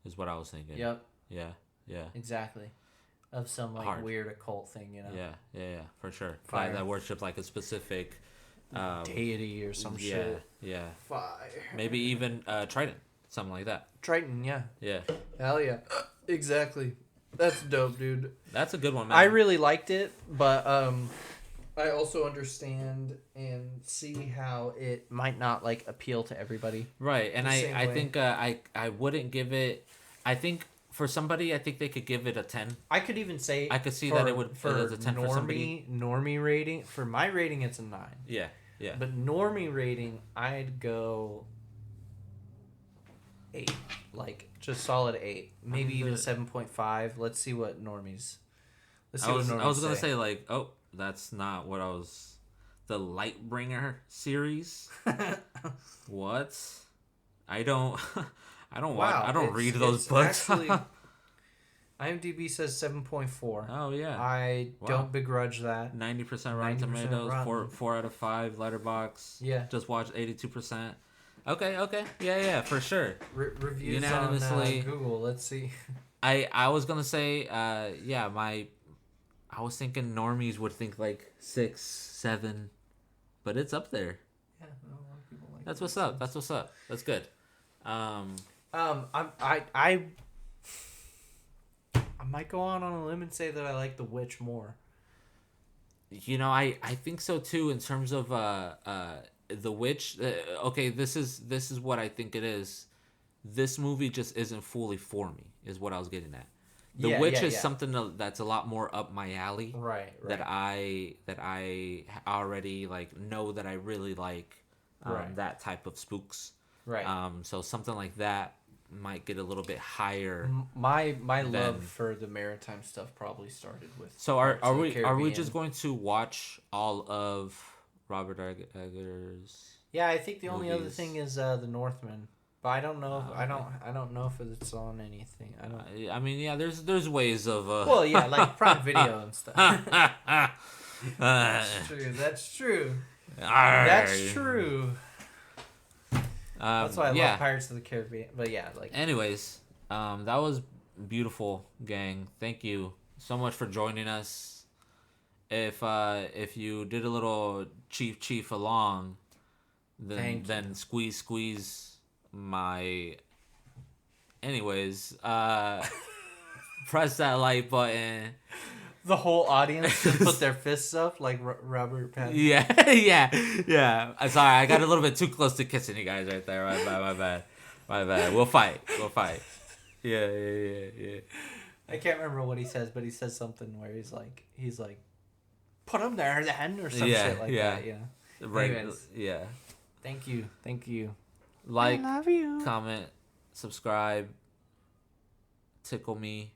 Is what I was thinking.
Yep.
Yeah.
Exactly. Of some like weird occult thing, you know.
Yeah, for sure.
Fire.
That worship like a specific
deity or some shit.
Yeah.
Fire.
Maybe even Triton, something like that.
Triton, yeah.
Yeah.
Hell yeah. Exactly. That's dope, dude.
That's a good one, man.
I really liked it, but I also understand and see how it might not like appeal to everybody.
Right, and I think I wouldn't give it. I think for somebody, I think they could give it a 10.
I could even say
I could see that it would
for
as a 10 for somebody.
Normie rating. For my rating, it's a 9.
Yeah.
But normie rating, I'd go 8, like just solid 8, maybe even 7.5. Let's see what normies.
I was gonna say like, oh, that's not what I was. the Lightbringer series. What? I don't
Wow,
I don't read those books.
Actually, IMDb says 7.4.
Oh yeah.
I don't begrudge that.
90% Rotten
90%
Tomatoes,
Rotten.
4 out of 5 Letterboxd.
Yeah.
Just watched 82%. Okay. Yeah, for sure.
Reviews
Unanimously.
on Google. Let's see.
I was gonna say, I was thinking normies would think like 6, 7, but it's up there.
Yeah, a lot of people like
That's what's up. That's good.
I might go on a limb and say that I like The Witch more.
You know, I think so too in terms of The Witch. Okay, this is what I think it is. This movie just isn't fully for me, is what I was getting at. The Witch is something that's a lot more up my alley.
Right.
That I already like know that I really like that type of spooks.
Right.
So something like that might get a little bit higher.
My love for the maritime stuff probably started with.
So are we just going to watch all of Robert Eggers?
Yeah, I think the only other
movies?
thing is the Northman, but I don't know. If, I don't know if it's on anything. I don't.
I mean, yeah, there's ways of.
Well, yeah, like Prime Video and stuff. That's true. That's true. That's true. That's why I love Pirates of the Caribbean. But yeah, like.
Anyways, that was beautiful, gang. Thank you so much for joining us. If you did a little chief along, then squeeze my. Anyways, press that like button.
The whole audience should put their fists up like Robert Pattinson.
Yeah. I'm sorry, I got a little bit too close to kissing you guys right there. My bad. We'll fight. Yeah.
I can't remember what he says, but he says something where he's like, put him there then, or some shit like that. Yeah.
Right.
Anyways,
Yeah.
Thank you.
Like,
I love you.
comment, subscribe, tickle me.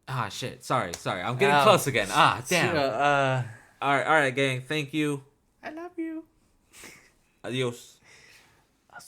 Ah, shit. Sorry. I'm getting close again. Ah, damn. All right, gang. Thank you.
I love you.
Adios.
I'll